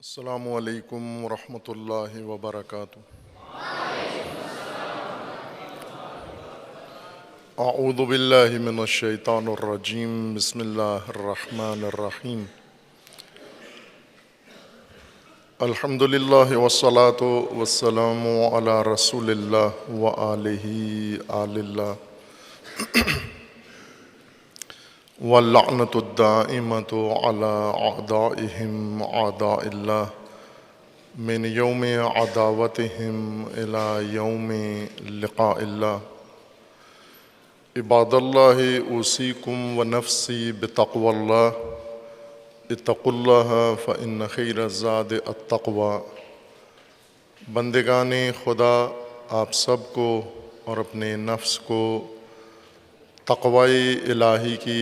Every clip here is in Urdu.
السلام علیکم ورحمۃ اللہ وبرکاتہ۔ اعوذ باللہ من الشیطان الرجیم، بسم اللہ الرحمن الرحیم۔ الحمد للہ والصلاة والسلام علی رسول اللہ وآلہ آل اللہ، واللعنۃ الدائمۃ علی اعدائہم اعداء اللہ، من یوم عداوتہم الی یوم لقاء اللہ۔ عباد اللہ، اوصیکم ونفسی بتقوی اللہ، اتقوا اللہ فإن خیر الزاد التقوی۔ بندگان خدا، آپ سب کو اور اپنے نفس کو تقوی الہی کی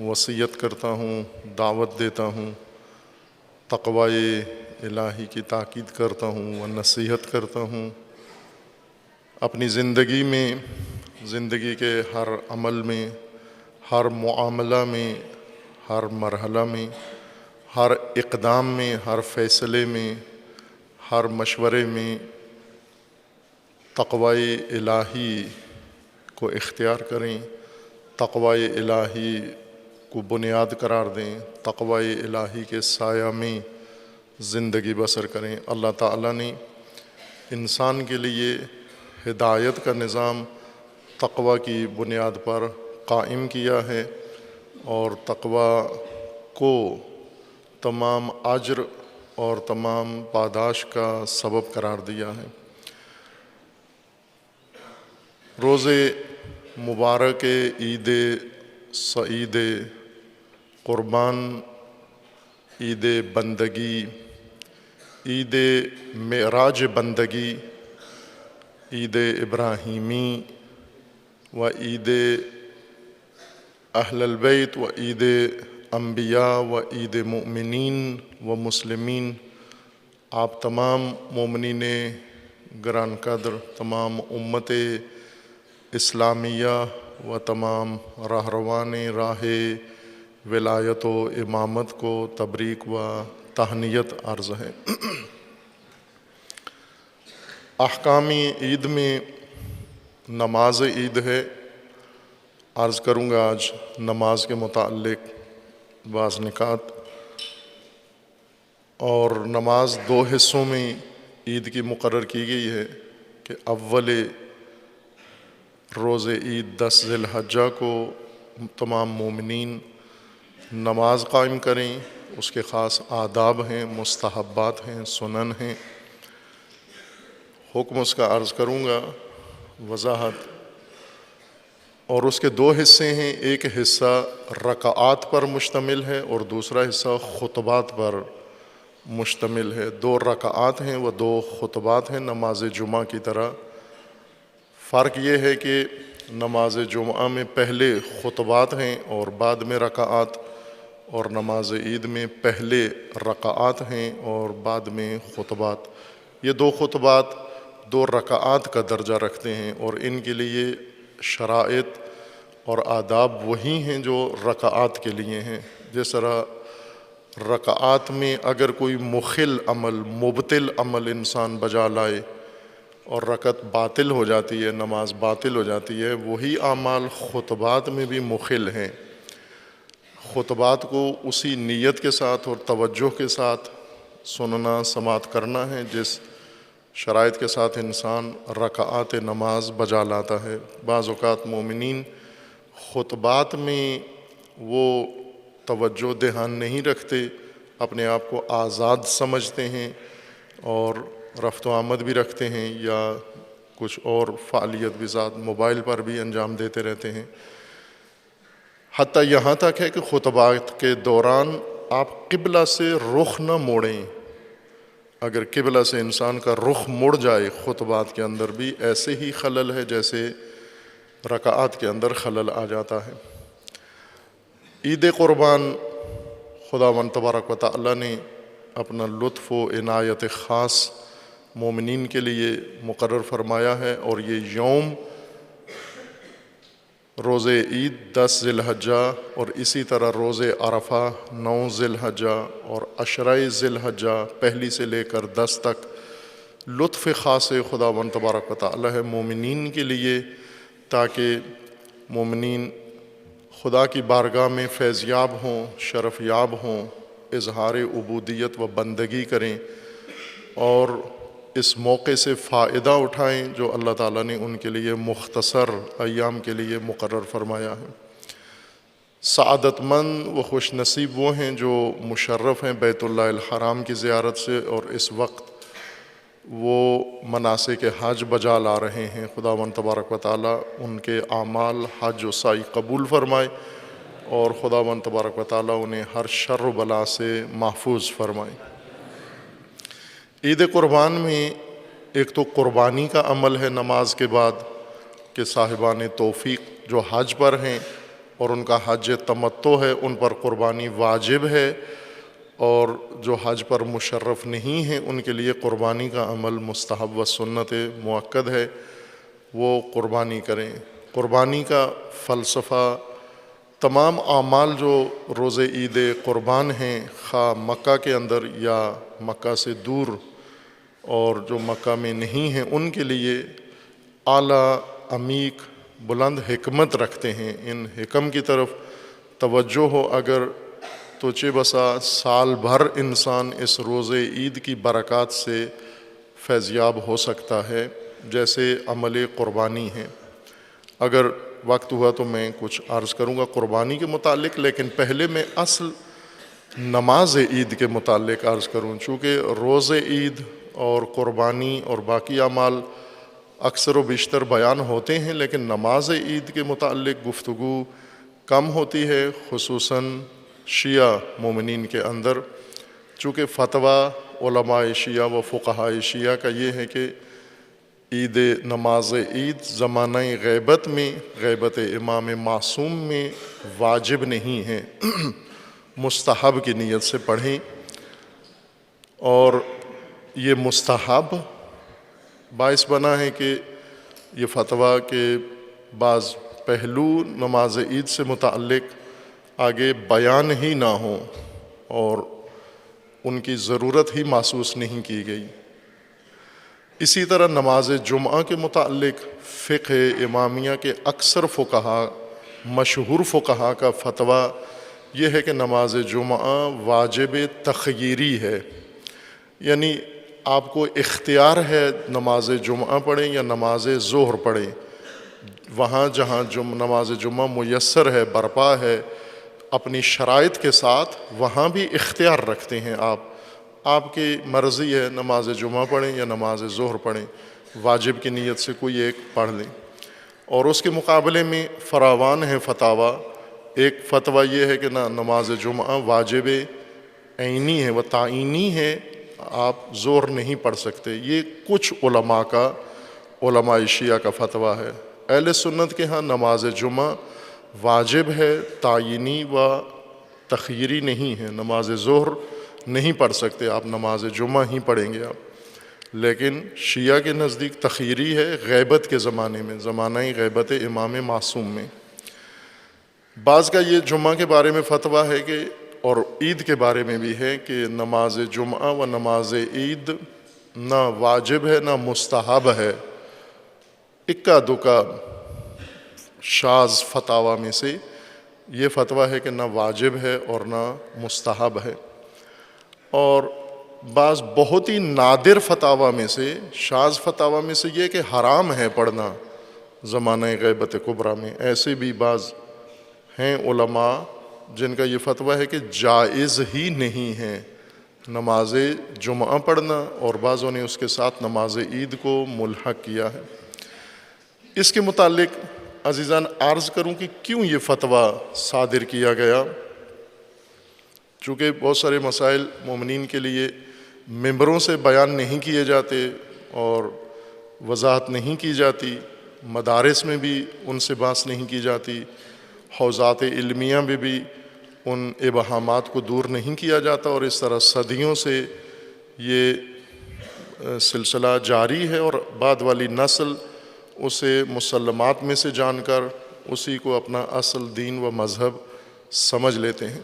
وصیت کرتا ہوں، دعوت دیتا ہوں، تقوی الہی کی تاکید کرتا ہوں و نصیحت کرتا ہوں۔ اپنی زندگی میں، زندگی کے ہر عمل میں، ہر معاملہ میں، ہر مرحلہ میں، ہر اقدام میں، ہر فیصلے میں، ہر مشورے میں تقوی الہی کو اختیار کریں، تقوی الہی کو بنیاد قرار دیں، تقوی الہی کے سایہ میں زندگی بسر کریں۔ اللہ تعالیٰ نے انسان کے لیے ہدایت کا نظام تقوی کی بنیاد پر قائم کیا ہے، اور تقوی کو تمام اجر اور تمام پاداش کا سبب قرار دیا ہے۔ روز مبارک عید سعید قربان، عید بندگی، عید معراج بندگی، عید ابراہیمی و عید اہل البیت و عید انبیاء و عید مؤمنین و مسلمین، آپ تمام مومنین گران قدر، تمام امت اسلامیہ و تمام راہروان راہ ولایت و امامت کو تبریک و تہنیت عرض ہے۔ احکام عید میں نماز عید ہے۔ عرض کروں گا آج نماز کے متعلق بعض نکات، اور نماز دو حصوں میں عید کی مقرر کی گئی ہے کہ اول روز عید 10 ذی الحجہ کو تمام مومنین نماز قائم کریں۔ اس کے خاص آداب ہیں، مستحبات ہیں، سنن ہیں۔ حکم اس کا عرض کروں گا، وضاحت۔ اور اس کے دو حصے ہیں، ایک حصہ رکعات پر مشتمل ہے اور دوسرا حصہ خطبات پر مشتمل ہے۔ 2 رکعات ہیں، وہ 2 خطبات ہیں، نماز جمعہ کی طرح۔ فرق یہ ہے کہ نماز جمعہ میں پہلے خطبات ہیں اور بعد میں رکعات، اور نماز عید میں پہلے رکعات ہیں اور بعد میں خطبات۔ یہ 2 خطبات 2 رکعات کا درجہ رکھتے ہیں، اور ان کے لیے شرائط اور آداب وہی ہیں جو رکعات کے لیے ہیں۔ جس طرح رکعات میں اگر کوئی مخل عمل، مبطل عمل انسان بجا لائے اور رکعت باطل ہو جاتی ہے، نماز باطل ہو جاتی ہے، وہی اعمال خطبات میں بھی مخل ہیں۔ خطبات کو اسی نیت کے ساتھ اور توجہ کے ساتھ سننا، سماعت کرنا ہے جس شرائط کے ساتھ انسان رکعات نماز بجا لاتا ہے۔ بعض اوقات مومنین خطبات میں وہ توجہ دھیان نہیں رکھتے، اپنے آپ کو آزاد سمجھتے ہیں اور رفت و آمد بھی رکھتے ہیں، یا کچھ اور فعالیت بھی ذات موبائل پر بھی انجام دیتے رہتے ہیں۔ حتیٰ یہاں تک ہے کہ خطبات کے دوران آپ قبلہ سے رخ نہ موڑیں۔ اگر قبلہ سے انسان کا رخ مڑ جائے خطبات کے اندر بھی ایسے ہی خلل ہے جیسے رکعات کے اندر خلل آ جاتا ہے۔ عید قربان خداوند تبارک و تعالیٰ نے اپنا لطف و عنایت خاص مومنین کے لیے مقرر فرمایا ہے، اور یہ یوم روز عید 10 ذی الحجہ اور اسی طرح روز عرفہ 9 ذی الحجہ اور عشرہ ذی الحجہ پہلی سے لے کر 10 تک لطف خاص خداوند تبارک و تعالی ہے مومنین کے لیے، تاکہ مومنین خدا کی بارگاہ میں فیض یاب ہوں، شرف یاب ہوں، اظہار عبودیت و بندگی کریں اور اس موقع سے فائدہ اٹھائیں جو اللہ تعالیٰ نے ان کے لیے مختصر ایام کے لیے مقرر فرمایا ہے۔ سعادت مند و خوش نصیب وہ ہیں جو مشرف ہیں بیت اللہ الحرام کی زیارت سے اور اس وقت وہ مناسک حج بجا لا رہے ہیں۔ خداوند تبارک و تعالیٰ ان کے اعمال حج و سعی قبول فرمائے اور خداوند تبارک و تعالیٰ انہیں ہر شر و بلا سے محفوظ فرمائے۔ عید قربان میں ایک تو قربانی کا عمل ہے نماز کے بعد کہ صاحبان توفیق جو حج پر ہیں اور ان کا حج تمتع ہے ان پر قربانی واجب ہے، اور جو حج پر مشرف نہیں ہیں ان کے لیے قربانی کا عمل مستحب و سنت مؤکد ہے، وہ قربانی کریں۔ قربانی کا فلسفہ تمام اعمال جو روز عید قربان ہیں، خواہ مکہ کے اندر یا مکہ سے دور اور جو مکہ میں نہیں ہیں، ان کے لیے اعلیٰ عمیق بلند حکمت رکھتے ہیں۔ ان حکم کی طرف توجہ ہو اگر تو چہ بسا سال بھر انسان اس روز عید کی برکات سے فیضیاب ہو سکتا ہے، جیسے عمل قربانی ہے۔ اگر وقت ہوا تو میں کچھ عرض کروں گا قربانی کے متعلق، لیکن پہلے میں اصل نماز عید کے متعلق عرض کروں، چونکہ روز عید اور قربانی اور باقی اعمال اکثر و بیشتر بیان ہوتے ہیں، لیکن نماز عید کے متعلق گفتگو کم ہوتی ہے، خصوصاً شیعہ مومنین کے اندر، چونکہ فتویٰ علماء شیعہ و فقہاء شیعہ کا یہ ہے کہ عید نماز عید زمانہ غیبت میں، غیبت امام معصوم میں واجب نہیں ہے، مستحب کی نیت سے پڑھیں۔ اور یہ مستحب باعث بنا ہے کہ یہ فتویٰ کے بعض پہلو نماز عید سے متعلق آگے بیان ہی نہ ہوں اور ان کی ضرورت ہی محسوس نہیں کی گئی۔ اسی طرح نماز جمعہ کے متعلق فقہ امامیہ کے اکثر فقہا، مشہور فقہا کا فتویٰ یہ ہے کہ نماز جمعہ واجب تخییری ہے، یعنی آپ کو اختیار ہے نماز جمعہ پڑھیں یا نماز ظہر پڑھیں، وہاں جہاں نماز جمعہ میسر ہے، برپا ہے، اپنی شرائط کے ساتھ وہاں بھی اختیار رکھتے ہیں آپ کی مرضی ہے نماز جمعہ پڑھیں یا نماز ظہر پڑھیں، واجب کی نیت سے کوئی ایک پڑھ لیں۔ اور اس کے مقابلے میں فراوان ہے فتاویٰ، ایک فتویٰ یہ ہے کہ نماز جمعہ واجب عینی ہے و تعینی ہے، آپ ظہر نہیں پڑھ سکتے۔ یہ کچھ علماء شیعہ کا فتویٰ ہے۔ اہل سنت کے ہاں نماز جمعہ واجب ہے، تعینی و تخییری نہیں ہے۔ نماز ظہر نہیں پڑھ سکتے آپ، نماز جمعہ ہی پڑھیں گے آپ، لیکن شیعہ کے نزدیک تخییری ہے غیبت کے زمانے میں، زمانہ غیبت امام معصوم میں۔ بعض کا یہ جمعہ کے بارے میں فتویٰ ہے کہ، اور عید کے بارے میں بھی ہے کہ نماز جمعہ و نماز عید نہ واجب ہے نہ مستحب ہے۔ اکا دکا شاذ فتاویٰ میں سے یہ فتویٰ ہے کہ نہ واجب ہے اور نہ مستحب ہے۔ اور بعض بہت ہی نادر فتاویٰ میں سے، شاذ فتاویٰ میں سے یہ کہ حرام ہے پڑھنا زمانہ غیبت کبریٰ میں۔ ایسے بھی بعض ہیں علماء جن کا یہ فتویٰ ہے کہ جائز ہی نہیں ہے نماز جمعہ پڑھنا، اور بعضوں نے اس کے ساتھ نماز عید کو ملحق کیا ہے۔ اس کے متعلق عزیزان عرض کروں کہ کیوں یہ فتویٰ صادر کیا گیا، چونکہ بہت سارے مسائل مومنین کے لیے ممبروں سے بیان نہیں کیے جاتے اور وضاحت نہیں کی جاتی، مدارس میں بھی ان سے بحث نہیں کی جاتی، حوزات علمیہ میں بھی ان ابہامات کو دور نہیں کیا جاتا، اور اس طرح صدیوں سے یہ سلسلہ جاری ہے، اور بعد والی نسل اسے مسلمات میں سے جان کر اسی کو اپنا اصل دین و مذہب سمجھ لیتے ہیں۔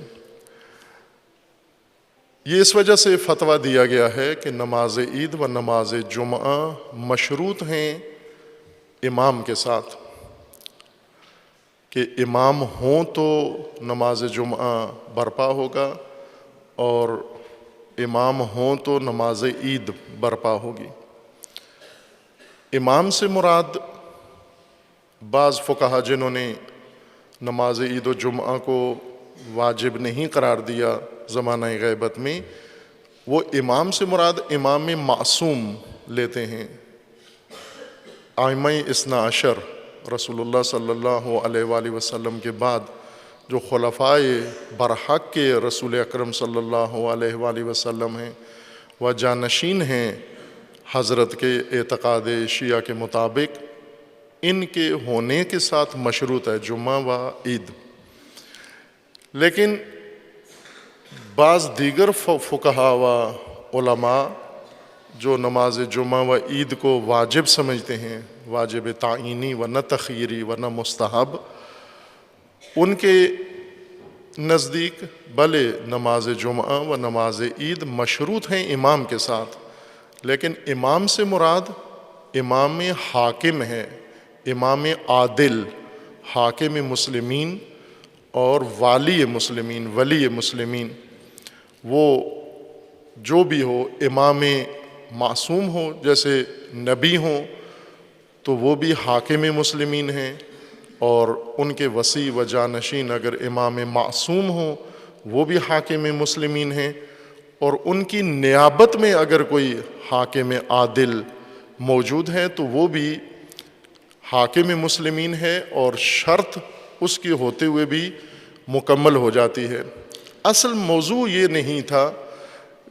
یہ اس وجہ سے فتویٰ دیا گیا ہے کہ نماز عید و نماز جمعہ مشروط ہیں امام کے ساتھ، کہ امام ہوں تو نماز جمعہ برپا ہوگا اور امام ہوں تو نماز عید برپا ہوگی۔ امام سے مراد بعض فقہا جنہوں نے نماز عید و جمعہ کو واجب نہیں قرار دیا زمانہ غیبت میں، وہ امام سے مراد امام معصوم لیتے ہیں۔ ائمہ اثنا عشر رسول اللہ صلی اللہ علیہ وآلہ وسلم کے بعد جو خلفائے برحق کے رسول اکرم صلی اللہ علیہ وآلہ وسلم ہیں وہ جانشین ہیں حضرت کے اعتقاد شیعہ کے مطابق، ان کے ہونے کے ساتھ مشروط ہے جمعہ و عید۔ لیکن بعض دیگر فقہا و علماء جو نماز جمعہ و عید کو واجب سمجھتے ہیں، واجب تعینی و نہ تخیری و نہ مستحب، ان کے نزدیک بھلے نماز جمعہ و نماز عید مشروط ہیں امام کے ساتھ، لیکن امام سے مراد امام حاکم ہے، امام عادل، حاکم مسلمین اور والی مسلمین، ولی مسلمین۔ وہ جو بھی ہو، امام معصوم ہو جیسے نبی ہوں تو وہ بھی حاکم مسلمین ہیں، اور ان کے وصی و جانشین اگر امام معصوم ہوں وہ بھی حاکم مسلمین ہیں، اور ان کی نیابت میں اگر کوئی حاکم عادل موجود ہے تو وہ بھی حاکم مسلمین ہے، اور شرط اس کی ہوتے ہوئے بھی مکمل ہو جاتی ہے۔ اصل موضوع یہ نہیں تھا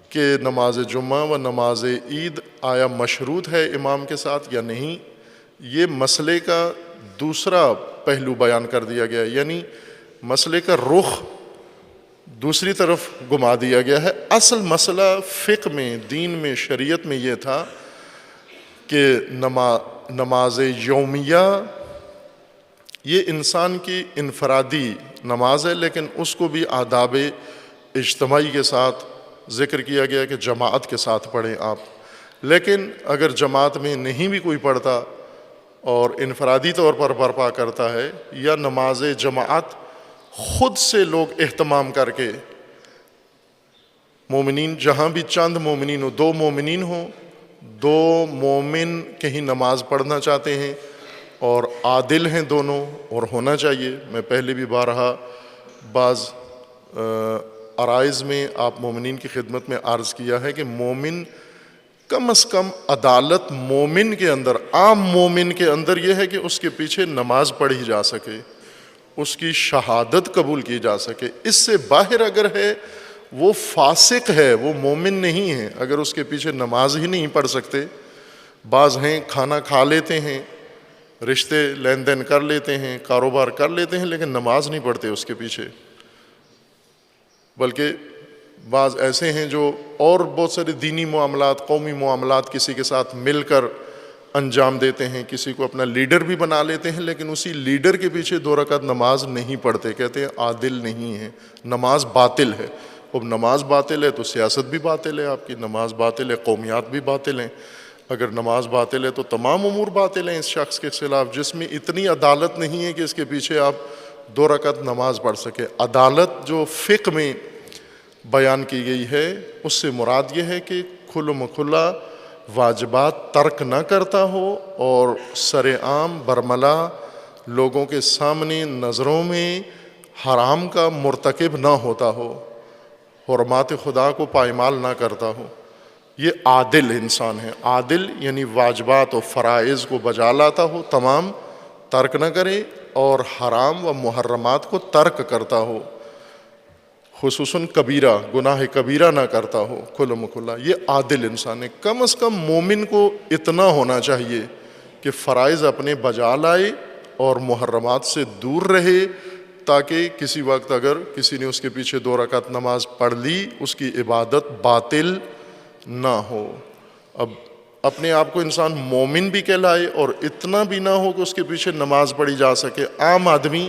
کہ نماز جمعہ و نماز عید آیا مشروط ہے امام کے ساتھ یا نہیں، یہ مسئلے کا دوسرا پہلو بیان کر دیا گیا، یعنی مسئلے کا رخ دوسری طرف گما دیا گیا ہے۔ اصل مسئلہ فقہ میں، دین میں، شریعت میں یہ تھا کہ نماز یومیہ یہ انسان کی انفرادی نماز ہے، لیکن اس کو بھی آداب اجتماعی کے ساتھ ذکر کیا گیا کہ جماعت کے ساتھ پڑھیں آپ۔ لیکن اگر جماعت میں نہیں بھی کوئی پڑھتا اور انفرادی طور پر برپا کرتا ہے، یا نماز جماعت خود سے لوگ اہتمام کر کے، مومنین جہاں بھی چند مومنین ہو، دو مومنین ہوں، دو مومن کہیں نماز پڑھنا چاہتے ہیں اور عادل ہیں دونوں، اور ہونا چاہیے۔ میں پہلے بھی بارہا بعض عرائض میں آپ مومنین کی خدمت میں عرض کیا ہے کہ مومن کم از کم عدالت مومن کے اندر، عام مومن کے اندر یہ ہے کہ اس کے پیچھے نماز پڑھی جا سکے، اس کی شہادت قبول کی جا سکے۔ اس سے باہر اگر ہے وہ فاسق ہے، وہ مومن نہیں ہے اگر اس کے پیچھے نماز ہی نہیں پڑھ سکتے۔ بعض ہیں کھانا کھا لیتے ہیں، رشتے لین دین کر لیتے ہیں، کاروبار کر لیتے ہیں، لیکن نماز نہیں پڑھتے اس کے پیچھے۔ بلکہ بعض ایسے ہیں جو اور بہت سارے دینی معاملات، قومی معاملات کسی کے ساتھ مل کر انجام دیتے ہیں، کسی کو اپنا لیڈر بھی بنا لیتے ہیں، لیکن اسی لیڈر کے پیچھے 2 رکعت نماز نہیں پڑھتے، کہتے ہیں عادل نہیں ہے، نماز باطل ہے۔ اب نماز باطل ہے تو سیاست بھی باطل ہے، آپ کی نماز باطل ہے، قومیات بھی باطل ہیں۔ اگر نماز باطل ہے تو تمام امور باطل ہیں اس شخص کے خلاف، جس میں اتنی عدالت نہیں ہے کہ اس کے پیچھے آپ 2 رکعت نماز پڑھ سکے۔ عدالت جو فقہ میں بیان کی گئی ہے اس سے مراد یہ ہے کہ کھلم کھلا واجبات ترک نہ کرتا ہو اور سرعام برملا لوگوں کے سامنے نظروں میں حرام کا مرتکب نہ ہوتا ہو، حرمات خدا کو پائمال نہ کرتا ہو۔ یہ عادل انسان ہے۔ عادل یعنی واجبات و فرائض کو بجا لاتا ہو، تمام ترک نہ کرے، اور حرام و محرمات کو ترک کرتا ہو، خصوصاً کبیرہ، گناہ کبیرہ نہ کرتا ہو کھلم کھلا۔ یہ عادل انسان ہے۔ کم از کم مومن کو اتنا ہونا چاہیے کہ فرائض اپنے بجا لائے اور محرمات سے دور رہے، تاکہ کسی وقت اگر کسی نے اس کے پیچھے 2 رکعت نماز پڑھ لی، اس کی عبادت باطل نہ ہو۔ اب اپنے آپ کو انسان مومن بھی کہلائے اور اتنا بھی نہ ہو کہ اس کے پیچھے نماز پڑھی جا سکے. عام آدمی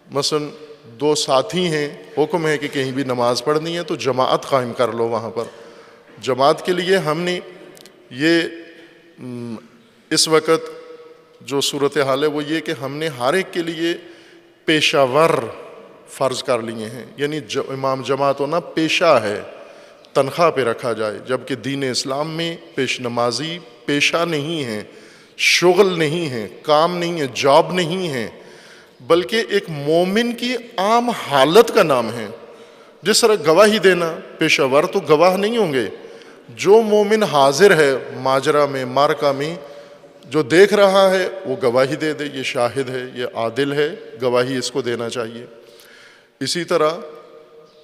مثلا دو ساتھی ہیں, حکم ہے کہ کہیں بھی نماز پڑھنی ہے تو جماعت قائم کر لو وہاں پر. جماعت کے لیے ہم نے یہ اس وقت جو صورتحال ہے وہ یہ کہ ہم نے ہر ایک کے لیے پیشہ ور فرض کر لیے ہیں. یعنی امام جماعت ہونا پیشہ ہے, تنخواہ پہ رکھا جائے, جبکہ دین اسلام میں پیش نمازی پیشہ نہیں ہے, شغل نہیں ہے, کام نہیں ہے, جاب نہیں ہے, بلکہ ایک مومن کی عام حالت کا نام ہے. جس طرح گواہی دینا, پیشہ ور تو گواہ نہیں ہوں گے, جو مومن حاضر ہے ماجرا میں معرکہ میں, جو دیکھ رہا ہے وہ گواہی دے دے, یہ شاہد ہے, یہ عادل ہے, گواہی اس کو دینا چاہیے. اسی طرح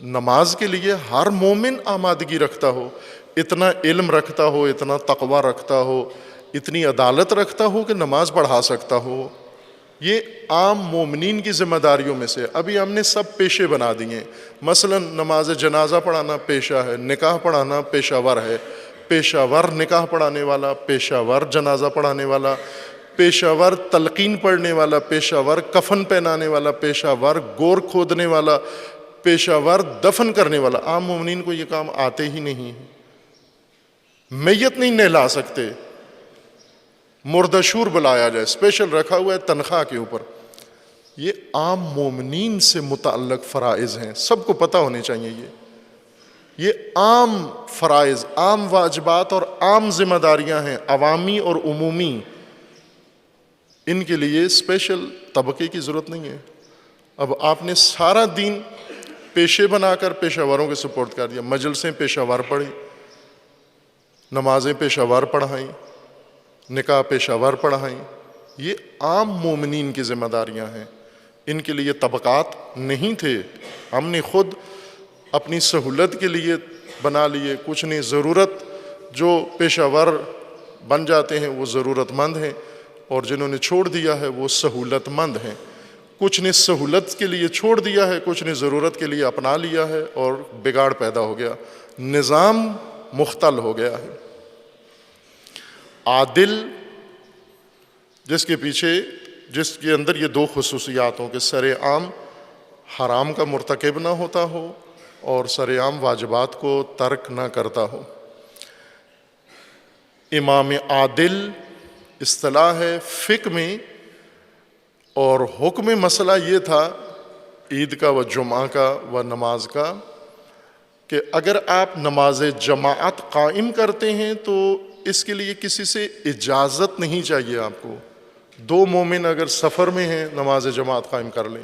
نماز کے لیے ہر مومن آمادگی رکھتا ہو, اتنا علم رکھتا ہو, اتنا تقوی رکھتا ہو, اتنی عدالت رکھتا ہو کہ نماز پڑھا سکتا ہو. یہ عام مومنین کی ذمہ داریوں میں سے. ابھی ہم نے سب پیشے بنا دیے. مثلا نماز جنازہ پڑھانا پیشہ ہے, نکاح پڑھانا پیشہ ور ہے, پیشہ ور نکاح پڑھانے والا, پیشہ ور جنازہ پڑھانے والا, پیشہ ور تلقین پڑھنے والا, پیشہ ور کفن پہنانے والا, پیشہ ور گور کھودنے والا, پیشہ ور دفن کرنے والا. عام مومنین کو یہ کام آتے ہی نہیں. میت نہیں نہلا سکتے, مردہ شور بلایا جائے, اسپیشل رکھا ہوا ہے تنخواہ کے اوپر. یہ عام مومنین سے متعلق فرائض ہیں, سب کو پتہ ہونے چاہیے. یہ عام فرائض, عام واجبات اور عام ذمہ داریاں ہیں, عوامی اور عمومی. ان کے لیے اسپیشل طبقے کی ضرورت نہیں ہے. اب آپ نے سارا دین پیشے بنا کر پیشہ وروں کے سپورٹ کر دیا. مجلسیں پیشہ ور پڑھیں, نمازیں پیشہ ور پڑھائیں, نکاح پیشہ ور پڑھائیں. یہ عام مومنین کی ذمہ داریاں ہیں. ان کے لیے طبقات نہیں تھے, ہم نے خود اپنی سہولت کے لیے بنا لیے. کچھ نے ضرورت, جو پیشہ ور بن جاتے ہیں وہ ضرورت مند ہیں, اور جنہوں نے چھوڑ دیا ہے وہ سہولت مند ہیں. کچھ نے سہولت کے لیے چھوڑ دیا ہے, کچھ نے ضرورت کے لیے اپنا لیا ہے, اور بگاڑ پیدا ہو گیا, نظام مختل ہو گیا ہے. عادل جس کے پیچھے, جس کے اندر یہ دو خصوصیات ہوں کہ سر عام حرام کا مرتکب نہ ہوتا ہو اور سر عام واجبات کو ترک نہ کرتا ہو. امام عادل اصطلاح ہے فقہ میں, اور حکم مسئلہ یہ تھا عید کا و جمعہ کا و نماز کا کہ اگر آپ نماز جماعت قائم کرتے ہیں تو اس کے لیے کسی سے اجازت نہیں چاہیے آپ کو. دو مومن اگر سفر میں ہیں نماز جماعت قائم کر لیں,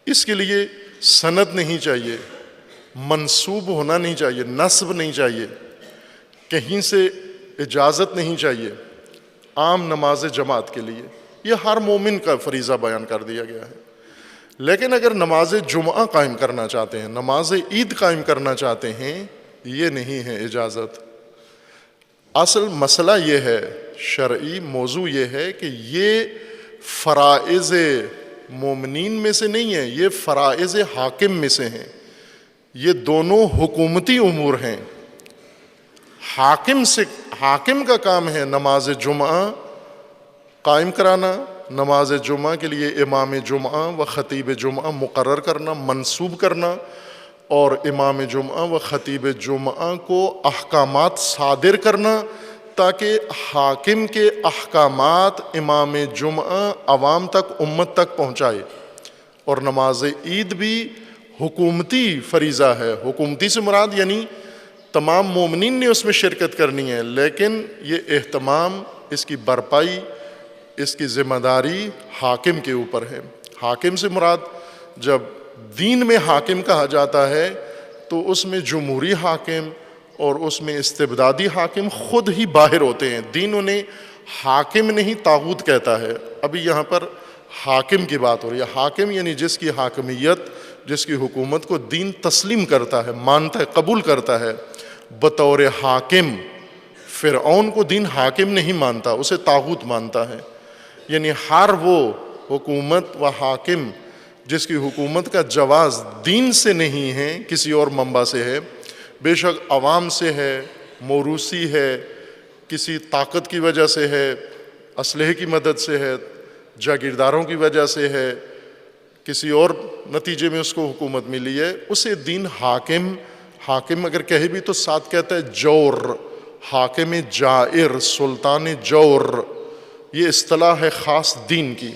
اس کے لیے سند نہیں چاہیے, منسوب ہونا نہیں چاہیے, نسب نہیں چاہیے, کہیں سے اجازت نہیں چاہیے. عام نماز جماعت کے لیے یہ ہر مومن کا فریضہ بیان کر دیا گیا ہے. لیکن اگر نماز جمعہ قائم کرنا چاہتے ہیں, نماز عید قائم کرنا چاہتے ہیں, یہ نہیں ہے اجازت. اصل مسئلہ یہ ہے, شرعی موضوع یہ ہے کہ یہ فرائض مومنین میں سے نہیں ہے, یہ فرائض حاکم میں سے ہیں. یہ دونوں حکومتی امور ہیں. حاکم کا کام ہے نماز جمعہ قائم کرانا, نماز جمعہ کے لیے امام جمعہ و خطیب جمعہ مقرر کرنا, منصوب کرنا, اور امام جمعہ و خطیب جمعہ کو احکامات صادر کرنا تاکہ حاکم کے احکامات امام جمعہ عوام تک, امت تک پہنچائے. اور نماز عید بھی حکومتی فریضہ ہے. حکومتی سے مراد یعنی تمام مومنین نے اس میں شرکت کرنی ہے, لیکن یہ اہتمام, اس کی برپائی, اس کی ذمہ داری حاکم کے اوپر ہے. حاکم سے مراد جب دین میں حاکم کہا جاتا ہے تو اس میں جمہوری حاکم اور اس میں استبدادی حاکم خود ہی باہر ہوتے ہیں. دین انہیں حاکم نہیں طاغوت کہتا ہے. ابھی یہاں پر حاکم کی بات ہو رہی ہے. حاکم یعنی جس کی حاکمیت, جس کی حکومت کو دین تسلیم کرتا ہے, مانتا ہے, قبول کرتا ہے بطور حاکم. فرعون کو دین حاکم نہیں مانتا, اسے طاغوت مانتا ہے. یعنی ہر وہ حکومت و حاکم جس کی حکومت کا جواز دین سے نہیں ہے, کسی اور منبع سے ہے, بے شک عوام سے ہے, موروثی ہے, کسی طاقت کی وجہ سے ہے، اسلحے کی مدد سے ہے، جاگیرداروں کی وجہ سے ہے، کسی اور نتیجے میں اس کو حکومت ملی ہے، اسے دین حاکم اگر کہے بھی تو ساتھ کہتا ہے جور، حاکم جائر، سلطان جور، یہ اصطلاح ہے خاص دین کی۔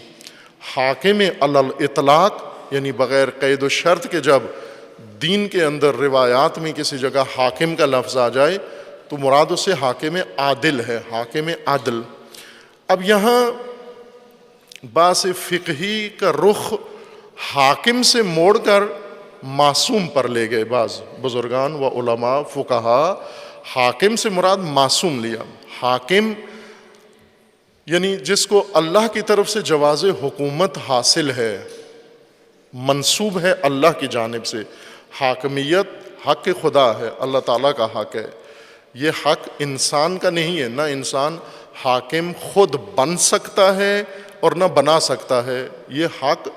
حاکم علی الاطلاق یعنی بغیر قید و شرط کے جب دین کے اندر روایات میں کسی جگہ حاکم کا لفظ آ جائے تو مراد اس سے حاکم عادل ہے، حاکم عدل۔ اب یہاں باس فقہی کا رخ حاکم سے موڑ کر معصوم پر لے گئے بعض بزرگان و علماء فقہا، حاکم سے مراد معصوم لیا۔ حاکم یعنی جس کو اللہ کی طرف سے جواز حکومت حاصل ہے، منسوب ہے اللہ کی جانب سے۔ حاکمیت حق خدا ہے، اللہ تعالیٰ کا حق ہے، یہ حق انسان کا نہیں ہے، نہ انسان حاکم خود بن سکتا ہے اور نہ بنا سکتا ہے، یہ حق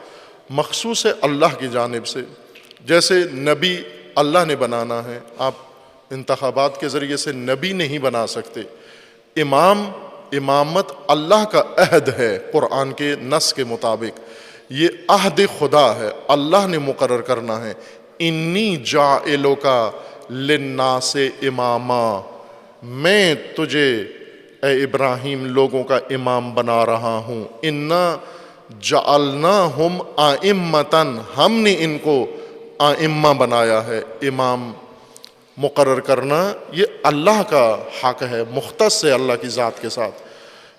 مخصوص ہے اللہ کی جانب سے۔ جیسے نبی اللہ نے بنانا ہے، آپ انتخابات کے ذریعے سے نبی نہیں بنا سکتے۔ امامت اللہ کا عہد ہے قرآن کے نص کے مطابق، یہ عہد خدا ہے، اللہ نے مقرر کرنا ہے۔ انی جاعلک للناس اماما، میں تجھے اے ابراہیم لوگوں کا امام بنا رہا ہوں۔ انا جعلناہم ائمۃ، ہم نے ان کو ائمہ بنایا ہے۔ امام مقرر کرنا یہ اللہ کا حق ہے، مختص ہے اللہ کی ذات کے ساتھ۔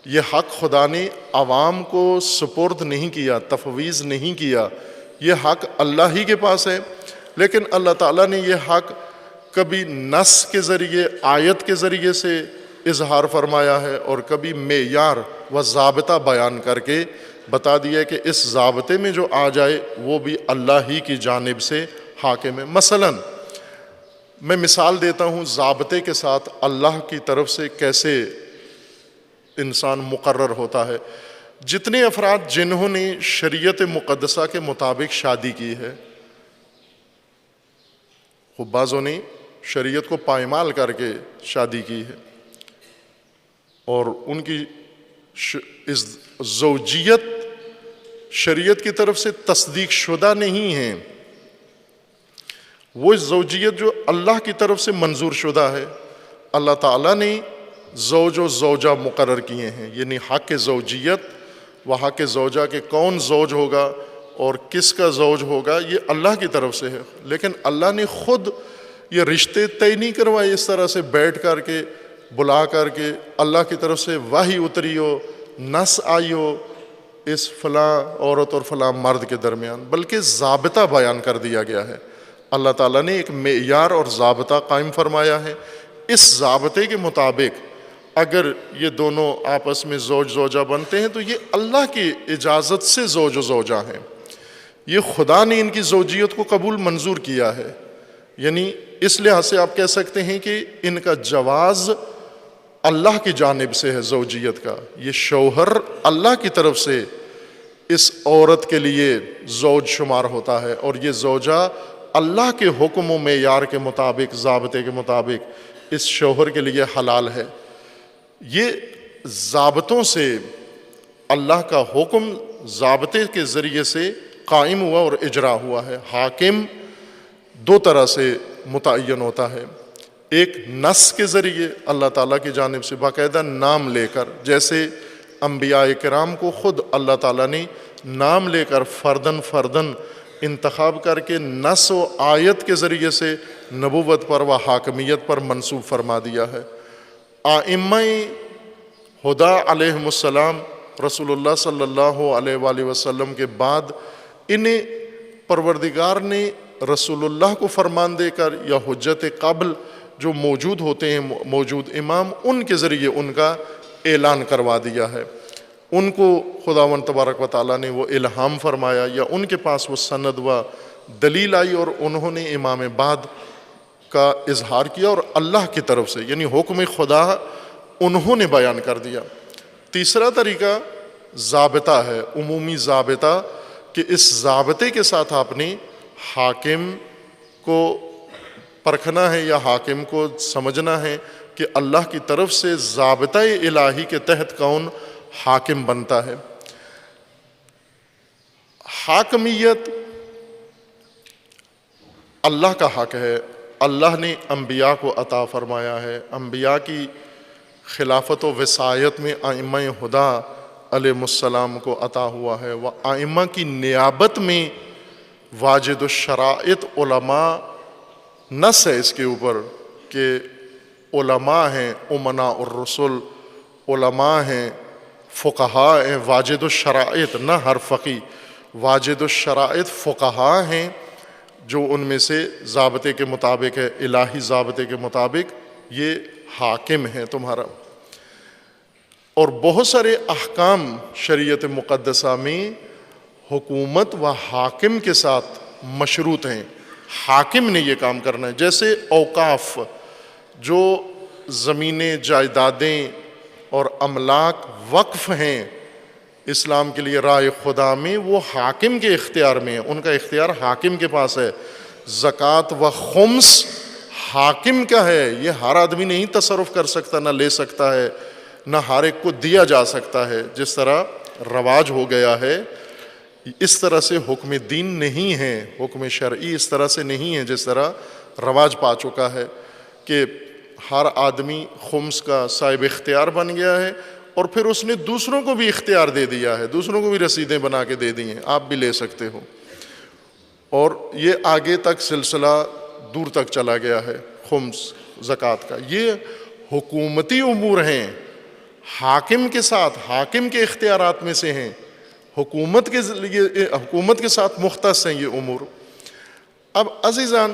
یہ حق خدا نے عوام کو سپرد نہیں کیا، تفویض نہیں کیا، یہ حق اللہ ہی کے پاس ہے۔ لیکن اللہ تعالیٰ نے یہ حق کبھی نص کے ذریعے، آیت کے ذریعے سے اظہار فرمایا ہے، اور کبھی معیار و ضابطہ بیان کر کے بتا دیا ہے کہ اس ضابطے میں جو آ جائے وہ بھی اللہ ہی کی جانب سے حاکم ہے۔ مثلاً میں مثال دیتا ہوں ضابطے کے ساتھ اللہ کی طرف سے کیسے انسان مقرر ہوتا ہے۔ جتنے افراد جنہوں نے شریعت مقدسہ کے مطابق شادی کی ہے، خوب بعضوں نے شریعت کو پائمال کر کے شادی کی ہے اور ان کی زوجیت شریعت کی طرف سے تصدیق شدہ نہیں ہے، وہ زوجیت جو اللہ کی طرف سے منظور شدہ ہے۔ اللہ تعالیٰ نے زوج و زوجہ مقرر کیے ہیں، یعنی حق زوجیت و حق زوجہ کے کون زوج ہوگا اور کس کا زوج ہوگا یہ اللہ کی طرف سے ہے۔ لیکن اللہ نے خود یہ رشتے طے نہیں کروائے اس طرح سے بیٹھ کر کے، بلا کر کے، اللہ کی طرف سے وحی اتری ہو، نص آئی ہو اس فلاں عورت اور فلاں مرد کے درمیان، بلکہ ضابطہ بیان کر دیا گیا ہے۔ اللہ تعالیٰ نے ایک معیار اور ضابطہ قائم فرمایا ہے، اس ضابطے کے مطابق اگر یہ دونوں آپس میں زوج زوجہ بنتے ہیں تو یہ اللہ کی اجازت سے زوج و زوجہ ہیں، یہ خدا نے ان کی زوجیت کو قبول منظور کیا ہے۔ یعنی اس لحاظ سے آپ کہہ سکتے ہیں کہ ان کا جواز اللہ کی جانب سے ہے زوجیت کا، یہ شوہر اللہ کی طرف سے اس عورت کے لیے زوج شمار ہوتا ہے، اور یہ زوجہ اللہ کے حکم و معیار کے مطابق، ضابطے کے مطابق اس شوہر کے لیے حلال ہے۔ یہ ضابطوں سے اللہ کا حکم ضابطے کے ذریعے سے قائم ہوا اور اجرا ہوا ہے۔ حاکم دو طرح سے متعین ہوتا ہے، ایک نص کے ذریعے اللہ تعالیٰ کی جانب سے باقاعدہ نام لے کر، جیسے انبیاء کرام کو خود اللہ تعالیٰ نے نام لے کر فردن فردن انتخاب کر کے نص و آیت کے ذریعے سے نبوت پر و حاکمیت پر منصوب فرما دیا ہے۔ ائمہ ہدا علیہم السلام رسول اللہ صلی اللہ علیہ وآلہ وسلم کے بعد انہیں پروردگار نے رسول اللہ کو فرمان دے کر یا حجت قبل جو موجود ہوتے ہیں موجود امام، ان کے ذریعے ان کا اعلان کروا دیا ہے۔ ان کو خداوند تبارک و تعالیٰ نے وہ الہام فرمایا یا ان کے پاس وہ سند و دلیل آئی اور انہوں نے امام بعد کا اظہار کیا اور اللہ کی طرف سے یعنی حکم خدا انہوں نے بیان کر دیا۔ تیسرا طریقہ ضابطہ ہے، عمومی ضابطہ، کہ اس ضابطے کے ساتھ آپ نے حاکم کو پرکھنا ہے یا حاکم کو سمجھنا ہے کہ اللہ کی طرف سے ضابطۂ الہی کے تحت کون حاکم بنتا ہے۔ حاکمیت اللہ کا حق ہے، اللہ نے انبیاء کو عطا فرمایا ہے۔ انبیاء کی خلافت و وصایت میں ائمہ ہدیٰ علیہ السلام کو عطا ہوا ہے۔ وہ ائمہ کی نیابت میں واجد الشرائط علماء نص ہے اس کے اوپر کہ علماء ہیں، امناء الرسل، علماء ہیں، فقہاء ہیں، واجد الشرائط، نہ ہر فقی، واجد الشرائط فقہاء ہیں جو ان میں سے ضابطے کے مطابق ہے، الہی ضابطے کے مطابق یہ حاکم ہے تمہارا۔ اور بہت سارے احکام شریعت مقدسہ میں حکومت و حاکم کے ساتھ مشروط ہیں، حاکم نے یہ کام کرنا ہے۔ جیسے اوقاف، جو زمینیں، جائیدادیں اور املاک وقف ہیں اسلام کے لیے رائے خدا میں، وہ حاکم کے اختیار میں ہیں، ان کا اختیار حاکم کے پاس ہے۔ زکوٰۃ و خمس حاکم کا ہے، یہ ہر آدمی نہیں تصرف کر سکتا، نہ لے سکتا ہے، نہ ہر ایک کو دیا جا سکتا ہے۔ جس طرح رواج ہو گیا ہے اس طرح سے حکم دین نہیں ہے، حکم شرعی اس طرح سے نہیں ہے جس طرح رواج پا چکا ہے کہ ہر آدمی خمس کا صاحب اختیار بن گیا ہے، اور پھر اس نے دوسروں کو بھی اختیار دے دیا ہے، دوسروں کو بھی رسیدیں بنا کے دے دی ہیں، آپ بھی لے سکتے ہو، اور یہ آگے تک سلسلہ دور تک چلا گیا ہے خمس زکوٰۃ کا۔ یہ حکومتی امور ہیں، حاکم کے ساتھ، حاکم کے اختیارات میں سے ہیں، حکومت کے ساتھ مختص ہیں یہ امور۔ اب عزیزان،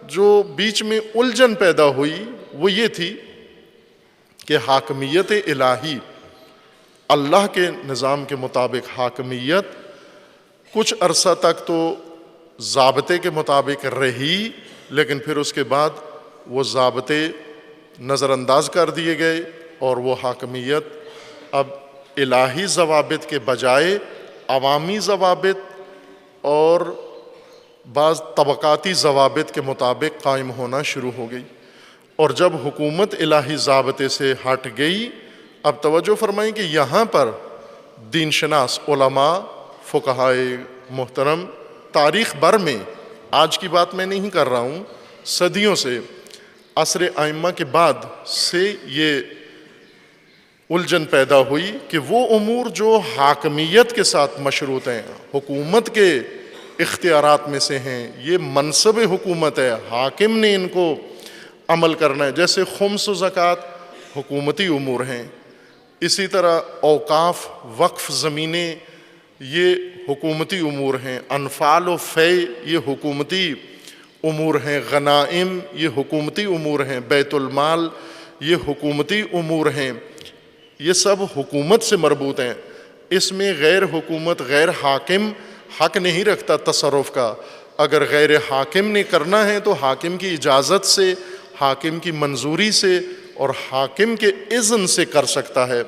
جو بیچ میں الجھن پیدا ہوئی وہ یہ تھی کہ حاکمیت الہی، اللہ کے نظام کے مطابق حاکمیت کچھ عرصہ تک تو ضابطے کے مطابق رہی، لیکن پھر اس کے بعد وہ ضابطے نظر انداز کر دیے گئے، اور وہ حاکمیت اب الہی ضوابط کے بجائے عوامی ضوابط اور بعض طبقاتی ضوابط کے مطابق قائم ہونا شروع ہو گئی۔ اور جب حکومت الہی ضابطے سے ہٹ گئی، اب توجہ فرمائیں کہ یہاں پر دین شناس علماء، فقہائے محترم، تاریخ بھر میں، آج کی بات میں نہیں کر رہا ہوں، صدیوں سے، عصر ائمہ کے بعد سے یہ الجھن پیدا ہوئی کہ وہ امور جو حاکمیت کے ساتھ مشروط ہیں، حکومت کے اختیارات میں سے ہیں، یہ منصب حکومت ہے، حاکم نے ان کو عمل کرنا ہے۔ جیسے خمس و زکوٰۃ حکومتی امور ہیں، اسی طرح اوقاف، وقف زمینیں، یہ حکومتی امور ہیں، انفال و فے یہ حکومتی امور ہیں، غنائم یہ حکومتی امور ہیں، بیت المال یہ حکومتی امور ہیں، یہ سب حکومت سے مربوط ہیں۔ اس میں غیر حکومت، غیر حاکم حق نہیں رکھتا تصرف کا۔ اگر غیر حاکم نے کرنا ہے تو حاکم کی اجازت سے، حاکم کی منظوری سے اور حاکم کے اذن سے کر سکتا ہے۔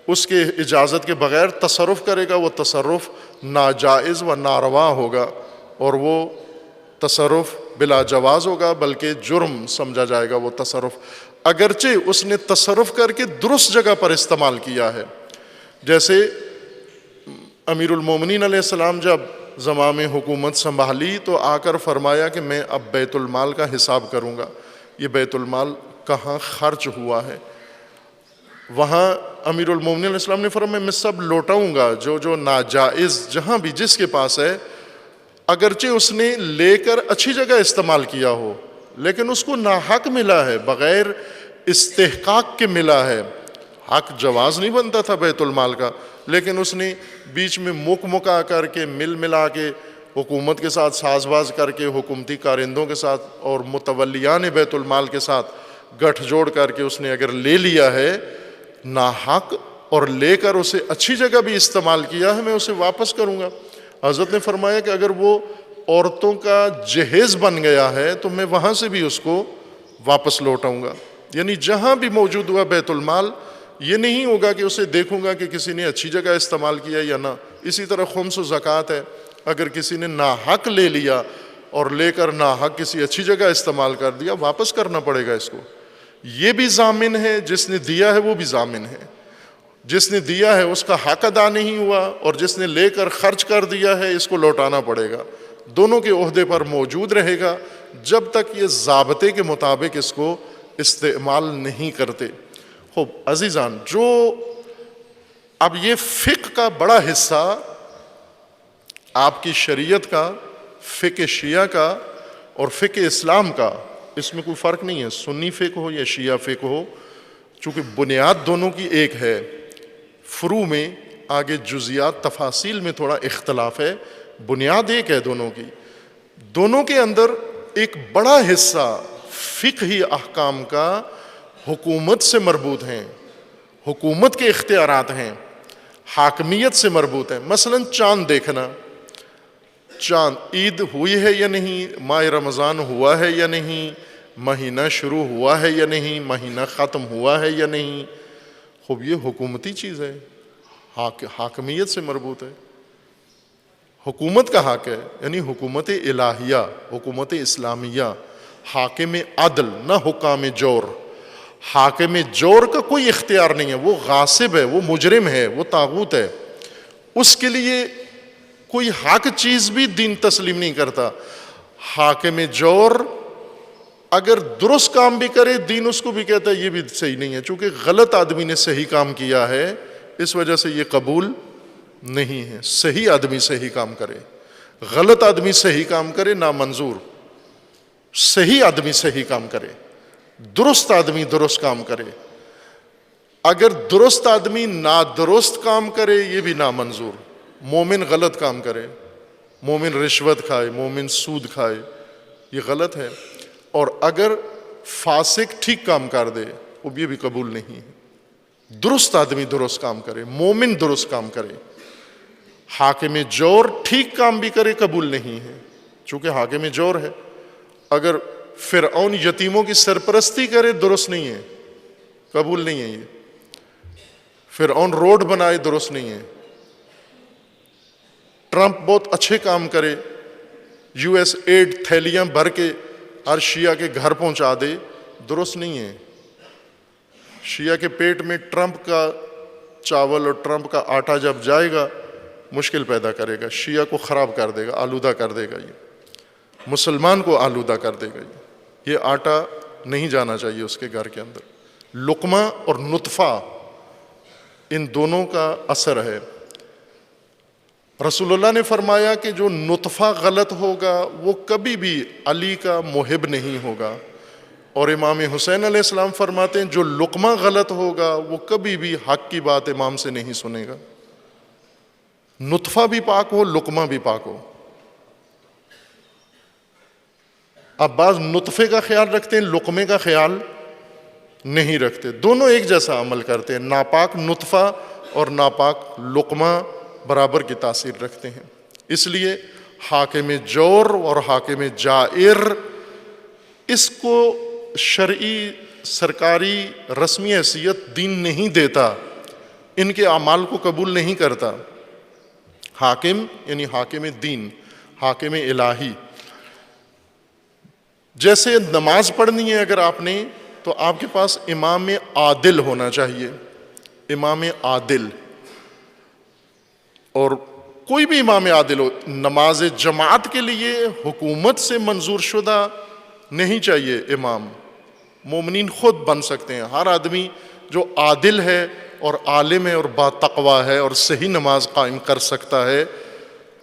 اس کے اجازت کے بغیر تصرف کرے گا، وہ تصرف ناجائز و ناروا ہوگا، اور وہ تصرف بلا جواز ہوگا، بلکہ جرم سمجھا جائے گا وہ تصرف، اگرچہ اس نے تصرف کر کے درست جگہ پر استعمال کیا ہے۔ جیسے امیر المومنین علیہ السلام جب زمام حکومت سنبھالی تو آ کر فرمایا کہ میں اب بیت المال کا حساب کروں گا، یہ بیت المال کہاں خرچ ہوا ہے۔ وہاں امیر المومنین علیہ السلام نے فرمایا میں سب لوٹاؤں گا، جو ناجائز جہاں بھی جس کے پاس ہے، اگرچہ اس نے لے کر اچھی جگہ استعمال کیا ہو، لیکن اس کو ناحق ملا ہے، بغیر استحقاق کے ملا ہے۔ حق جواز نہیں بنتا تھا بیت المال کا، لیکن اس نے بیچ میں مکا کر کے، ملا کے، حکومت کے ساتھ ساز باز کر کے، حکومتی کارندوں کے ساتھ اور متولیان بیت المال کے ساتھ گٹھ جوڑ کر کے اس نے اگر لے لیا ہے ناحق، اور لے کر اسے اچھی جگہ بھی استعمال کیا ہے، میں اسے واپس کروں گا۔ حضرت نے فرمایا کہ اگر وہ عورتوں کا جہیز بن گیا ہے تو میں وہاں سے بھی اس کو واپس لوٹاؤں گا۔ یعنی جہاں بھی موجود ہوا بیت المال، یہ نہیں ہوگا کہ اسے دیکھوں گا کہ کسی نے اچھی جگہ استعمال کیا یا نہ۔ اسی طرح خمس و زکوٰۃ ہے، اگر کسی نے ناحق لے لیا اور لے کر ناحق کسی اچھی جگہ استعمال کر دیا، واپس کرنا پڑے گا اس کو۔ یہ بھی ضامن ہے، جس نے دیا ہے وہ بھی ضامن ہے. جس نے دیا ہے اس کا حق ادا نہیں ہوا، اور جس نے لے کر خرچ کر دیا ہے اس کو لوٹانا پڑے گا. دونوں کے عہدے پر موجود رہے گا جب تک یہ ضابطے کے مطابق اس کو استعمال نہیں کرتے. خوب عزیزان، جو اب یہ فقہ کا بڑا حصہ آپ کی شریعت کا، فقہ شیعہ کا اور فقہ اسلام کا، اس میں کوئی فرق نہیں ہے، سنی فقہ ہو یا شیعہ فقہ ہو، چونکہ بنیاد دونوں کی ایک ہے. فروع میں آگے جزیات تفاصیل میں تھوڑا اختلاف ہے، بنیاد ایک ہے دونوں کی. دونوں کے اندر ایک بڑا حصہ فقہی احکام کا حکومت سے مربوط ہیں، حکومت کے اختیارات ہیں، حاکمیت سے مربوط ہیں. مثلا چاند دیکھنا، چاند عید ہوئی ہے یا نہیں، ماہ رمضان ہوا ہے یا نہیں، مہینہ شروع ہوا ہے یا نہیں، مہینہ ختم ہوا ہے یا نہیں. خوب یہ حکومتی چیز ہے، حاکمیت سے مربوط ہے، حکومت کا حق ہے، یعنی حکومت الہیہ، حکومت اسلامیہ، حاکم عدل نہ حکام جور. حاکم جور کا کوئی اختیار نہیں ہے، وہ غاصب ہے، وہ مجرم ہے، وہ طاغوت ہے. اس کے لیے کوئی حق چیز بھی دین تسلیم نہیں کرتا. حاکم جور اگر درست کام بھی کرے دین اس کو بھی کہتا ہے یہ بھی صحیح نہیں ہے، چونکہ غلط آدمی نے صحیح کام کیا ہے اس وجہ سے یہ قبول نہیں ہے. صحیح آدمی صحیح کام کرے، غلط آدمی صحیح کام کرے نامنظور. صحیح آدمی صحیح کام کرے، درست آدمی درست کام کرے. اگر درست آدمی نادرست کام کرے یہ بھی نامنظور. مومن غلط کام کرے، مومن رشوت کھائے، مومن سود کھائے، یہ غلط ہے. اور اگر فاسق ٹھیک کام کر دے وہ یہ بھی قبول نہیں ہے. درست آدمی درست کام کرے، مومن درست کام کرے. حاکم جور ٹھیک کام بھی کرے قبول نہیں ہے، چونکہ حاکم جور ہے. اگر فرعون یتیموں کی سرپرستی کرے درست نہیں ہے، قبول نہیں ہے. یہ فرعون روڈ بنائے درست نہیں ہے. ٹرمپ بہت اچھے کام کرے، یو ایس ایڈ تھیلیاں بھر کے ہر شیعہ کے گھر پہنچا دے، درست نہیں ہے. شیعہ کے پیٹ میں ٹرمپ کا چاول اور ٹرمپ کا آٹا جب جائے گا مشکل پیدا کرے گا، شیعہ کو خراب کر دے گا، آلودہ کر دے گا. یہ مسلمان کو آلودہ کر دے گا. یہ آٹا نہیں جانا چاہیے اس کے گھر کے اندر. لقمہ اور نطفہ ان دونوں کا اثر ہے. رسول اللہ نے فرمایا کہ جو نطفہ غلط ہوگا وہ کبھی بھی علی کا محب نہیں ہوگا. اور امام حسین علیہ السلام فرماتے ہیں جو لقمہ غلط ہوگا وہ کبھی بھی حق کی بات امام سے نہیں سنے گا. نطفہ بھی پاک ہو، لقمہ بھی پاک ہو. اب بعض نطفے کا خیال رکھتے ہیں، لقمے کا خیال نہیں رکھتے. دونوں ایک جیسا عمل کرتے ہیں. ناپاک نطفہ اور ناپاک لقمہ برابر کی تاثیر رکھتے ہیں. اس لیے حاکم جور اور حاکم جائر اس کو شرعی سرکاری رسمی حیثیت دین نہیں دیتا، ان کے اعمال کو قبول نہیں کرتا. حاکم یعنی حاکم دین، حاکم الہی. جیسے نماز پڑھنی ہے اگر آپ نے تو آپ کے پاس امام عادل ہونا چاہیے. امام عادل، اور کوئی بھی امام عادل ہو. نماز جماعت کے لیے حکومت سے منظور شدہ نہیں چاہیے امام، مومنین خود بن سکتے ہیں. ہر آدمی جو عادل ہے اور عالم ہے اور با تقوی ہے اور صحیح نماز قائم کر سکتا ہے،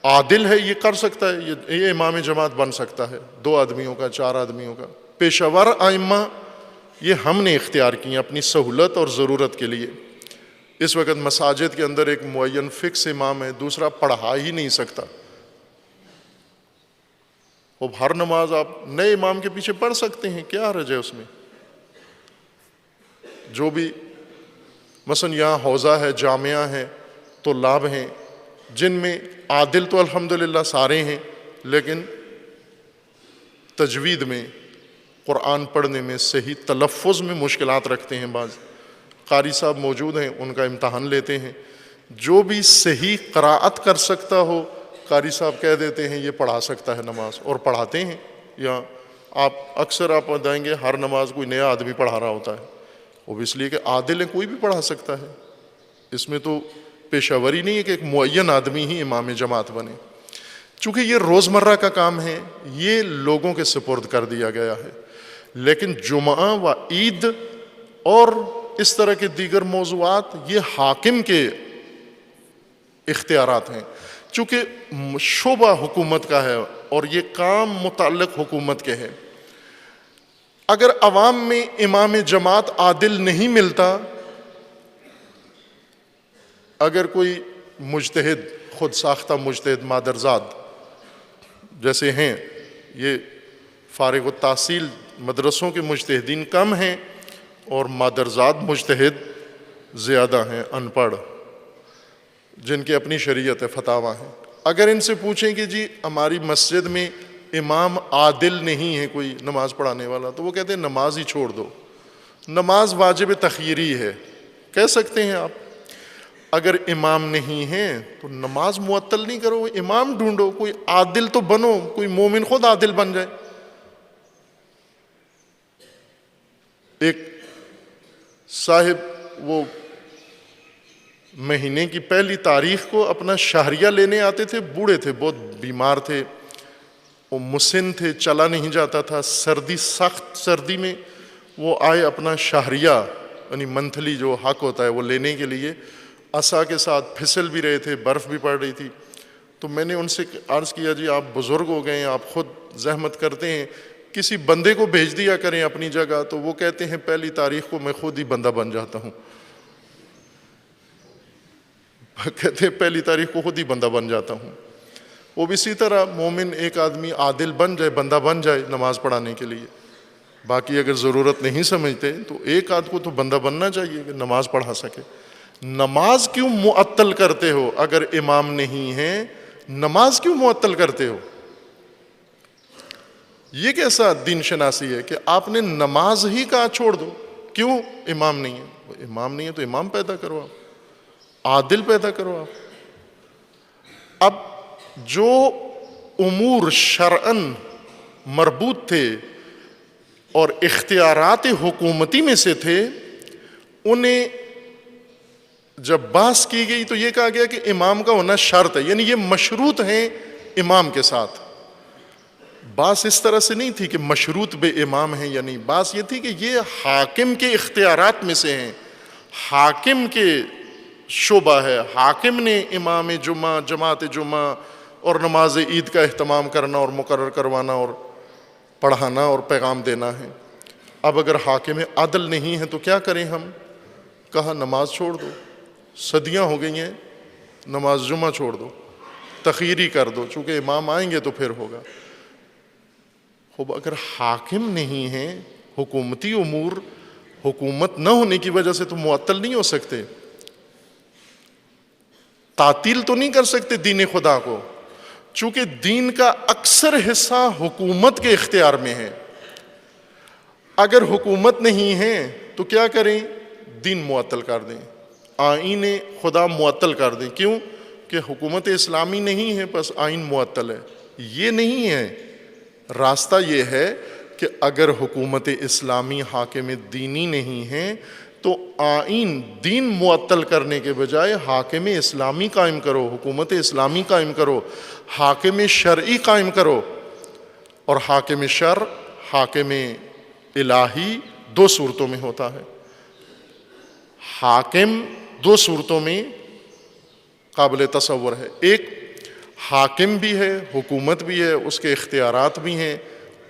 عادل ہے، یہ کر سکتا ہے، یہ امام جماعت بن سکتا ہے. 2 آدمیوں کا، 4 آدمیوں کا. پیشہ ور ائمہ یہ ہم نے اختیار کی ہیں اپنی سہولت اور ضرورت کے لیے. اس وقت مساجد کے اندر ایک معین فکس امام ہے، دوسرا پڑھا ہی نہیں سکتا. اب ہر نماز آپ نئے امام کے پیچھے پڑھ سکتے ہیں، کیا حرج ہے اس میں؟ جو بھی مثلا یہاں حوزہ ہے، جامعہ ہے، طلاب ہیں جن میں عادل تو الحمدللہ سارے ہیں، لیکن تجوید میں، قرآن پڑھنے میں، صحیح تلفظ میں مشکلات رکھتے ہیں. بعض قاری صاحب موجود ہیں، ان کا امتحان لیتے ہیں. جو بھی صحیح قراءت کر سکتا ہو قاری صاحب کہہ دیتے ہیں یہ پڑھا سکتا ہے نماز، اور پڑھاتے ہیں. یا اکثر آپ بتائیں گے ہر نماز کوئی نیا آدمی پڑھا رہا ہوتا ہے، وہ بھی اس لیے کہ عادل ہے، کوئی بھی پڑھا سکتا ہے، اس میں تو پیشہ وری نہیں ہے کہ ایک معین آدمی ہی امام جماعت بنے۔ چونکہ یہ روزمرہ کا کام ہے، یہ لوگوں کے سپرد کر دیا گیا ہے، لیکن جمعہ و عید اور اس طرح کے دیگر موضوعات یہ حاکم کے اختیارات ہیں، چونکہ شعبہ حکومت کا ہے اور یہ کام متعلق حکومت کے ہے۔ اگر عوام میں امام جماعت عادل نہیں ملتا، اگر کوئی مجتہد، خود ساختہ مجتہد مادرزاد جیسے ہیں، یہ فارغ التحصیل مدرسوں کے مجتہدین کم ہیں اور مادرزاد مجتہد زیادہ ہیں، ان پڑھ، جن کی اپنی شریعت فتاویٰ ہیں۔ اگر ان سے پوچھیں کہ جی ہماری مسجد میں امام عادل نہیں ہے کوئی نماز پڑھانے والا، تو وہ کہتے ہیں نماز ہی چھوڑ دو، نماز واجب تخییری ہے۔ کہہ سکتے ہیں آپ اگر امام نہیں ہے تو نماز معطل نہیں کرو، امام ڈھونڈو، کوئی عادل تو بنو، کوئی مومن خود عادل بن جائے۔ ایک صاحب وہ مہینے کی پہلی تاریخ کو اپنا شہریہ لینے آتے تھے، بوڑھے تھے، بہت بیمار تھے، وہ مسن تھے، چلا نہیں جاتا تھا، سردی، سخت سردی میں وہ آئے اپنا شہریہ یعنی منتھلی جو حق ہوتا ہے وہ لینے کے لیے، عصا کے ساتھ پھسل بھی رہے تھے، برف بھی پڑ رہی تھی۔ تو میں نے ان سے عرض کیا جی آپ بزرگ ہو گئے ہیں، آپ خود زحمت کرتے ہیں، کسی بندے کو بھیج دیا کریں اپنی جگہ۔ تو وہ کہتے ہیں پہلی تاریخ کو میں خود ہی بندہ بن جاتا ہوں، کہتے ہیں پہلی تاریخ کو خود ہی بندہ بن جاتا ہوں۔ وہ بھی اسی طرح مومن ایک آدمی عادل بن جائے، بندہ بن جائے نماز پڑھانے کے لیے، باقی اگر ضرورت نہیں سمجھتے تو ایک آدھ کو تو بندہ بننا چاہیے کہ نماز پڑھا سکے۔ نماز کیوں معطل کرتے ہو اگر امام نہیں ہے؟ نماز کیوں معطل کرتے ہو؟ یہ کیسا دین شناسی ہے کہ آپ نے نماز ہی کہا چھوڑ دو؟ کیوں؟ امام نہیں ہے۔ امام نہیں ہے تو امام پیدا کرو، آپ عادل پیدا کرو۔ آپ اب جو امور شرعن مربوط تھے اور اختیارات حکومتی میں سے تھے، انہیں جب بحث کی گئی تو یہ کہا گیا کہ امام کا ہونا شرط ہے، یعنی یہ مشروط ہیں امام کے ساتھ۔ بات اس طرح سے نہیں تھی کہ مشروط بے امام ہیں یا نہیں، بات یہ تھی کہ یہ حاکم کے اختیارات میں سے ہیں، حاکم کے شعبہ ہے، حاکم نے امام جمعہ، جماعت جمعہ اور نماز عید کا اہتمام کرنا اور مقرر کروانا اور پڑھانا اور پیغام دینا ہے۔ اب اگر حاکم عدل نہیں ہے تو کیا کریں ہم؟ کہا نماز چھوڑ دو، صدیاں ہو گئی ہیں، نماز جمعہ چھوڑ دو، تخییری کر دو، چونکہ امام آئیں گے تو پھر ہوگا۔ خوب اگر حاکم نہیں ہے، حکومتی امور حکومت نہ ہونے کی وجہ سے تو معطل نہیں ہو سکتے، تعطیل تو نہیں کر سکتے دین خدا کو، چونکہ دین کا اکثر حصہ حکومت کے اختیار میں ہے۔ اگر حکومت نہیں ہے تو کیا کریں؟ دین معطل کر دیں، آئین خدا معطل کر دیں۔ کیوں؟ کہ حکومت اسلامی نہیں ہے بس آئین معطل ہے۔ یہ نہیں ہے، راستہ یہ ہے کہ اگر حکومت اسلامی حاکم دینی نہیں ہے تو آئین دین معطل کرنے کے بجائے حاکم اسلامی قائم کرو، حکومت اسلامی قائم کرو، حاکم شرعی قائم کرو۔ اور حاکم شرع، حاکم الہی دو صورتوں میں ہوتا ہے۔ حاکم دو صورتوں میں قابل تصور ہے، ایک حاکم بھی ہے، حکومت بھی ہے، اس کے اختیارات بھی ہیں،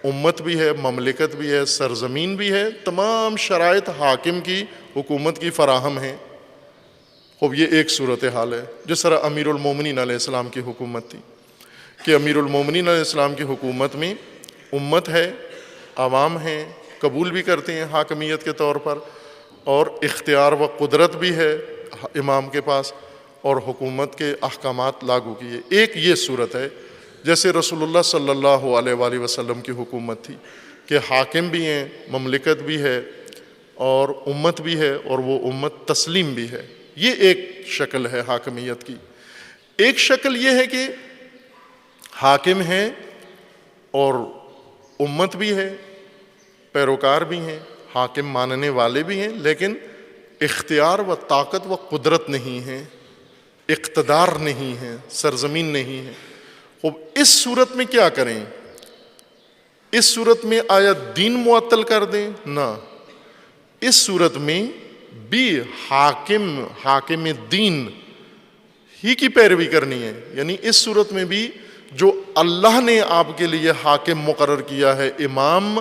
امت بھی ہے، مملکت بھی ہے، سرزمین بھی ہے، تمام شرائط حاکم کی، حکومت کی فراہم ہیں۔ خوب یہ ایک صورتحال ہے، جس طرح امیر المومنین علیہ السلام کی حکومت تھی کہ امیر المومنین علیہ السلام کی حکومت میں امت ہے، عوام ہیں، قبول بھی کرتے ہیں حاکمیت کے طور پر، اور اختیار و قدرت بھی ہے امام کے پاس، اور حکومت کے احکامات لاگو کیے۔ ایک یہ صورت ہے جیسے رسول اللہ صلی اللہ علیہ وآلہ وسلم کی حکومت تھی کہ حاکم بھی ہیں، مملکت بھی ہے اور امت بھی ہے، اور وہ امت تسلیم بھی ہے۔ یہ ایک شکل ہے حاکمیت کی۔ ایک شکل یہ ہے کہ حاکم ہے اور امت بھی ہے، پیروکار بھی ہیں، حاکم ماننے والے بھی ہیں، لیکن اختیار و طاقت و قدرت نہیں ہے، اقتدار نہیں ہے، سرزمین نہیں ہے۔ اب اس صورت میں کیا کریں؟ اس صورت میں آیا دین معطل کر دیں؟ نہ، اس صورت میں بھی حاکم دین ہی کی پیروی کرنی ہے۔ یعنی اس صورت میں بھی جو اللہ نے آپ کے لیے حاکم مقرر کیا ہے، امام،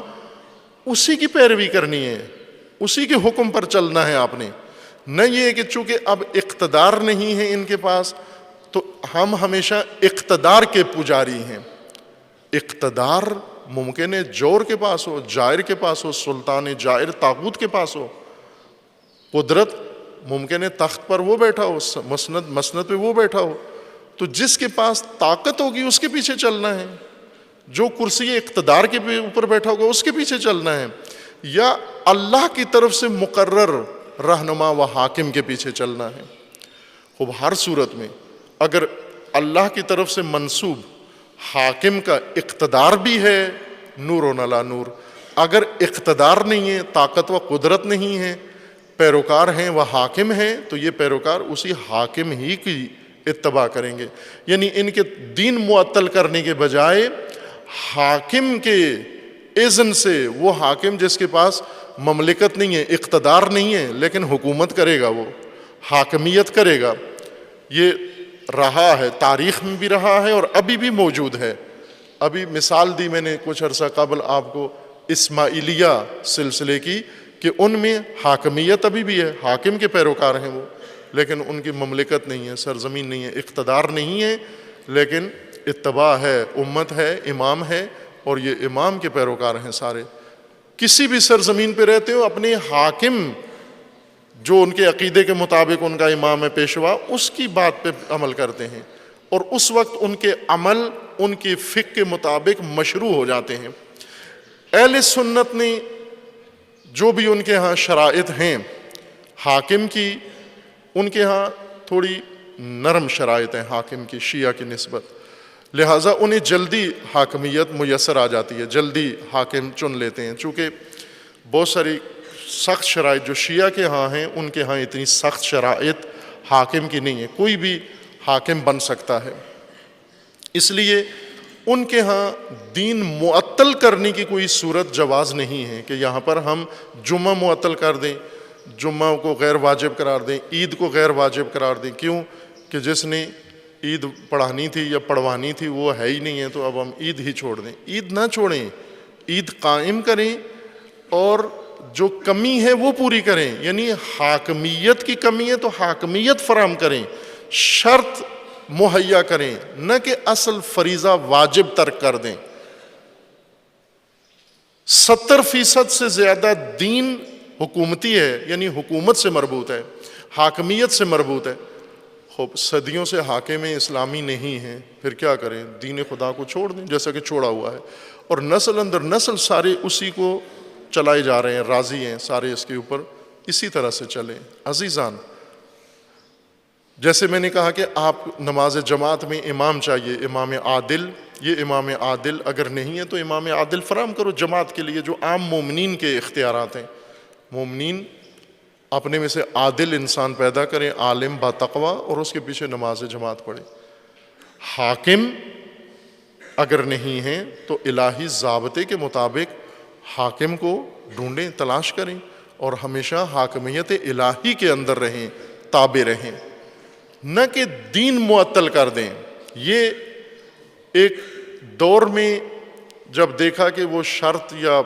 اسی کی پیروی کرنی ہے، اسی کے حکم پر چلنا ہے آپ نے۔ نہ یہ کہ چونکہ اب اقتدار نہیں ہے ان کے پاس تو ہم ہمیشہ اقتدار کے پجاری ہیں۔ اقتدار ممکن ہے جور کے پاس ہو، جائر کے پاس ہو، سلطان جائر طاغوت کے پاس ہو۔ قدرت ممکن ہے تخت پر وہ بیٹھا ہو، مسند پہ وہ بیٹھا ہو، تو جس کے پاس طاقت ہوگی اس کے پیچھے چلنا ہے، جو کرسی اقتدار کے اوپر بیٹھا ہوگا اس کے پیچھے چلنا ہے، یا اللہ کی طرف سے مقرر رہنما و حاکم کے پیچھے چلنا ہے۔ خوب ہر صورت میں اگر اللہ کی طرف سے منسوب حاکم کا اقتدار بھی ہے، نور و نلا نور، اگر اقتدار نہیں ہے، طاقت و قدرت نہیں ہے، پیروکار ہیں وہ حاکم ہیں، تو یہ پیروکار اسی حاکم ہی کی اتباع کریں گے۔ یعنی ان کے دین معطل کرنے کے بجائے حاکم کے اذن سے، وہ حاکم جس کے پاس مملکت نہیں ہے، اقتدار نہیں ہے، لیکن حکومت کرے گا، وہ حاکمیت کرے گا، یہ رہا ہے، تاریخ میں بھی رہا ہے اور ابھی بھی موجود ہے۔ ابھی مثال دی میں نے کچھ عرصہ قبل آپ کو اسماعیلیہ سلسلے کی، کہ ان میں حاکمیت ابھی بھی ہے، حاکم کے پیروکار ہیں وہ، لیکن ان کی مملکت نہیں ہے، سرزمین نہیں ہے، اقتدار نہیں ہے، لیکن اتباع ہے، امت ہے، امام ہے، اور یہ امام کے پیروکار ہیں سارے۔ کسی بھی سرزمین پہ رہتے ہو، اپنے حاکم جو ان کے عقیدے کے مطابق ان کا امام ہے، پیشوا، اس کی بات پہ عمل کرتے ہیں، اور اس وقت ان کے عمل ان کی فقہ کے مطابق مشروع ہو جاتے ہیں۔ اہل سنت نے جو بھی ان کے ہاں شرائط ہیں حاکم کی، ان کے ہاں تھوڑی نرم شرائط ہیں حاکم کی شیعہ کی نسبت، لہٰذا انہیں جلدی حاکمیت میسر آ جاتی ہے، جلدی حاکم چن لیتے ہیں۔ چونکہ بہت ساری سخت شرائط جو شیعہ کے ہاں ہیں، ان کے ہاں اتنی سخت شرائط حاکم کی نہیں ہے، کوئی بھی حاکم بن سکتا ہے۔ اس لیے ان کے ہاں دین معطل کرنے کی کوئی صورت جواز نہیں ہے کہ یہاں پر ہم جمعہ معطل کر دیں، جمعہ کو غیر واجب قرار دیں، عید کو غیر واجب قرار دیں۔ کیوں؟ کہ جس نے عید پڑھانی تھی یا پڑھوانی تھی وہ ہے ہی نہیں ہے، تو اب ہم عید ہی چھوڑ دیں۔ عید نہ چھوڑیں، عید قائم کریں، اور جو کمی ہے وہ پوری کریں۔ یعنی حاکمیت کی کمی ہے تو حاکمیت فراہم کریں، شرط مہیا کریں، نہ کہ اصل فریضہ واجب ترک کر دیں۔ 70% سے زیادہ دین حکومتی ہے، یعنی حکومت سے مربوط ہے، حاکمیت سے مربوط ہے۔ خوب صدیوں سے حاکم اسلامی نہیں ہیں، پھر کیا کریں؟ دین خدا کو چھوڑ دیں جیسا کہ چھوڑا ہوا ہے، اور نسل اندر نسل سارے اسی کو چلائے جا رہے ہیں، راضی ہیں سارے اس کے اوپر، اسی طرح سے چلیں۔ عزیزان، جیسے میں نے کہا کہ آپ نماز جماعت میں امام چاہیے، امام عادل، یہ امام عادل اگر نہیں ہے تو امام عادل فراہم کرو جماعت کے لیے، جو عام مومنین کے اختیارات ہیں۔ مومنین اپنے میں سے عادل انسان پیدا کریں، عالم با تقوی، اور اس کے پیچھے نماز جماعت پڑھیں۔ حاکم اگر نہیں ہیں تو الہی ضابطے کے مطابق حاکم کو ڈھونڈیں، تلاش کریں، اور ہمیشہ حاکمیت الہی کے اندر رہیں، تابع رہیں، نہ کہ دین معطل کر دیں۔ یہ ایک دور میں جب دیکھا کہ وہ شرط یا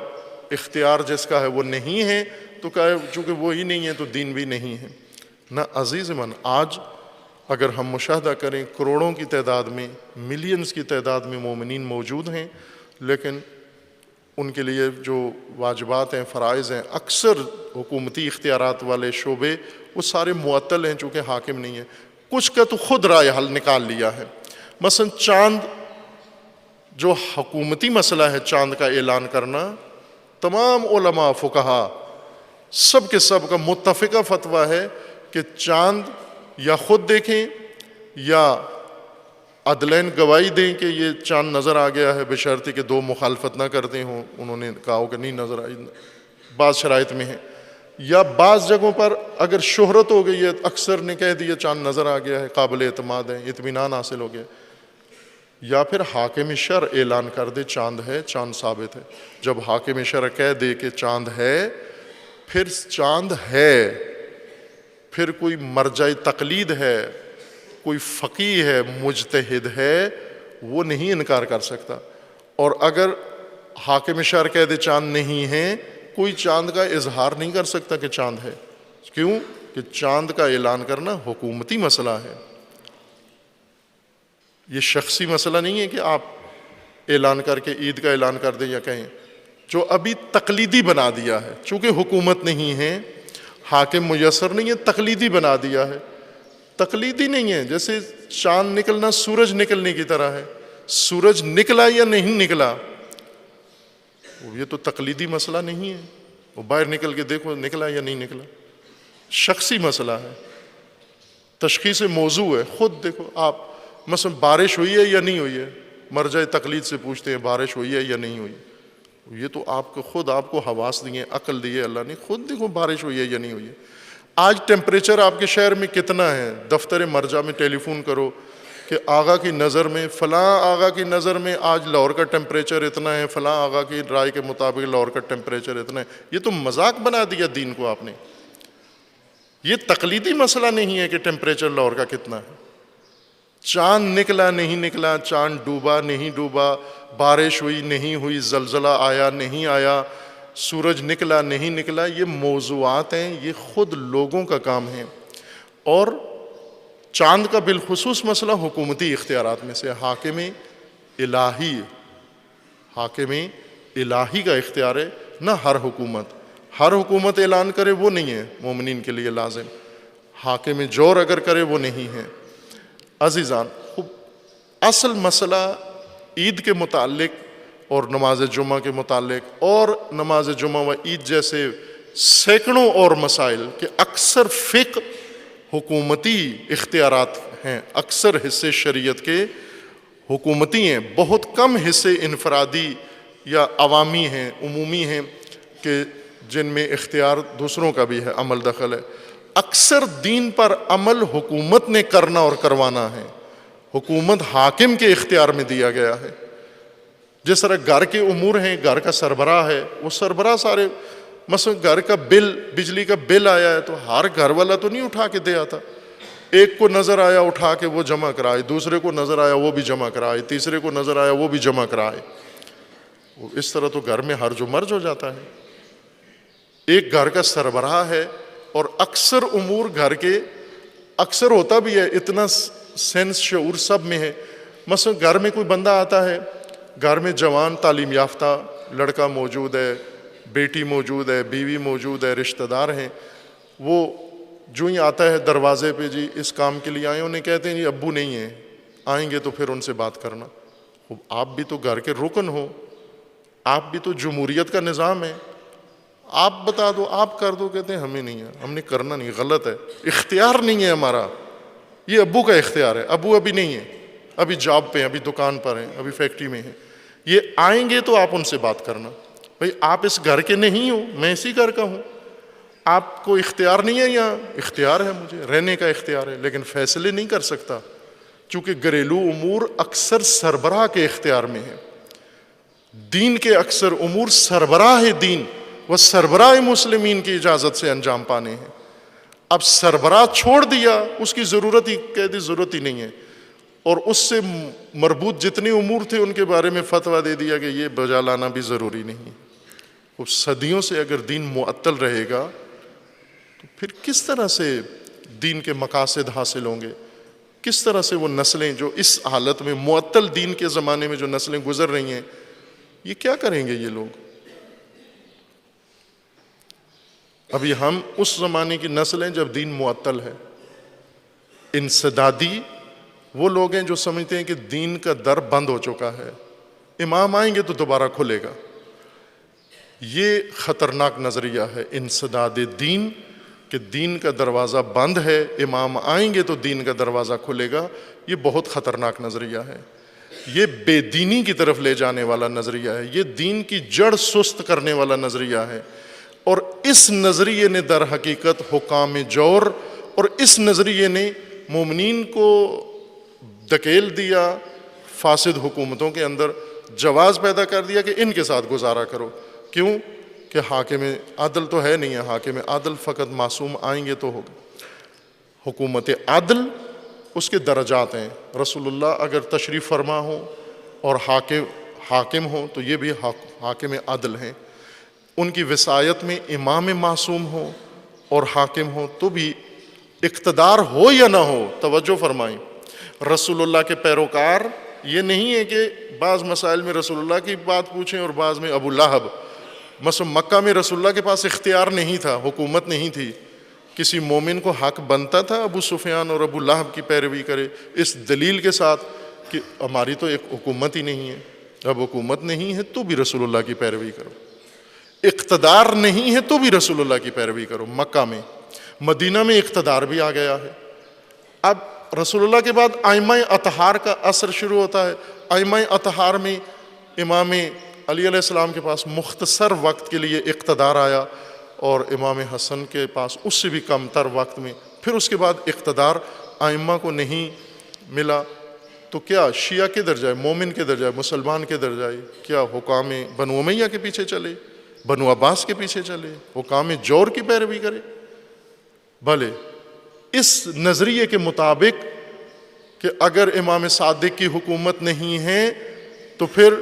اختیار جس کا ہے وہ نہیں ہے، تو کہا چونکہ وہی نہیں ہے تو دین بھی نہیں ہے۔ نہ عزیز من، آج اگر ہم مشاہدہ کریں کروڑوں کی تعداد میں، ملینز کی تعداد میں مومنین موجود ہیں، لیکن ان کے لیے جو واجبات ہیں، فرائض ہیں، اکثر حکومتی اختیارات والے شعبے وہ سارے معطل ہیں چونکہ حاکم نہیں ہے۔ کچھ کا تو خود رائے حل نکال لیا ہے، مثلا چاند جو حکومتی مسئلہ ہے، چاند کا اعلان کرنا، تمام علماء فقہا سب کے سب کا متفقہ فتویٰ ہے کہ چاند یا خود دیکھیں یا عدلین گواہی دیں کہ یہ چاند نظر آ گیا ہے، بشرطے کہ دو مخالفت نہ کرتے ہوں، انہوں نے کہا ہو کہ نہیں نظر آئی، بعض شرائط میں ہے، یا بعض جگہوں پر اگر شہرت ہو گئی ہے، اکثر نے کہہ دیا چاند نظر آ گیا ہے، قابل اعتماد ہے، اطمینان حاصل ہو گیا، یا پھر حاکم شرع اعلان کر دے چاند ہے، چاند ثابت ہے۔ جب حاکم شرع کہہ دے کہ چاند ہے، پھر چاند ہے، پھر کوئی مرجع تقلید ہے، کوئی فقیہ ہے، مجتہد ہے، وہ نہیں انکار کر سکتا۔ اور اگر حاکم شرع کہہ دے چاند نہیں ہے، کوئی چاند کا اظہار نہیں کر سکتا کہ چاند ہے۔ کیوں کہ چاند کا اعلان کرنا حکومتی مسئلہ ہے، یہ شخصی مسئلہ نہیں ہے کہ آپ اعلان کر کے عید کا اعلان کر دیں یا کہیں۔ جو ابھی تقلیدی بنا دیا ہے، چونکہ حکومت نہیں ہے، حاکم میسر نہیں ہے، تقلیدی بنا دیا ہے۔ تقلیدی نہیں ہے، جیسے چاند نکلنا سورج نکلنے کی طرح ہے، سورج نکلا یا نہیں نکلا، یہ تو تقلیدی مسئلہ نہیں ہے، وہ باہر نکل کے دیکھو نکلا یا نہیں نکلا، شخصی مسئلہ ہے، تشخیص موضوع ہے۔ خود دیکھو آپ، مثلا بارش ہوئی ہے یا نہیں ہوئی ہے، مرجع تقلید سے پوچھتے ہیں بارش ہوئی ہے یا نہیں ہوئی، یہ تو آپ کو خود آپ کو حواس دیے، عقل دیے اللہ نے، خود دیکھو بارش ہوئی ہے یا نہیں ہوئی ہے۔ آج ٹیمپریچر آپ کے شہر میں کتنا ہے، دفتر مرجع میں ٹیلی فون کرو کہ آغا کی نظر میں، فلاں آغا کی نظر میں آج لاہور کا ٹیمپریچر اتنا ہے، فلاں آغا کی رائے کے مطابق لاہور کا ٹیمپریچر اتنا ہے۔ یہ تو مذاق بنا دیا دین کو آپ نے۔ یہ تقلیدی مسئلہ نہیں ہے کہ ٹیمپریچر لاہور کا کتنا ہے، چاند نکلا نہیں نکلا، چاند ڈوبا نہیں ڈوبا، بارش ہوئی نہیں ہوئی، زلزلہ آیا نہیں آیا، سورج نکلا نہیں نکلا، یہ موضوعات ہیں، یہ خود لوگوں کا کام ہے۔ اور چاند کا بالخصوص مسئلہ حکومتی اختیارات میں سے حاکم الہی کا اختیار ہے، نہ ہر حکومت اعلان کرے وہ نہیں ہے مومنین کے لیے لازم، حاکم جور اگر کرے وہ نہیں ہے۔ عزیزان، اصل مسئلہ عید کے متعلق اور نماز جمعہ کے متعلق اور نماز جمعہ و عید جیسے سینکڑوں اور مسائل کہ اکثر فقہ حکومتی اختیارات ہیں، اکثر حصے شریعت کے حکومتی ہیں، بہت کم حصے انفرادی یا عوامی ہیں، عمومی ہیں کہ جن میں اختیار دوسروں کا بھی ہے، عمل دخل ہے۔ اکثر دین پر عمل حکومت نے کرنا اور کروانا ہے، حکومت حاکم کے اختیار میں دیا گیا ہے۔ جس طرح گھر کے امور ہیں، گھر کا سربراہ ہے، وہ سربراہ سارے، مثلا گھر کا بل، بجلی کا بل آیا ہے تو ہر گھر والا تو نہیں اٹھا کے دے آتا، ایک کو نظر آیا اٹھا کے وہ جمع کرائے، دوسرے کو نظر آیا وہ بھی جمع کرائے، تیسرے کو نظر آیا وہ بھی جمع کرائے۔ اس طرح تو گھر میں ہرج و مرج ہو جاتا ہے۔ ایک گھر کا سربراہ ہے اور اکثر امور گھر کے، اکثر ہوتا بھی ہے، اتنا سینس شعور سب میں ہے۔ مثلا گھر میں کوئی بندہ آتا ہے، گھر میں جوان تعلیم یافتہ لڑکا موجود ہے، بیٹی موجود ہے، بیوی موجود ہے، رشتہ دار ہیں، وہ جو ہی آتا ہے دروازے پہ، جی اس کام کے لیے آئے، انہیں کہتے ہیں جی ابو نہیں ہیں، آئیں گے تو پھر ان سے بات کرنا۔ آپ بھی تو گھر کے رکن ہو، آپ بھی تو جمہوریت کا نظام ہے، آپ بتا دو، آپ کر دو، کہتے ہیں ہمیں نہیں ہے، ہم نے کرنا نہیں، غلط ہے، اختیار نہیں ہے ہمارا، یہ ابو کا اختیار ہے، ابو ابھی نہیں ہے، ابھی جاب پہ ہیں، ابھی دکان پر ہیں، ابھی فیکٹری میں ہیں، یہ آئیں گے تو آپ ان سے بات کرنا۔ بھئی آپ اس گھر کے نہیں ہو، میں اسی گھر کا ہوں، آپ کو اختیار نہیں ہے، یہاں اختیار ہے، مجھے رہنے کا اختیار ہے، لیکن فیصلے نہیں کر سکتا، چونکہ گھریلو امور اکثر سربراہ کے اختیار میں ہے۔ دین کے اکثر امور سربراہ دین و سربراہ مسلمین کی اجازت سے انجام پانے ہیں۔ اب سربراہ چھوڑ دیا، اس کی ضرورت ہی نہیں ہے، اور اس سے مربوط جتنے امور تھے ان کے بارے میں فتویٰ دے دیا کہ یہ بجا لانا بھی ضروری نہیں۔ اب صدیوں سے اگر دین معطل رہے گا تو پھر کس طرح سے دین کے مقاصد حاصل ہوں گے؟ کس طرح سے وہ نسلیں جو اس حالت میں معطل دین کے زمانے میں جو نسلیں گزر رہی ہیں، یہ کیا کریں گے یہ لوگ؟ ابھی ہم اس زمانے کی نسل ہیں جب دین معطل ہے۔ انسدادی وہ لوگ ہیں جو سمجھتے ہیں کہ دین کا در بند ہو چکا ہے، امام آئیں گے تو دوبارہ کھلے گا۔ یہ خطرناک نظریہ ہے انسداد دین، کہ دین کا دروازہ بند ہے، امام آئیں گے تو دین کا دروازہ کھلے گا، یہ بہت خطرناک نظریہ ہے، یہ بے دینی کی طرف لے جانے والا نظریہ ہے، یہ دین کی جڑ سست کرنے والا نظریہ ہے۔ اور اس نظریے نے در حقیقت حکام جور اور اس نظریے نے مومنین کو دھکیل دیا فاسد حکومتوں کے اندر، جواز پیدا کر دیا کہ ان کے ساتھ گزارا کرو۔ کیوں؟ کہ حاکم عدل تو ہے نہیں ہے، حاکم عدل فقط معصوم آئیں گے تو ہوگا۔ حکومت عدل اس کے درجات ہیں، رسول اللہ اگر تشریف فرما ہو اور حاکم ہو تو یہ بھی حاکم عدل ہیں، ان کی وصایت میں امام معصوم ہو اور حاکم ہو تو بھی اقتدار ہو یا نہ ہو، توجہ فرمائیں، رسول اللہ کے پیروکار یہ نہیں ہے کہ بعض مسائل میں رسول اللہ کی بات پوچھیں اور بعض میں ابو لہب۔ مثلا مکہ میں رسول اللہ کے پاس اختیار نہیں تھا، حکومت نہیں تھی، کسی مومن کو حق بنتا تھا ابو سفیان اور ابو لہب کی پیروی کرے اس دلیل کے ساتھ کہ ہماری تو ایک حکومت ہی نہیں ہے، اب حکومت نہیں ہے تو بھی رسول اللہ کی پیروی کرو، اقتدار نہیں ہے تو بھی رسول اللہ کی پیروی کرو۔ مکہ میں، مدینہ میں اقتدار بھی آ گیا ہے۔ اب رسول اللہ کے بعد ائمہ اطہار کا اثر شروع ہوتا ہے۔ ائمہ اطہار میں امام علی علیہ السلام کے پاس مختصر وقت کے لیے اقتدار آیا اور امام حسن کے پاس اس سے بھی کم تر وقت میں، پھر اس کے بعد اقتدار ائمہ کو نہیں ملا تو کیا شیعہ کدھر جائے، مومن کدھر جائے، مسلمان کدھر جائے؟ کیا حکام بنو امیہ کے پیچھے چلے، بنو عباس کے پیچھے چلے، حکام جور کی پیروی کرے؟ بھلے اس نظریے کے مطابق کہ اگر امام صادق کی حکومت نہیں ہے تو پھر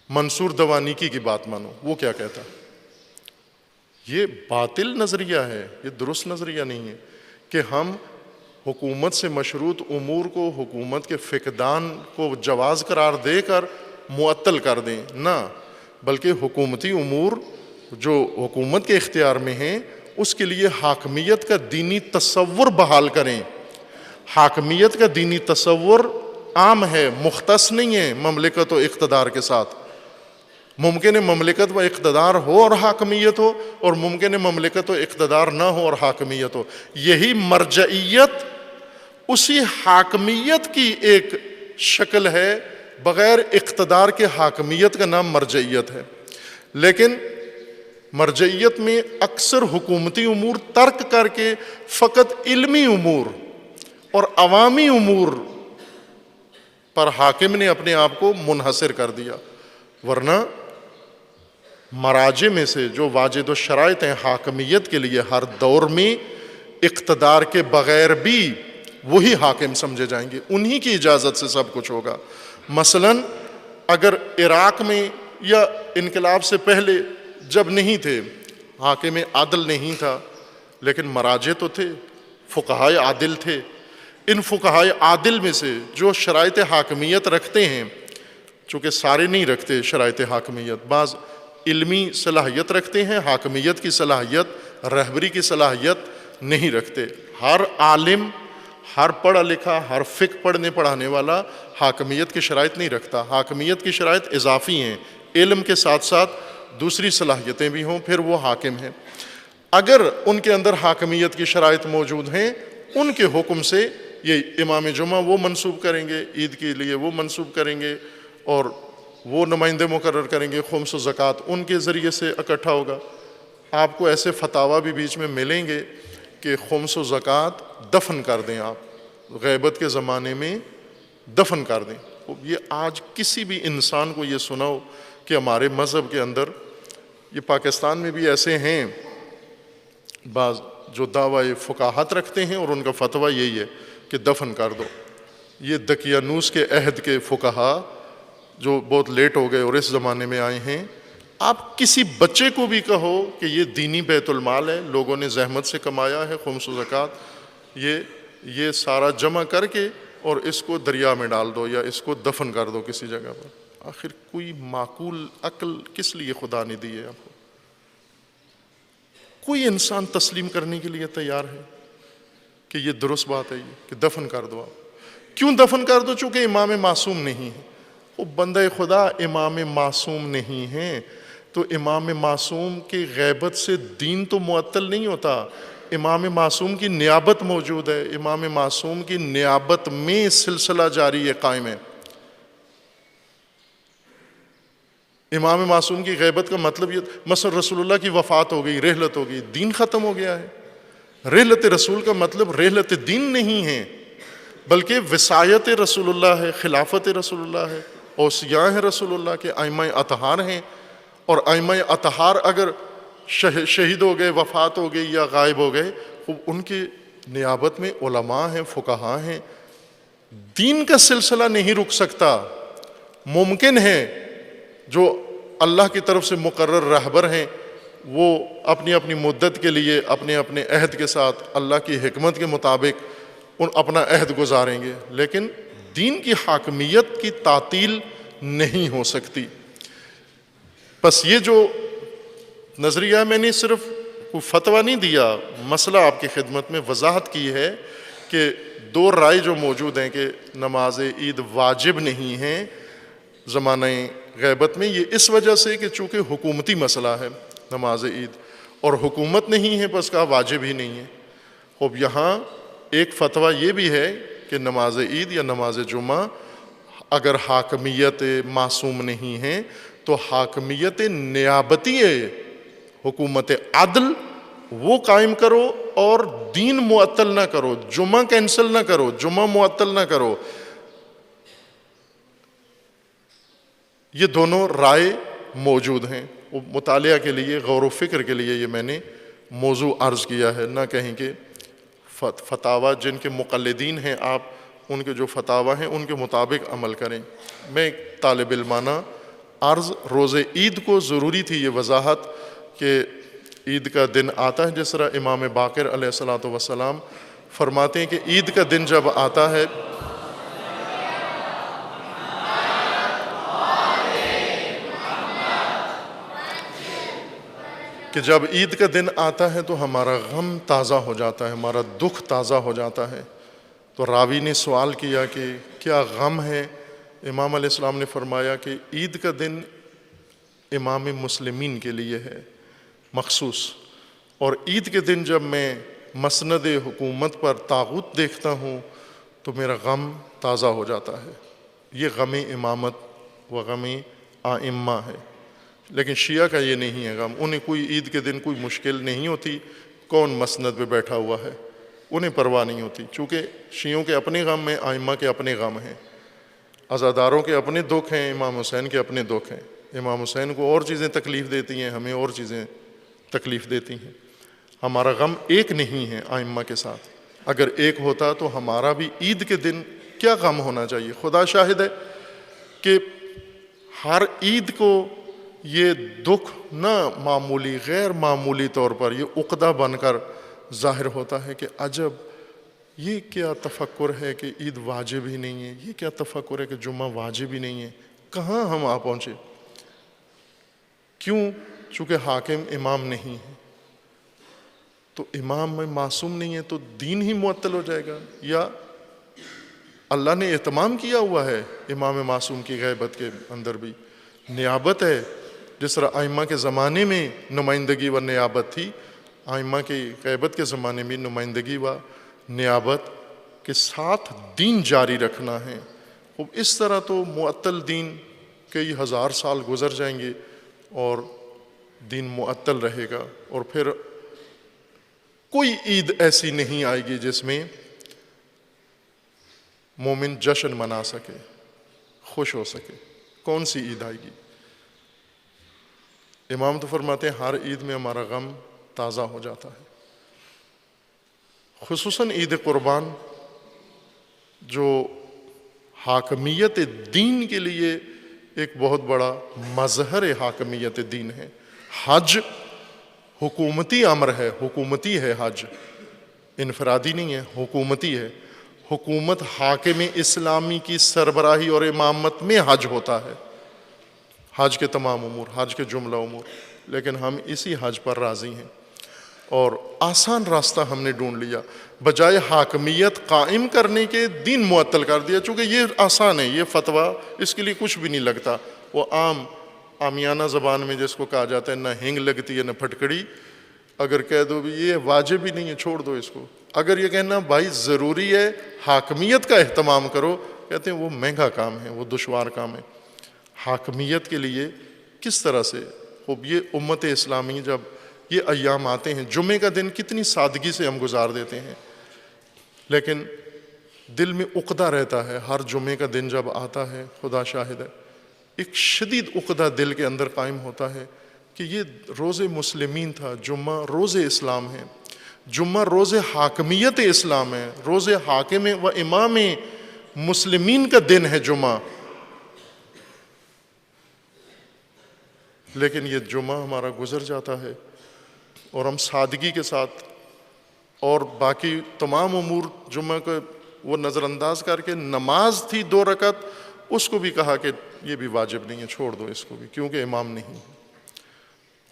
منصور دوانیکی کی بات مانو، وہ کیا کہتا؟ یہ باطل نظریہ ہے، یہ درست نظریہ نہیں ہے کہ ہم حکومت سے مشروط امور کو، حکومت کے فقدان کو جواز قرار دے کر معطل کر دیں، نہ، بلکہ حکومتی امور جو حکومت کے اختیار میں ہیں اس کے لیے حاکمیت کا دینی تصور بحال کریں۔ حاکمیت کا دینی تصور عام ہے، مختص نہیں ہے مملکت و اقتدار کے ساتھ۔ ممکن ہے مملکت و اقتدار ہو اور حاکمیت ہو، اور ممکن ہے مملکت و اقتدار نہ ہو اور حاکمیت ہو۔ یہی مرجعیت اسی حاکمیت کی ایک شکل ہے، بغیر اقتدار کے حاکمیت کا نام مرجعیت ہے۔ لیکن مرجعیت میں اکثر حکومتی امور ترک کر کے فقط علمی امور اور عوامی امور پر حاکم نے اپنے آپ کو منحصر کر دیا، ورنہ مراجع میں سے جو واجد و شرائط ہیں حاکمیت کے لیے ہر دور میں، اقتدار کے بغیر بھی وہی حاکم سمجھے جائیں گے، انہی کی اجازت سے سب کچھ ہوگا۔ مثلا اگر عراق میں یا انقلاب سے پہلے جب نہیں تھے، حاکم عادل نہیں تھا، لیکن مراجع تو تھے، فقہائے عادل تھے، ان فقہائے عادل میں سے جو شرائط حاکمیت رکھتے ہیں، چونکہ سارے نہیں رکھتے شرائط حاکمیت، بعض علمی صلاحیت رکھتے ہیں، حاکمیت کی صلاحیت، رہبری کی صلاحیت نہیں رکھتے۔ ہر عالم، ہر پڑھا لکھا، ہر فقہ پڑھنے پڑھانے والا حاکمیت کی شرائط نہیں رکھتا۔ حاکمیت کی شرائط اضافی ہیں، علم کے ساتھ ساتھ دوسری صلاحیتیں بھی ہوں، پھر وہ حاکم ہیں۔ اگر ان کے اندر حاکمیت کی شرائط موجود ہیں، ان کے حکم سے یہ امام جمعہ وہ منسوب کریں گے، عید کے لیے وہ منسوب کریں گے، اور وہ نمائندے مقرر کریں گے، خمس و زکوٰۃ ان کے ذریعے سے اکٹھا ہوگا۔ آپ کو ایسے فتاویٰ بھی بیچ میں ملیں گے کہ خمس و زکوٰۃ دفن کر دیں، آپ غیبت کے زمانے میں دفن کر دیں۔ یہ آج کسی بھی انسان کو یہ سناؤ کہ ہمارے مذہب کے اندر، یہ پاکستان میں بھی ایسے ہیں بعض جو دعوی فقاہت رکھتے ہیں اور ان کا فتویٰ یہی ہے کہ دفن کر دو۔ یہ دقیانوس کے عہد کے فقہا جو بہت لیٹ ہو گئے اور اس زمانے میں آئے ہیں، آپ کسی بچے کو بھی کہو کہ یہ دینی بیت المال ہے، لوگوں نے زحمت سے کمایا ہے، خمس و زکوٰۃ یہ سارا جمع کر کے اور اس کو دریا میں ڈال دو یا اس کو دفن کر دو کسی جگہ پر۔ آخر کوئی معقول عقل کس لیے خدا نے دی ہے آپ کو؟ کوئی انسان تسلیم کرنے کے لیے تیار ہے کہ یہ درست بات ہے یہ کہ دفن کر دو؟ آپ کیوں دفن کر دو؟ چونکہ امام معصوم نہیں ہے۔ وہ بندہ خدا امام معصوم نہیں ہے تو امام معصوم کی غیبت سے دین تو معطل نہیں ہوتا، امام معصوم کی نیابت موجود ہے، امام معصوم کی نیابت میں سلسلہ جاری ہے، قائم ہے۔ امام معصوم کی غیبت کا مطلب یہ، مثلا رسول اللہ کی وفات ہو گئی، رحلت ہو گئی، دین ختم ہو گیا ہے۔ رحلت رسول کا مطلب رحلت دین نہیں ہے، بلکہ وصایت رسول اللہ ہے، خلافت رسول اللہ ہے، اوصیاء ہیں رسول اللہ کے، ائمہ اطہار ہیں۔ اور ائمہ اطہار اگر شہید ہو گئے، وفات ہو گئی یا غائب ہو گئے، ان کی نیابت میں علماء ہیں، فقہاء ہیں۔ دین کا سلسلہ نہیں رک سکتا۔ ممکن ہے جو اللہ کی طرف سے مقرر رہبر ہیں وہ اپنی اپنی مدت کے لیے اپنے اپنے عہد کے ساتھ اللہ کی حکمت کے مطابق اپنا عہد گزاریں گے، لیکن دین کی حاکمیت کی تعطیل نہیں ہو سکتی۔ بس یہ جو نظریہ، میں نے صرف کوئی فتویٰ نہیں دیا، مسئلہ آپ کی خدمت میں وضاحت کی ہے کہ دو رائے جو موجود ہیں کہ نماز عید واجب نہیں ہے زمانہ غیبت میں، یہ اس وجہ سے کہ چونکہ حکومتی مسئلہ ہے نماز عید، اور حکومت نہیں ہے بس کا واجب ہی نہیں ہے۔ اب یہاں ایک فتویٰ یہ بھی ہے کہ نماز عید یا نماز جمعہ اگر حاکمیت معصوم نہیں ہے تو حاکمیت نیابتی ہے، حکومت عدل وہ قائم کرو اور دین معطل نہ کرو، جمعہ کینسل نہ کرو، جمعہ معطل نہ کرو۔ یہ دونوں رائے موجود ہیں، مطالعہ کے لیے، غور و فکر کے لیے یہ میں نے موضوع عرض کیا ہے، نہ کہیں کہ فتاویٰ جن کے مقلدین ہیں آپ ان کے جو فتاویٰ ہیں ان کے مطابق عمل کریں۔ میں طالب علمانہ عرض روز عید کو ضروری تھی یہ وضاحت کہ عید کا دن آتا ہے، جس طرح امام باقر علیہ الصلاۃ والسلام فرماتے ہیں کہ عید کا دن جب آتا ہے کہ جب عید کا دن آتا ہے تو ہمارا غم تازہ ہو جاتا ہے، ہمارا دکھ تازہ ہو جاتا ہے۔ تو راوی نے سوال کیا کہ کیا غم ہے؟ امام علیہ السلام نے فرمایا کہ عید کا دن امام مسلمین کے لیے ہے مخصوص، اور عید کے دن جب میں مسند حکومت پر طاغوت دیکھتا ہوں تو میرا غم تازہ ہو جاتا ہے۔ یہ غم امامت و غم ائمہ ہے، لیکن شیعہ کا یہ نہیں ہے غم۔ انہیں کوئی عید کے دن کوئی مشکل نہیں ہوتی، کون مسند پہ بیٹھا ہوا ہے، انہیں پرواہ نہیں ہوتی، چونکہ شیعوں کے اپنے غم ہیں، ائمہ کے اپنے غم ہیں، عزاداروں کے اپنے دکھ ہیں، امام حسین کے اپنے دکھ ہیں۔ امام حسین کو اور چیزیں تکلیف دیتی ہیں، ہمیں اور چیزیں تکلیف دیتی ہیں۔ ہمارا غم ایک نہیں ہے ائمہ کے ساتھ، اگر ایک ہوتا تو ہمارا بھی عید کے دن کیا غم ہونا چاہیے۔ خدا شاہد ہے کہ ہر عید کو یہ دکھ نہ معمولی، غیر معمولی طور پر یہ عقدہ بن کر ظاہر ہوتا ہے کہ عجب یہ کیا تفکر ہے کہ عید واجب ہی نہیں ہے، یہ کیا تفکر ہے کہ جمعہ واجب ہی نہیں ہے، کہاں ہم آ پہنچے؟ کیوں؟ چونکہ حاکم امام نہیں ہے، تو امام میں معصوم نہیں ہے تو دین ہی معطل ہو جائے گا؟ یا اللہ نے اہتمام کیا ہوا ہے امام معصوم کی غیبت کے اندر بھی نیابت ہے، جس طرح ائمہ کے زمانے میں نمائندگی و نیابت تھی، ائمہ کی غیبت کے زمانے میں نمائندگی و نیابت کے ساتھ دین جاری رکھنا ہے۔ اس طرح تو معطل دین کئی ہزار سال گزر جائیں گے اور دین معطل رہے گا، اور پھر کوئی عید ایسی نہیں آئے گی جس میں مومن جشن منا سکے، خوش ہو سکے۔ کون سی عید آئے گی؟ امام تو فرماتے ہیں ہر عید میں ہمارا غم تازہ ہو جاتا ہے، خصوصاً عید قربان جو حاکمیت دین کے لیے ایک بہت بڑا مظہر حاکمیت دین ہے۔ حج حکومتی امر ہے، حکومتی ہے، حج انفرادی نہیں ہے، حکومتی ہے۔ حکومت حاکم اسلامی کی سربراہی اور امامت میں حج ہوتا ہے، حج کے تمام امور، حج کے جملہ امور، لیکن ہم اسی حج پر راضی ہیں اور آسان راستہ ہم نے ڈھونڈ لیا، بجائے حاکمیت قائم کرنے کے دین معطل کر دیا، چونکہ یہ آسان ہے، یہ فتویٰ اس کے لیے کچھ بھی نہیں لگتا، وہ عام عامیانہ زبان میں جس کو کہا جاتا ہے نہ ہینگ لگتی ہے نہ پھٹکڑی، اگر کہہ دو بھی یہ واجب ہی نہیں ہے چھوڑ دو اس کو، اگر یہ کہنا بھائی ضروری ہے حاکمیت کا اہتمام کرو، کہتے ہیں وہ مہنگا کام ہے، وہ دشوار کام ہے۔ حاکمیت کے لیے کس طرح سے خوب یہ امت اسلامی جب یہ ایام آتے ہیں، جمعے کا دن کتنی سادگی سے ہم گزار دیتے ہیں، لیکن دل میں عقدہ رہتا ہے ہر جمعے کا دن جب آتا ہے، خدا شاہد ہے ایک شدید عقدہ دل کے اندر قائم ہوتا ہے کہ یہ روز مسلمین تھا، جمعہ روز اسلام ہے، جمعہ روز حاکمیت اسلام ہے، روز حاکم و امام مسلمین کا دن ہے جمعہ، لیکن یہ جمعہ ہمارا گزر جاتا ہے اور ہم سادگی کے ساتھ اور باقی تمام امور جمعہ کو وہ نظر انداز کر کے، نماز تھی 2 رکعت اس کو بھی کہا کہ یہ بھی واجب نہیں ہے چھوڑ دو اس کو بھی کیونکہ امام نہیں،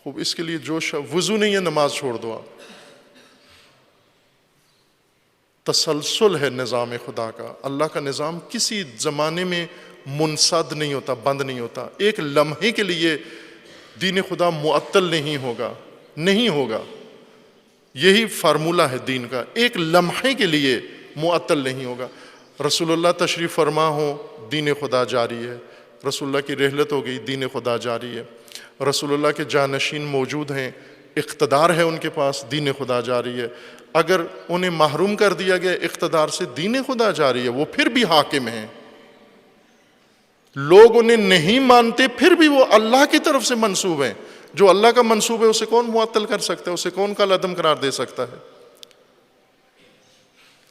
خوب اس کے لیے وضو نہیں ہے نماز چھوڑ دو آپ۔ تسلسل ہے نظام خدا کا، اللہ کا نظام کسی زمانے میں منسد نہیں ہوتا، بند نہیں ہوتا، ایک لمحے کے لیے دین خدا معطل نہیں ہوگا، نہیں ہوگا، یہی فارمولہ ہے دین کا، ایک لمحے کے لیے معطل نہیں ہوگا۔ رسول اللہ تشریف فرما ہو دین خدا جاری ہے، رسول اللہ کی رحلت ہو گئی دین خدا جاری ہے، رسول اللہ کے جانشین موجود ہیں، اقتدار ہے ان کے پاس، دین خدا جاری ہے، اگر انہیں محروم کر دیا گیا اقتدار سے دین خدا جاری ہے، وہ پھر بھی حاکم ہیں، لوگ انہیں نہیں مانتے پھر بھی وہ اللہ کی طرف سے منسوب ہیں، جو اللہ کا منسوب ہے اسے کون معطل کر سکتا ہے، اسے کون کالعدم قرار دے سکتا ہے؟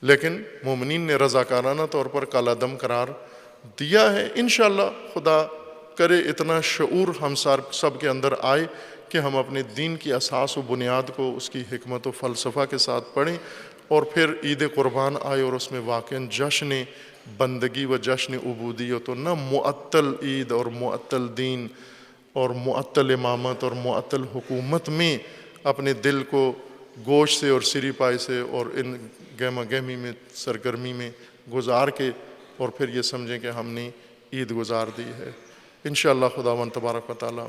لیکن مومنین نے رضاکارانہ طور پر کالعدم قرار دیا ہے۔ انشاءاللہ خدا کرے اتنا شعور ہم سب کے اندر آئے کہ ہم اپنے دین کی اساس و بنیاد کو اس کی حکمت و فلسفہ کے ساتھ پڑھیں، اور پھر عید قربان آئے اور اس میں واقعاً جشن بندگی و جشن عبودیت، تو نہ معطل عید اور معطل دین اور معطل امامت اور معطل حکومت میں اپنے دل کو گوشت سے اور سری پائے سے اور ان گہما گہمی میں سرگرمی میں گزار کے اور پھر یہ سمجھیں کہ ہم نے عید گزار دی ہے۔ انشاءاللہ خداوند تبارک و تعالیٰ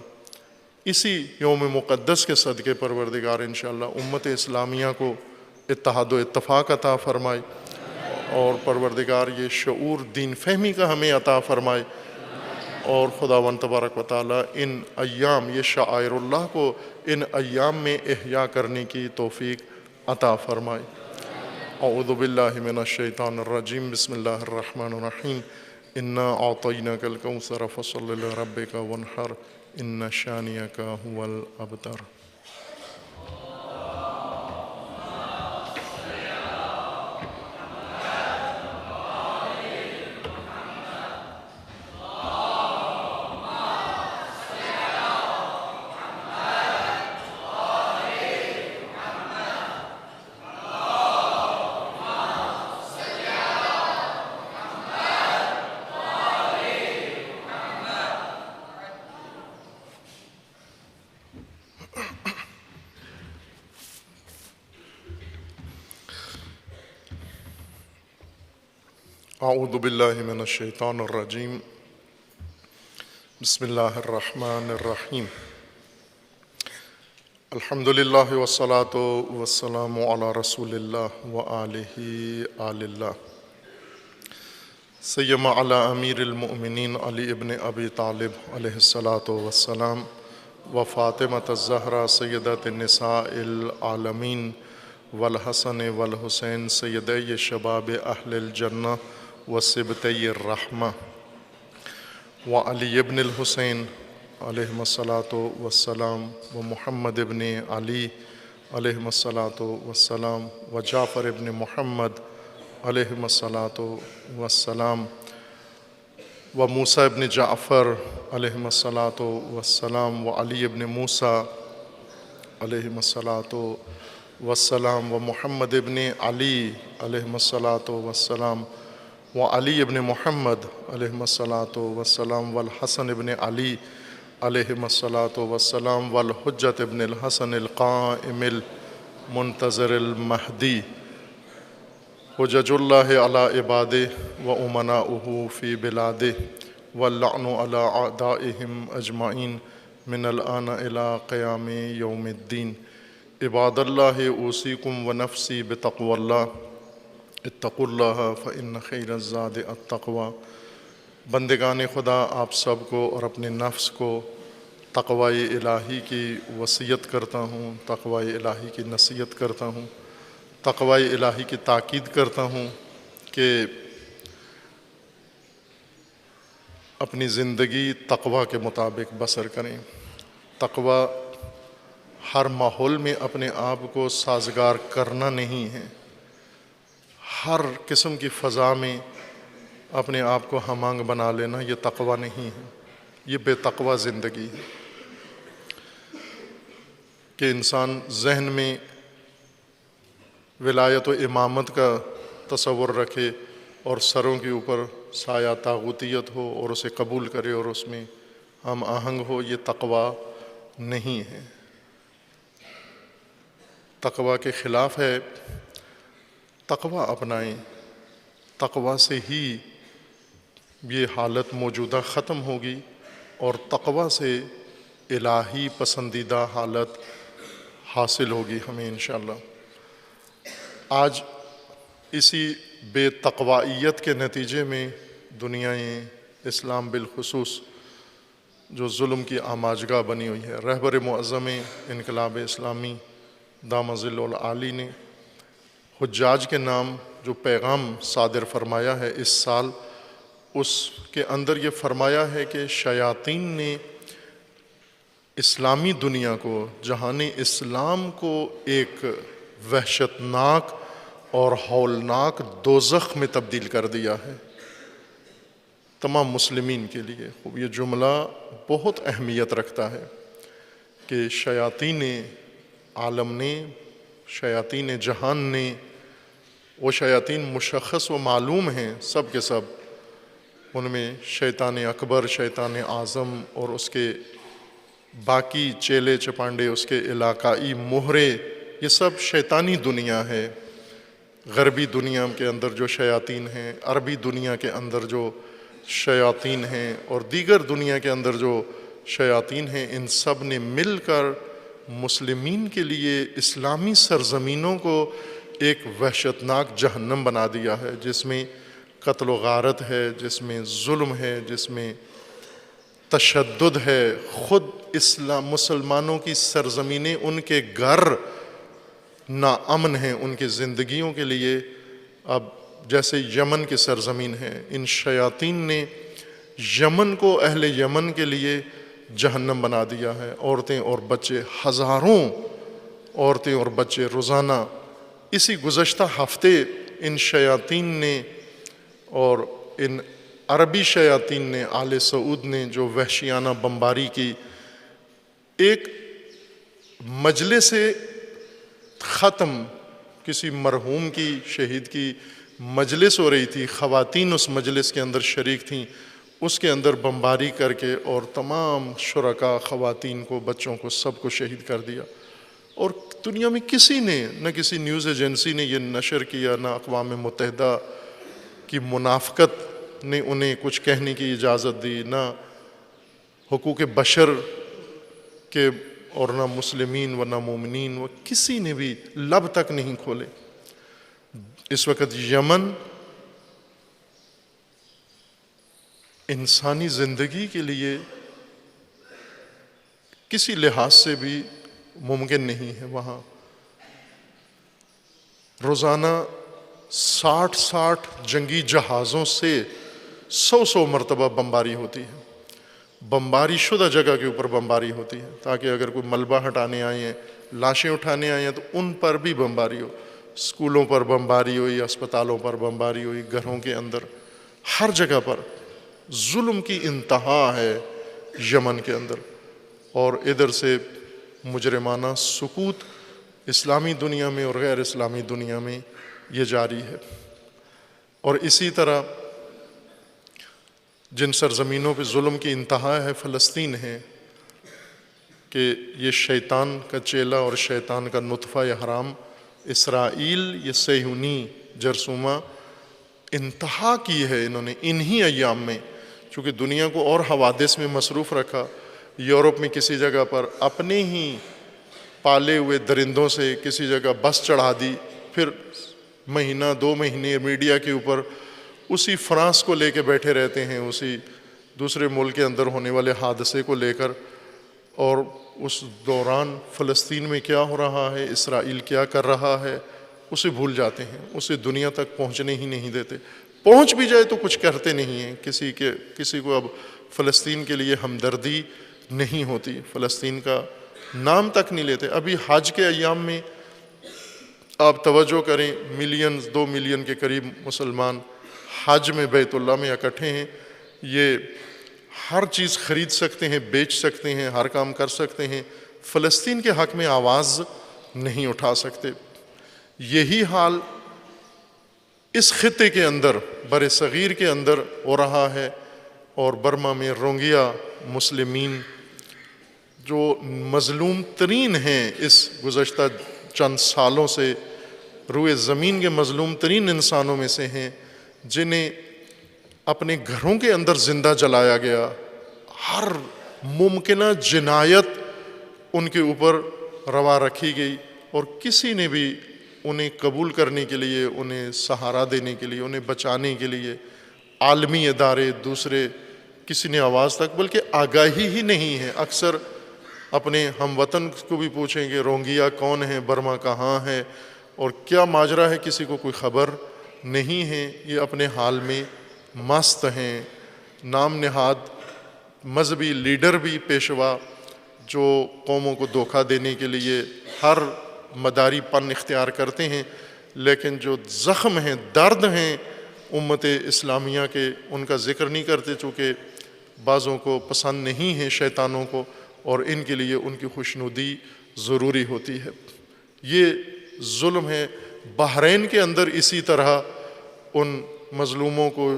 اسی یوم مقدس کے صدقے پروردگار انشاءاللہ امت اسلامیہ کو اتحاد و اتفاق عطا فرمائے، اور پروردگار یہ شعور دین فہمی کا ہمیں عطا فرمائے، اور خداوند تبارک و تعالیٰ ان ایام یہ شعائر اللہ کو ان ایام میں احیاء کرنے کی توفیق عطا فرمائے۔ اعوذ باللہ من الشیطان الرجیم، بسم اللہ الرحمن الرحیم، انا اعطیناک الکوثر فصل لربک وانحر ان شانئک هو الابتر۔ اعوذ باللہ من الشیطان الرجیم، بسم اللہ الرحمن الرحیم، الحمدللہ والصلاة والسلام علی رسول اللہ وآلہ آل اللہ، سیما علی امیر المؤمنین علی ابن ابی طالب علیہ الصلاة والسلام، وفاطمۃ الزہرا سیدۃ النساء العالمین، والحسن والحسین سیدی شباب اہل الجنہ وصبطی الرحمہ، وعلی ابن الحسین علیہم الصلاۃ والسلام، ومحمد ابن علی علیہم الصلاۃ والسلام، وجعفر ابن محمد علیہم الصلاۃ والسلام، وموسیٰ ابن جعفر علیہم الصلاۃ والسلام، وعلی ابن موسیٰ علیہم الصلاۃ والسلام، ومحمد ابن علی علیہم الصلاۃ والسلام، وعلی ابن محمد علیہم الصلاۃ والسلام، والحسن ابن علی علیہم الصلاۃ والسلام، والحجۃ ابن الحسن القائم المنتظر المہدی، حجج اللہ علی عبادہ وامناؤہ فی بلادہ، واللعن علی اعدائہم اجمعین من الآن إلى قیام یوم الدین۔ عباد اللہ اوصیکم ونفسی بتقوی اللہ، اتقوا اللہ فإن خیر الزاد التقوی۔ بندگان خدا، آپ سب کو اور اپنے نفس کو تقوی الہی کی وصیت کرتا ہوں، تقوی الہی کی نصیحت کرتا ہوں، تقوی الہی کی تاکید کرتا ہوں کہ اپنی زندگی تقوی کے مطابق بسر کریں۔ تقوی ہر ماحول میں اپنے آپ کو سازگار کرنا نہیں ہے، ہر قسم کی فضا میں اپنے آپ کو ہم آہنگ بنا لینا یہ تقوی نہیں ہے، یہ بے تقوی زندگی ہے کہ انسان ذہن میں ولایت و امامت کا تصور رکھے اور سروں کے اوپر سایہ طاغوتیت ہو اور اسے قبول کرے اور اس میں ہم آہنگ ہو، یہ تقوی نہیں ہے۔ تقوی کے خلاف ہے۔ تقوی اپنائیں، تقوی سے ہی یہ حالت موجودہ ختم ہوگی اور تقوی سے الہی پسندیدہ حالت حاصل ہوگی ہمیں انشاءاللہ۔ آج اسی بے تقویت کے نتیجے میں دنیائے اسلام بالخصوص جو ظلم کی آماجگاہ بنی ہوئی ہے، رہبر معظم انقلاب اسلامی دامہ ظل العالی نے حجاج کے نام جو پیغام صادر فرمایا ہے اس سال، اس کے اندر یہ فرمایا ہے کہ شیاطین نے اسلامی دنیا کو، جہان اسلام کو ایک وحشتناک اور ہولناک دوزخ میں تبدیل کر دیا ہے تمام مسلمین کے لیے۔ خوب یہ جملہ بہت اہمیت رکھتا ہے کہ شیاطین عالم نے، شیاطین جہان نے، وہ شیاطین مشخص و معلوم ہیں سب کے سب، ان میں شیطان اکبر، شیطان اعظم اور اس کے باقی چیلے چپانڈے، اس کے علاقائی مہرے، یہ سب شیطانی دنیا ہے۔ غربی دنیا کے اندر جو شیاطین ہیں، عربی دنیا کے اندر جو شیاطین ہیں اور دیگر دنیا کے اندر جو شیاطین ہیں، ان سب نے مل کر مسلمین کے لیے اسلامی سرزمینوں کو ایک وحشتناک جہنم بنا دیا ہے، جس میں قتل و غارت ہے، جس میں ظلم ہے، جس میں تشدد ہے۔ خود مسلمانوں کی سرزمینیں، ان کے گھر ناامن ہیں ان کی زندگیوں کے لیے۔ اب جیسے یمن کی سرزمین ہے، ان شیاطین نے یمن کو، اہل یمن کے لیے جہنم بنا دیا ہے۔ عورتیں اور بچے، ہزاروں عورتیں اور بچے روزانہ، اسی گزشتہ ہفتے ان شیاطین نے اور ان عربی شیاطین نے، آل سعود نے جو وحشیانہ بمباری کی، ایک مجلس ختم، کسی مرحوم کی، شہید کی مجلس ہو رہی تھی، خواتین اس مجلس کے اندر شریک تھیں، اس کے اندر بمباری کر کے اور تمام شرکاء، خواتین کو، بچوں کو، سب کو شہید کر دیا۔ اور دنیا میں کسی نے، نہ کسی نیوز ایجنسی نے یہ نشر کیا، نہ اقوام متحدہ کی منافقت نے انہیں کچھ کہنے کی اجازت دی، نہ حقوق بشر کے، اور نہ مسلمین و نہ مومنین، وہ کسی نے بھی لب تک نہیں کھولے۔ اس وقت یمن انسانی زندگی کے لیے کسی لحاظ سے بھی ممکن نہیں ہے۔ وہاں روزانہ 60 جنگی جہازوں سے 100 مرتبہ بمباری ہوتی ہے۔ بمباری شدہ جگہ کے اوپر بمباری ہوتی ہے تاکہ اگر کوئی ملبہ ہٹانے آئے ہیں، لاشیں اٹھانے آئے ہیں تو ان پر بھی بمباری ہو۔ اسکولوں پر بمباری ہوئی، اسپتالوں پر بمباری ہوئی، گھروں کے اندر، ہر جگہ پر ظلم کی انتہا ہے یمن کے اندر۔ اور ادھر سے مجرمانہ سکوت اسلامی دنیا میں اور غیر اسلامی دنیا میں یہ جاری ہے۔ اور اسی طرح جن سرزمینوں پہ ظلم کی انتہا ہے، فلسطین ہے، کہ یہ شیطان کا چیلا اور شیطان کا نطفہ حرام اسرائیل، یہ صہیونی جرثومہ انتہا کی ہے انہوں نے انہی ایام میں، چونکہ دنیا کو اور حوادث میں مصروف رکھا، یورپ میں کسی جگہ پر اپنے ہی پالے ہوئے درندوں سے کسی جگہ بس چڑھا دی، پھر مہینہ 2 مہینے میڈیا کے اوپر اسی فرانس کو لے کے بیٹھے رہتے ہیں، اسی دوسرے ملک کے اندر ہونے والے حادثے کو لے کر، اور اس دوران فلسطین میں کیا ہو رہا ہے، اسرائیل کیا کر رہا ہے، اسے بھول جاتے ہیں، اسے دنیا تک پہنچنے ہی نہیں دیتے، پہنچ بھی جائے تو کچھ کرتے نہیں ہیں، کسی کو اب فلسطین کے لیے ہمدردی نہیں ہوتی، فلسطین کا نام تک نہیں لیتے۔ ابھی حج کے ایام میں آپ توجہ کریں، 2 ملین کے قریب مسلمان حج میں بیت اللہ میں اکٹھے ہیں، یہ ہر چیز خرید سکتے ہیں، بیچ سکتے ہیں، ہر کام کر سکتے ہیں، فلسطین کے حق میں آواز نہیں اٹھا سکتے۔ یہی حال اس خطے کے اندر، بر صغیر کے اندر ہو رہا ہے، اور برما میں روہنگیا مسلمین جو مظلوم ترین ہیں اس گزشتہ چند سالوں سے، روئے زمین کے مظلوم ترین انسانوں میں سے ہیں، جنہیں اپنے گھروں کے اندر زندہ جلایا گیا، ہر ممکنہ جنایت ان کے اوپر روا رکھی گئی، اور کسی نے بھی انہیں قبول کرنے کے لیے، انہیں سہارا دینے کے لیے، انہیں بچانے کے لیے عالمی ادارے، دوسرے کسی نے آواز تک، بلکہ آگاہی ہی نہیں ہے۔ اکثر اپنے ہم وطن کو بھی پوچھیں گے روہنگیا کون ہے، برما کہاں ہے اور کیا ماجرا ہے، کسی کو کوئی خبر نہیں ہے۔ یہ اپنے حال میں مست ہیں، نام نہاد مذہبی لیڈر بھی پیشوا جو قوموں کو دھوکہ دینے کے لیے ہر مداری پن اختیار کرتے ہیں، لیکن جو زخم ہیں، درد ہیں امت اسلامیہ کے، ان کا ذکر نہیں کرتے، چونکہ بعضوں کو پسند نہیں ہے شیطانوں کو، اور ان کے لیے ان کی خوشنودی ضروری ہوتی ہے۔ یہ ظلم ہے۔ بحرین کے اندر اسی طرح ان مظلوموں کو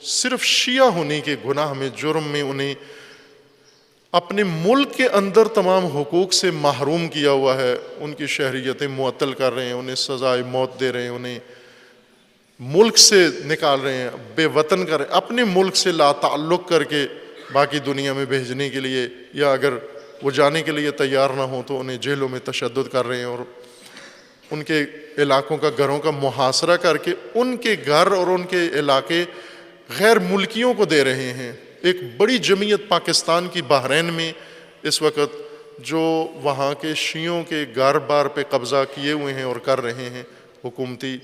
صرف شیعہ ہونے کے گناہ میں، جرم میں، انہیں اپنے ملک کے اندر تمام حقوق سے محروم کیا ہوا ہے، ان کی شہریتیں معطل کر رہے ہیں، انہیں سزائے موت دے رہے ہیں، انہیں ملک سے نکال رہے ہیں، بے وطن کر رہے ہیں، اپنے ملک سے لا تعلق کر کے باقی دنیا میں بھیجنے کے لیے، یا اگر وہ جانے کے لیے تیار نہ ہوں تو انہیں جیلوں میں تشدد کر رہے ہیں، اور ان کے علاقوں کا، گھروں کا محاصرہ کر کے ان کے گھر اور ان کے علاقے غیر ملکیوں کو دے رہے ہیں۔ ایک بڑی جمعیت پاکستان کی بحرین میں اس وقت جو وہاں کے شیعوں کے گھر بار پہ قبضہ کیے ہوئے ہیں اور کر رہے ہیں، حکومتی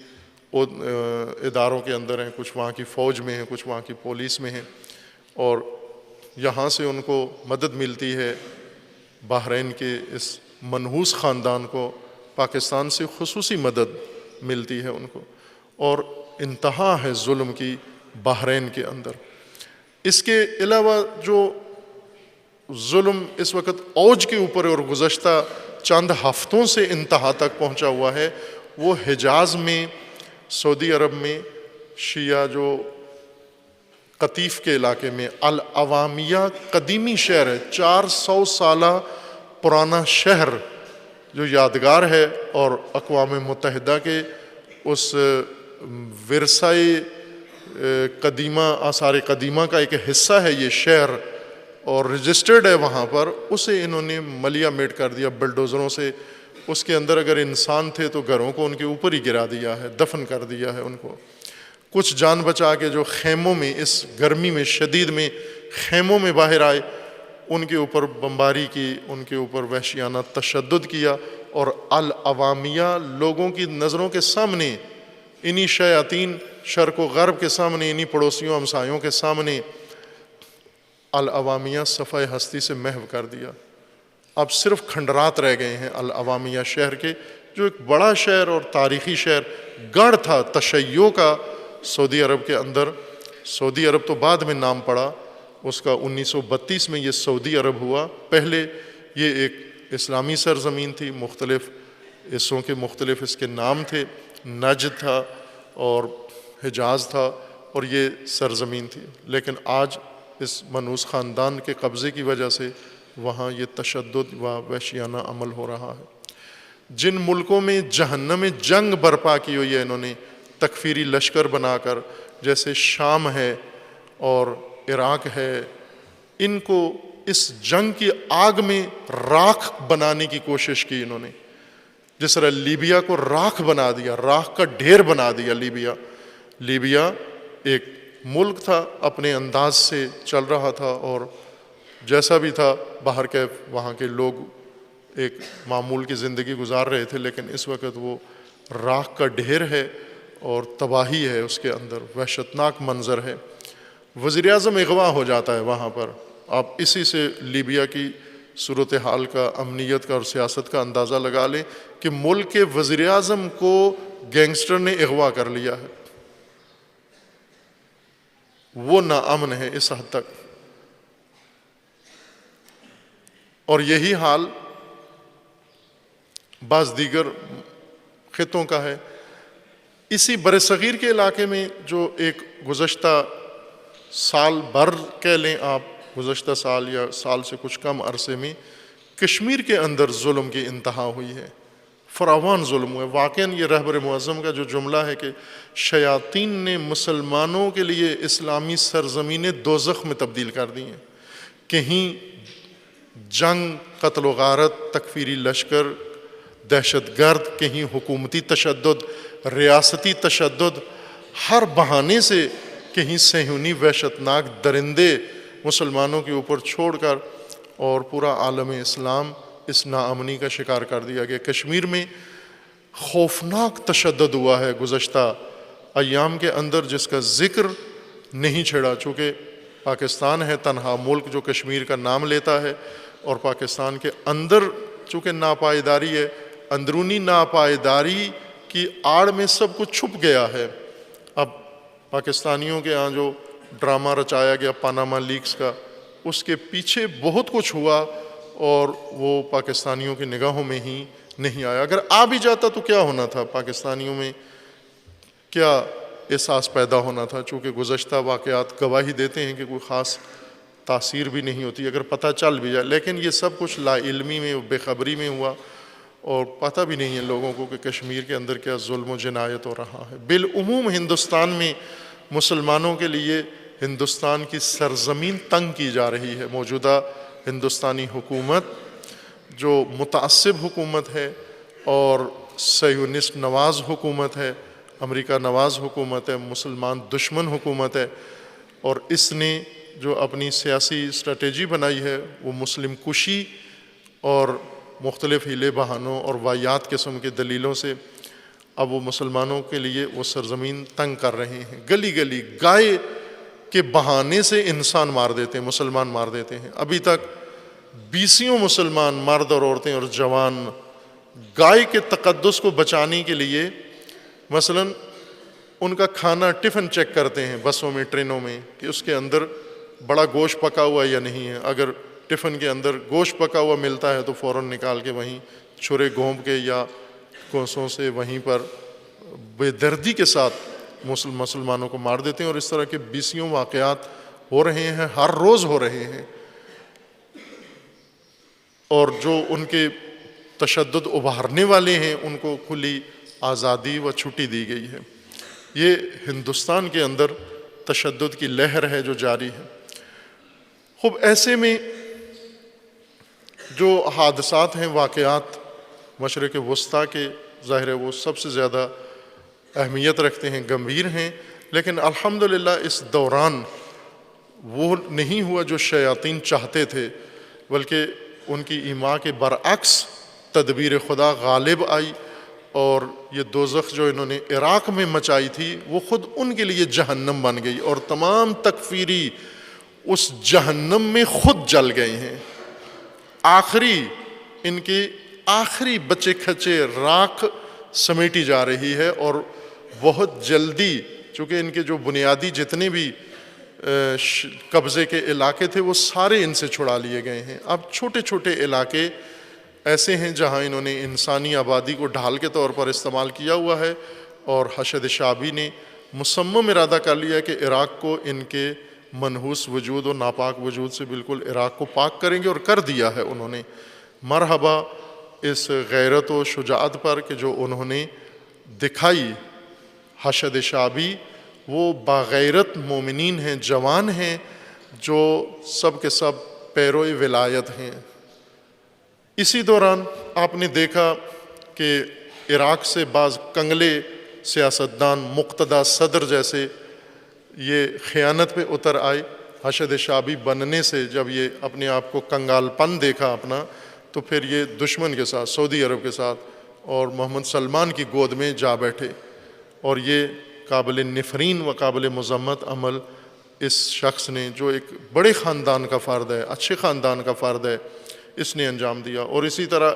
اداروں کے اندر ہیں، کچھ وہاں کی فوج میں ہیں، کچھ وہاں کی پولیس میں ہیں، اور یہاں سے ان کو مدد ملتی ہے۔ بحرین کے اس منحوس خاندان کو پاکستان سے خصوصی مدد ملتی ہے ان کو، اور انتہا ہے ظلم کی بحرین کے اندر۔ اس کے علاوہ جو ظلم اس وقت اوج کے اوپر اور گزشتہ چند ہفتوں سے انتہا تک پہنچا ہوا ہے، وہ حجاز میں، سعودی عرب میں شیعہ جو قطیف کے علاقے میں العوامیہ قدیمی شہر ہے، 400 سالہ پرانا شہر جو یادگار ہے، اور اقوام متحدہ کے اس ورثۂ قدیمہ، آثار قدیمہ کا ایک حصہ ہے یہ شہر، اور رجسٹرڈ ہے وہاں پر، اسے انہوں نے ملیا میٹ کر دیا بلڈوزروں سے۔ اس کے اندر اگر انسان تھے تو گھروں کو ان کے اوپر ہی گرا دیا ہے، دفن کر دیا ہے ان کو۔ کچھ جان بچا کے جو خیموں میں، اس گرمی میں، شدید میں خیموں میں باہر آئے، ان کے اوپر بمباری کی، ان کے اوپر وحشیانہ تشدد کیا، اور العوامیہ لوگوں کی نظروں کے سامنے، انہی شیاطین شرق و غرب کے سامنے، انہی پڑوسیوں ہمسایوں کے سامنے العوامیہ صفحہ ہستی سے محو کر دیا۔ اب صرف کھنڈرات رہ گئے ہیں العوامیہ شہر کے، جو ایک بڑا شہر اور تاریخی شہر، گڑھ تھا تشیع کا سعودی عرب کے اندر۔ سعودی عرب تو بعد میں نام پڑا اس کا، 1932 میں یہ سعودی عرب ہوا۔ پہلے یہ ایک اسلامی سرزمین تھی، مختلف حصوں کے مختلف اس کے نام تھے، نجد تھا اور حجاز تھا، اور یہ سرزمین تھی، لیکن آج اس منحوس خاندان کے قبضے کی وجہ سے وہاں یہ تشدد و وحشیانہ عمل ہو رہا ہے۔ جن ملکوں میں جہنم جنگ برپا کی ہوئی ہے انہوں نے تکفیری لشکر بنا کر، جیسے شام ہے اور عراق ہے، ان کو اس جنگ کی آگ میں راکھ بنانے کی کوشش کی انہوں نے. جس طرح لیبیا کو راکھ بنا دیا، راکھ کا ڈھیر بنا دیا. لیبیا ایک ملک تھا، اپنے انداز سے چل رہا تھا، اور جیسا بھی تھا باہر کے وہاں کے لوگ ایک معمول کی زندگی گزار رہے تھے، لیکن اس وقت وہ راکھ کا ڈھیر ہے اور تباہی ہے اس کے اندر، وحشتناک منظر ہے. وزیر اعظم اغوا ہو جاتا ہے وہاں پر. آپ اسی سے لیبیا کی صورتحال کا، امنیت کا اور سیاست کا اندازہ لگا لیں کہ ملک کے وزیر اعظم کو گینگسٹر نے اغوا کر لیا ہے. وہ ناامن ہے اس حد تک. اور یہی حال بعض دیگر خطوں کا ہے. اسی برصغیر کے علاقے میں جو ایک گزشتہ سال بھر کہہ لیں آپ، گزشتہ سال یا سال سے کچھ کم عرصے میں کشمیر کے اندر ظلم کی انتہا ہوئی ہے، فراوان ظلم ہوئے. واقعاً یہ رہبر معظم کا جو جملہ ہے کہ شیاطین نے مسلمانوں کے لیے اسلامی سرزمینیں دوزخ میں تبدیل کر دی ہیں. کہیں جنگ، قتل و غارت، تکفیری لشکر، دہشت گرد، کہیں حکومتی تشدد، ریاستی تشدد، ہر بہانے سے کہیں صہیونی وحشتناک درندے مسلمانوں کے اوپر چھوڑ کر، اور پورا عالم اسلام اس ناامنی کا شکار کر دیا گیا. کشمیر میں خوفناک تشدد ہوا ہے گزشتہ ایام کے اندر، جس کا ذکر نہیں چھڑا، چونکہ پاکستان ہے تنہا ملک جو کشمیر کا نام لیتا ہے، اور پاکستان کے اندر چونکہ ناپائیداری ہے، اندرونی ناپائیداری کی آڑ میں سب کچھ چھپ گیا ہے. اب پاکستانیوں کے ہاں جو ڈرامہ رچایا گیا پاناما لیکس کا، اس کے پیچھے بہت کچھ ہوا، اور وہ پاکستانیوں کی نگاہوں میں ہی نہیں آیا. اگر آ بھی جاتا تو کیا ہونا تھا، پاکستانیوں میں کیا احساس پیدا ہونا تھا؟ چونکہ گزشتہ واقعات گواہی دیتے ہیں کہ کوئی خاص تاثیر بھی نہیں ہوتی اگر پتہ چل بھی جائے. لیکن یہ سب کچھ لا علمی میں، بے خبری میں ہوا، اور پتہ بھی نہیں ہے لوگوں کو کہ کشمیر کے اندر کیا ظلم و جنایت ہو رہا ہے. بالعموم ہندوستان میں مسلمانوں کے لیے ہندوستان کی سرزمین تنگ کی جا رہی ہے. موجودہ ہندوستانی حکومت جو متعصب حکومت ہے اور صہیونسٹ نواز حکومت ہے، امریکہ نواز حکومت ہے، مسلمان دشمن حکومت ہے، اور اس نے جو اپنی سیاسی اسٹریٹجی بنائی ہے وہ مسلم کشی اور مختلف ہیلے بہانوں اور واہیات قسم کے دلیلوں سے اب وہ مسلمانوں کے لیے وہ سرزمین تنگ کر رہے ہیں. گلی گلی گائے کے بہانے سے انسان مار دیتے ہیں، مسلمان مار دیتے ہیں. ابھی تک بیسیوں مسلمان مرد اور عورتیں اور جوان گائے کے تقدس کو بچانے کے لیے مثلا ان کا کھانا ٹفن چیک کرتے ہیں بسوں میں، ٹرینوں میں، کہ اس کے اندر بڑا گوشت پکا ہوا یا نہیں ہے. اگر ٹفن کے اندر گوشت پکا ہوا ملتا ہے تو فوراً نکال کے وہیں چھرے گھونپ کے یا کونسوں سے وہیں پر بے دردی کے ساتھ مسلمانوں کو مار دیتے ہیں. اور اس طرح کے بیسیوں واقعات ہو رہے ہیں، ہر روز ہو رہے ہیں. اور جو ان کے تشدد ابھارنے والے ہیں ان کو کھلی آزادی و چھٹی دی گئی ہے. یہ ہندوستان کے اندر تشدد کی لہر ہے جو جاری ہے. خوب ایسے میں جو حادثات ہیں، واقعات مشرق وسطیٰ کے، ظاہر ہے وہ سب سے زیادہ اہمیت رکھتے ہیں، گمبھیر ہیں، لیکن الحمدللہ اس دوران وہ نہیں ہوا جو شیاطین چاہتے تھے، بلکہ ان کی ایما کے برعکس تدبیر خدا غالب آئی، اور یہ دوزخ جو انہوں نے عراق میں مچائی تھی وہ خود ان کے لیے جہنم بن گئی، اور تمام تکفیری اس جہنم میں خود جل گئے ہیں. آخری ان کے آخری بچے کھچے راکھ سمیٹی جا رہی ہے، اور بہت جلدی چونکہ ان کے جو بنیادی جتنے بھی قبضے کے علاقے تھے وہ سارے ان سے چھڑا لیے گئے ہیں. اب چھوٹے چھوٹے علاقے ایسے ہیں جہاں انہوں نے انسانی آبادی کو ڈھال کے طور پر استعمال کیا ہوا ہے، اور حشد شعبی نے مصمم ارادہ کر لیا کہ عراق کو ان کے منحوس وجود اور ناپاک وجود سے بالکل عراق کو پاک کریں گے، اور کر دیا ہے انہوں نے. مرحبا اس غیرت و شجاعت پر کہ جو انہوں نے دکھائی. حشد شعبی وہ باغیرت مومنین ہیں، جوان ہیں، جو سب کے سب پیرو ولایت ہیں۔ اسی دوران آپ نے دیکھا کہ عراق سے بعض کنگلے سیاستدان مقتدیٰ صدر جیسے یہ خیانت پہ اتر آئے۔ حشد شعبی بننے سے جب یہ اپنے آپ کو کنگال پن دیکھا اپنا، تو پھر یہ دشمن کے ساتھ، سعودی عرب کے ساتھ اور محمد سلمان کی گود میں جا بیٹھے، اور یہ قابل نفرین و قابل مذمت عمل اس شخص نے، جو ایک بڑے خاندان کا فرد ہے، اچھے خاندان کا فرد ہے، اس نے انجام دیا۔ اور اسی طرح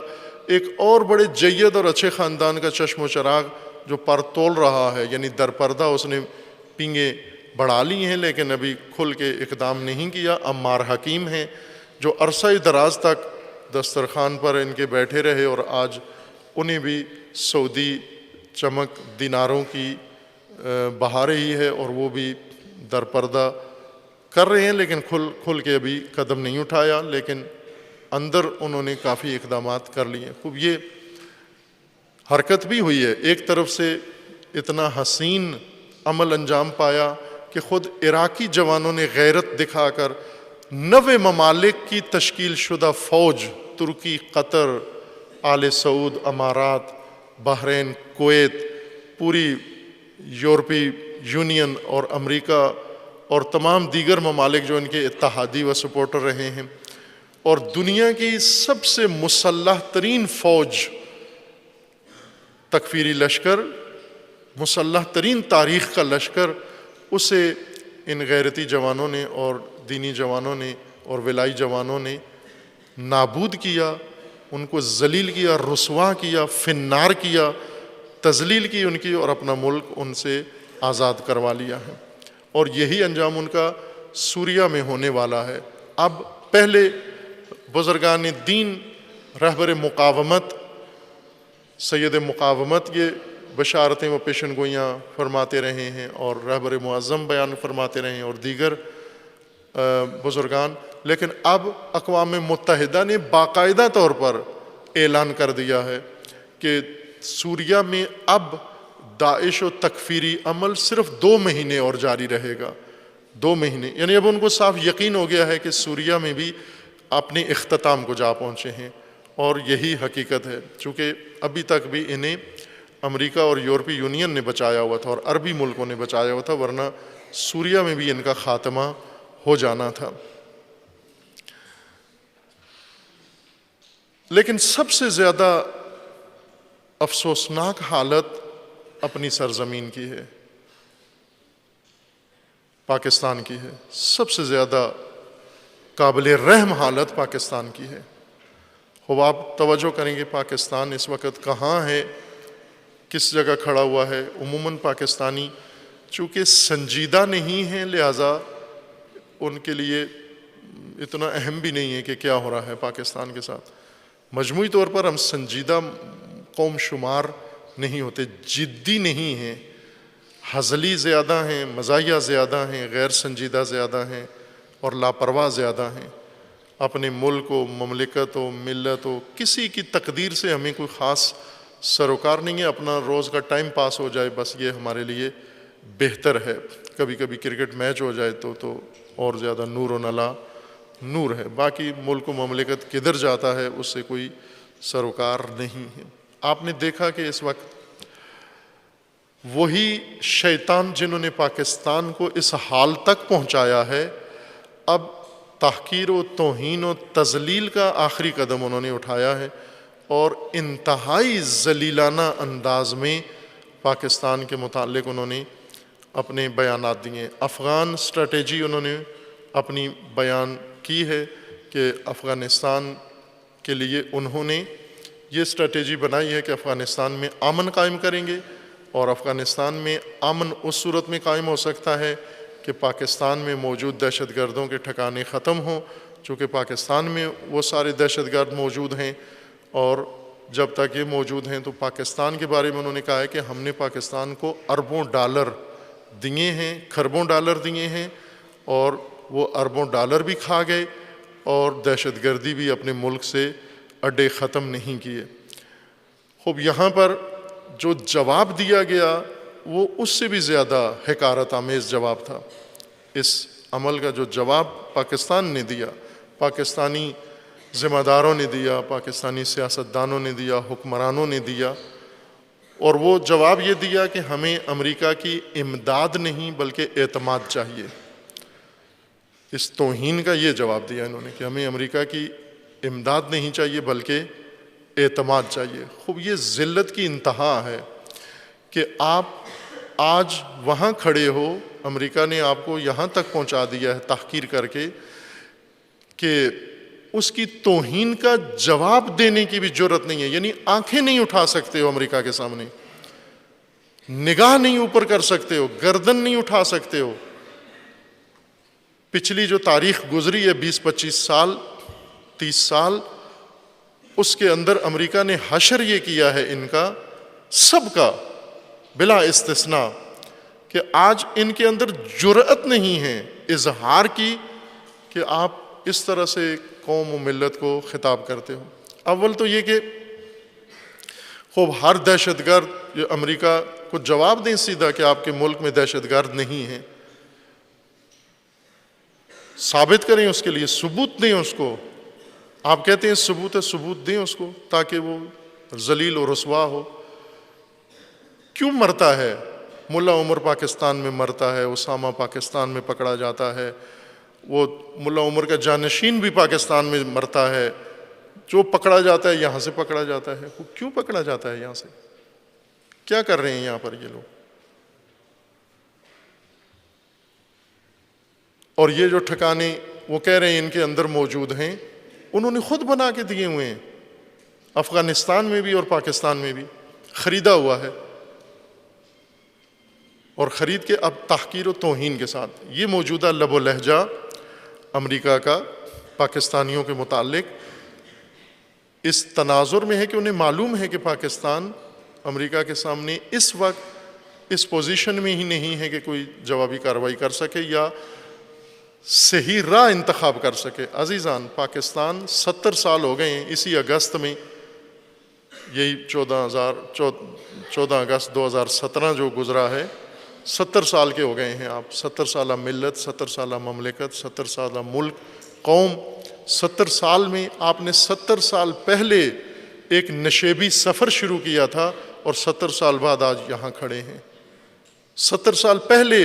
ایک اور بڑے جید اور اچھے خاندان کا چشم و چراغ جو پر تول رہا ہے، یعنی درپردہ اس نے پینگیں بڑھا لی ہیں لیکن ابھی کھل کے اقدام نہیں کیا، عمار حکیم ہیں، جو عرصہ دراز تک دسترخوان پر ان کے بیٹھے رہے، اور آج انہیں بھی سعودی چمک دیناروں کی بہا رہی ہے، اور وہ بھی درپردہ کر رہے ہیں، لیکن کھل کے ابھی قدم نہیں اٹھایا، لیکن اندر انہوں نے کافی اقدامات کر لیے۔ خوب یہ حرکت بھی ہوئی ہے، ایک طرف سے اتنا حسین عمل انجام پایا کہ خود عراقی جوانوں نے غیرت دکھا کر 90 ممالک کی تشکیل شدہ فوج، ترکی، قطر، آل سعود، امارات، بحرین، کویت، پوری یورپی یونین اور امریکہ اور تمام دیگر ممالک جو ان کے اتحادی و سپورٹر رہے ہیں، اور دنیا کی سب سے مسلح ترین فوج، تکفیری لشکر، مسلح ترین تاریخ کا لشکر، اسے ان غیرتی جوانوں نے اور دینی جوانوں نے اور ولائی جوانوں نے نابود کیا، ان کو ذلیل کیا، رسوا کیا، فنار کیا، تذلیل کی ان کی، اور اپنا ملک ان سے آزاد کروا لیا ہے۔ اور یہی انجام ان کا سوریہ میں ہونے والا ہے۔ اب پہلے بزرگان دین، رہبر مقاومت، سید مقاومت، یہ بشارتیں و پیشن گوئیاں فرماتے رہے ہیں، اور رہبر معظم بیان فرماتے رہے ہیں، اور دیگر بزرگان، لیکن اب اقوام متحدہ نے باقاعدہ طور پر اعلان کر دیا ہے کہ سوریہ میں اب داعش و تکفیری عمل صرف 2 مہینے اور جاری رہے گا۔ 2 مہینے، یعنی اب ان کو صاف یقین ہو گیا ہے کہ سوریہ میں بھی اپنے اختتام کو جا پہنچے ہیں، اور یہی حقیقت ہے، چونکہ ابھی تک بھی انہیں امریکہ اور یورپی یونین نے بچایا ہوا تھا اور عربی ملکوں نے بچایا ہوا تھا، ورنہ سوریہ میں بھی ان کا خاتمہ ہو جانا تھا۔ لیکن سب سے زیادہ افسوسناک حالت اپنی سرزمین کی ہے، پاکستان کی ہے۔ سب سے زیادہ قابل رحم حالت پاکستان کی ہے۔ اب آپ توجہ کریں گے پاکستان اس وقت کہاں ہے، کس جگہ کھڑا ہوا ہے۔ عموماً پاکستانی چونکہ سنجیدہ نہیں ہیں، لہٰذا ان کے لیے اتنا اہم بھی نہیں ہے کہ کیا ہو رہا ہے پاکستان کے ساتھ۔ مجموعی طور پر ہم سنجیدہ قوم شمار نہیں ہوتے، جدی نہیں ہیں، ہزلی زیادہ ہیں، مزاحیہ زیادہ ہیں، غیر سنجیدہ زیادہ ہیں، اور لاپرواہ زیادہ ہیں۔ اپنے ملک و مملکت و ملت و کسی کی تقدیر سے ہمیں کوئی خاص سروکار نہیں ہے، اپنا روز کا ٹائم پاس ہو جائے بس یہ ہمارے لیے بہتر ہے۔ کبھی کبھی کرکٹ میچ ہو جائے تو اور زیادہ نور و نلا نور ہے، باقی ملک و مملکت کدھر جاتا ہے اس سے کوئی سروکار نہیں ہے۔ آپ نے دیکھا کہ اس وقت وہی شیطان جنہوں نے پاکستان کو اس حال تک پہنچایا ہے، اب تحقیر و توہین و تذلیل کا آخری قدم انہوں نے اٹھایا ہے، اور انتہائی ذلیلانہ انداز میں پاکستان کے متعلق انہوں نے اپنے بیانات دیے۔ افغان اسٹریٹجی انہوں نے اپنی بیان کی ہے کہ افغانستان کے لیے انہوں نے یہ اسٹریٹجی بنائی ہے کہ افغانستان میں امن قائم کریں گے، اور افغانستان میں امن اس صورت میں قائم ہو سکتا ہے کہ پاکستان میں موجود دہشت گردوں کے ٹھکانے ختم ہوں، چونکہ پاکستان میں وہ سارے دہشت گرد موجود ہیں، اور جب تک یہ موجود ہیں تو پاکستان کے بارے میں انہوں نے کہا ہے کہ ہم نے پاکستان کو اربوں ڈالر دیے ہیں، کھربوں ڈالر دیے ہیں، اور وہ اربوں ڈالر بھی کھا گئے، اور دہشت گردی بھی اپنے ملک سے اڈے ختم نہیں کیے۔ خوب یہاں پر جو جواب دیا گیا وہ اس سے بھی زیادہ حقارت آمیز جواب تھا۔ اس عمل کا جو جواب پاکستان نے دیا، پاکستانی ذمہ داروں نے دیا، پاکستانی سیاستدانوں نے دیا، حکمرانوں نے دیا، اور وہ جواب یہ دیا کہ ہمیں امریکہ کی امداد نہیں بلکہ اعتماد چاہیے۔ اس توہین کا یہ جواب دیا انہوں نے کہ ہمیں امریکہ کی امداد نہیں چاہیے بلکہ اعتماد چاہیے۔ خوب یہ ذلت کی انتہا ہے کہ آپ آج وہاں کھڑے ہو، امریکہ نے آپ کو یہاں تک پہنچا دیا ہے تحقیر کر کے کہ اس کی توہین کا جواب دینے کی بھی جرت نہیں ہے، یعنی آنکھیں نہیں اٹھا سکتے ہو امریکہ کے سامنے، نگاہ نہیں اوپر کر سکتے ہو، گردن نہیں اٹھا سکتے ہو۔ پچھلی جو تاریخ گزری ہے 20-25 سال 30 سال، اس کے اندر امریکہ نے حشر یہ کیا ہے ان کا سب کا بلا استثناء کہ آج ان کے اندر جرأت نہیں ہے اظہار کی کہ آپ اس طرح سے قوم و ملت کو خطاب کرتے ہو۔ اول تو یہ کہ خوب ہر دہشت گرد جو امریکہ کو جواب دیں سیدھا کہ آپ کے ملک میں دہشت گرد نہیں ہیں، ثابت کریں، اس کے لیے ثبوت دیں اس کو۔ آپ کہتے ہیں ثبوت ہے، ثبوت دیں اس کو تاکہ وہ ذلیل و رسوا ہو۔ کیوں مرتا ہے؟ ملا عمر پاکستان میں مرتا ہے، اسامہ پاکستان میں پکڑا جاتا ہے، وہ ملا عمر کا جانشین بھی پاکستان میں مرتا ہے، جو پکڑا جاتا ہے یہاں سے پکڑا جاتا ہے۔ وہ کیوں پکڑا جاتا ہے یہاں سے؟ کیا کر رہے ہیں یہاں پر یہ لوگ؟ اور یہ جو ٹھکانے وہ کہہ رہے ہیں ان کے اندر موجود ہیں، انہوں نے خود بنا کے دیے ہوئے ہیں، افغانستان میں بھی اور پاکستان میں بھی خریدا ہوا ہے، اور خرید کے اب تحقیر و توہین کے ساتھ یہ موجودہ لب و لہجہ امریکہ کا پاکستانیوں کے متعلق اس تناظر میں ہے کہ انہیں معلوم ہے کہ پاکستان امریکہ کے سامنے اس وقت اس پوزیشن میں ہی نہیں ہے کہ کوئی جوابی کارروائی کر سکے یا صحیح راہ انتخاب کر سکے۔ عزیزان، پاکستان 70 سال ہو گئے ہیں، اسی اگست میں یہی 14 اگست 2017 جو گزرا ہے، 70 سال کے ہو گئے ہیں آپ، 70 سالہ ملت، 70 سالہ مملکت، 70 سالہ ملک قوم۔ 70 سال میں آپ نے 70 سال پہلے ایک نشیبی سفر شروع کیا تھا اور 70 سال بعد آج یہاں کھڑے ہیں۔ 70 سال پہلے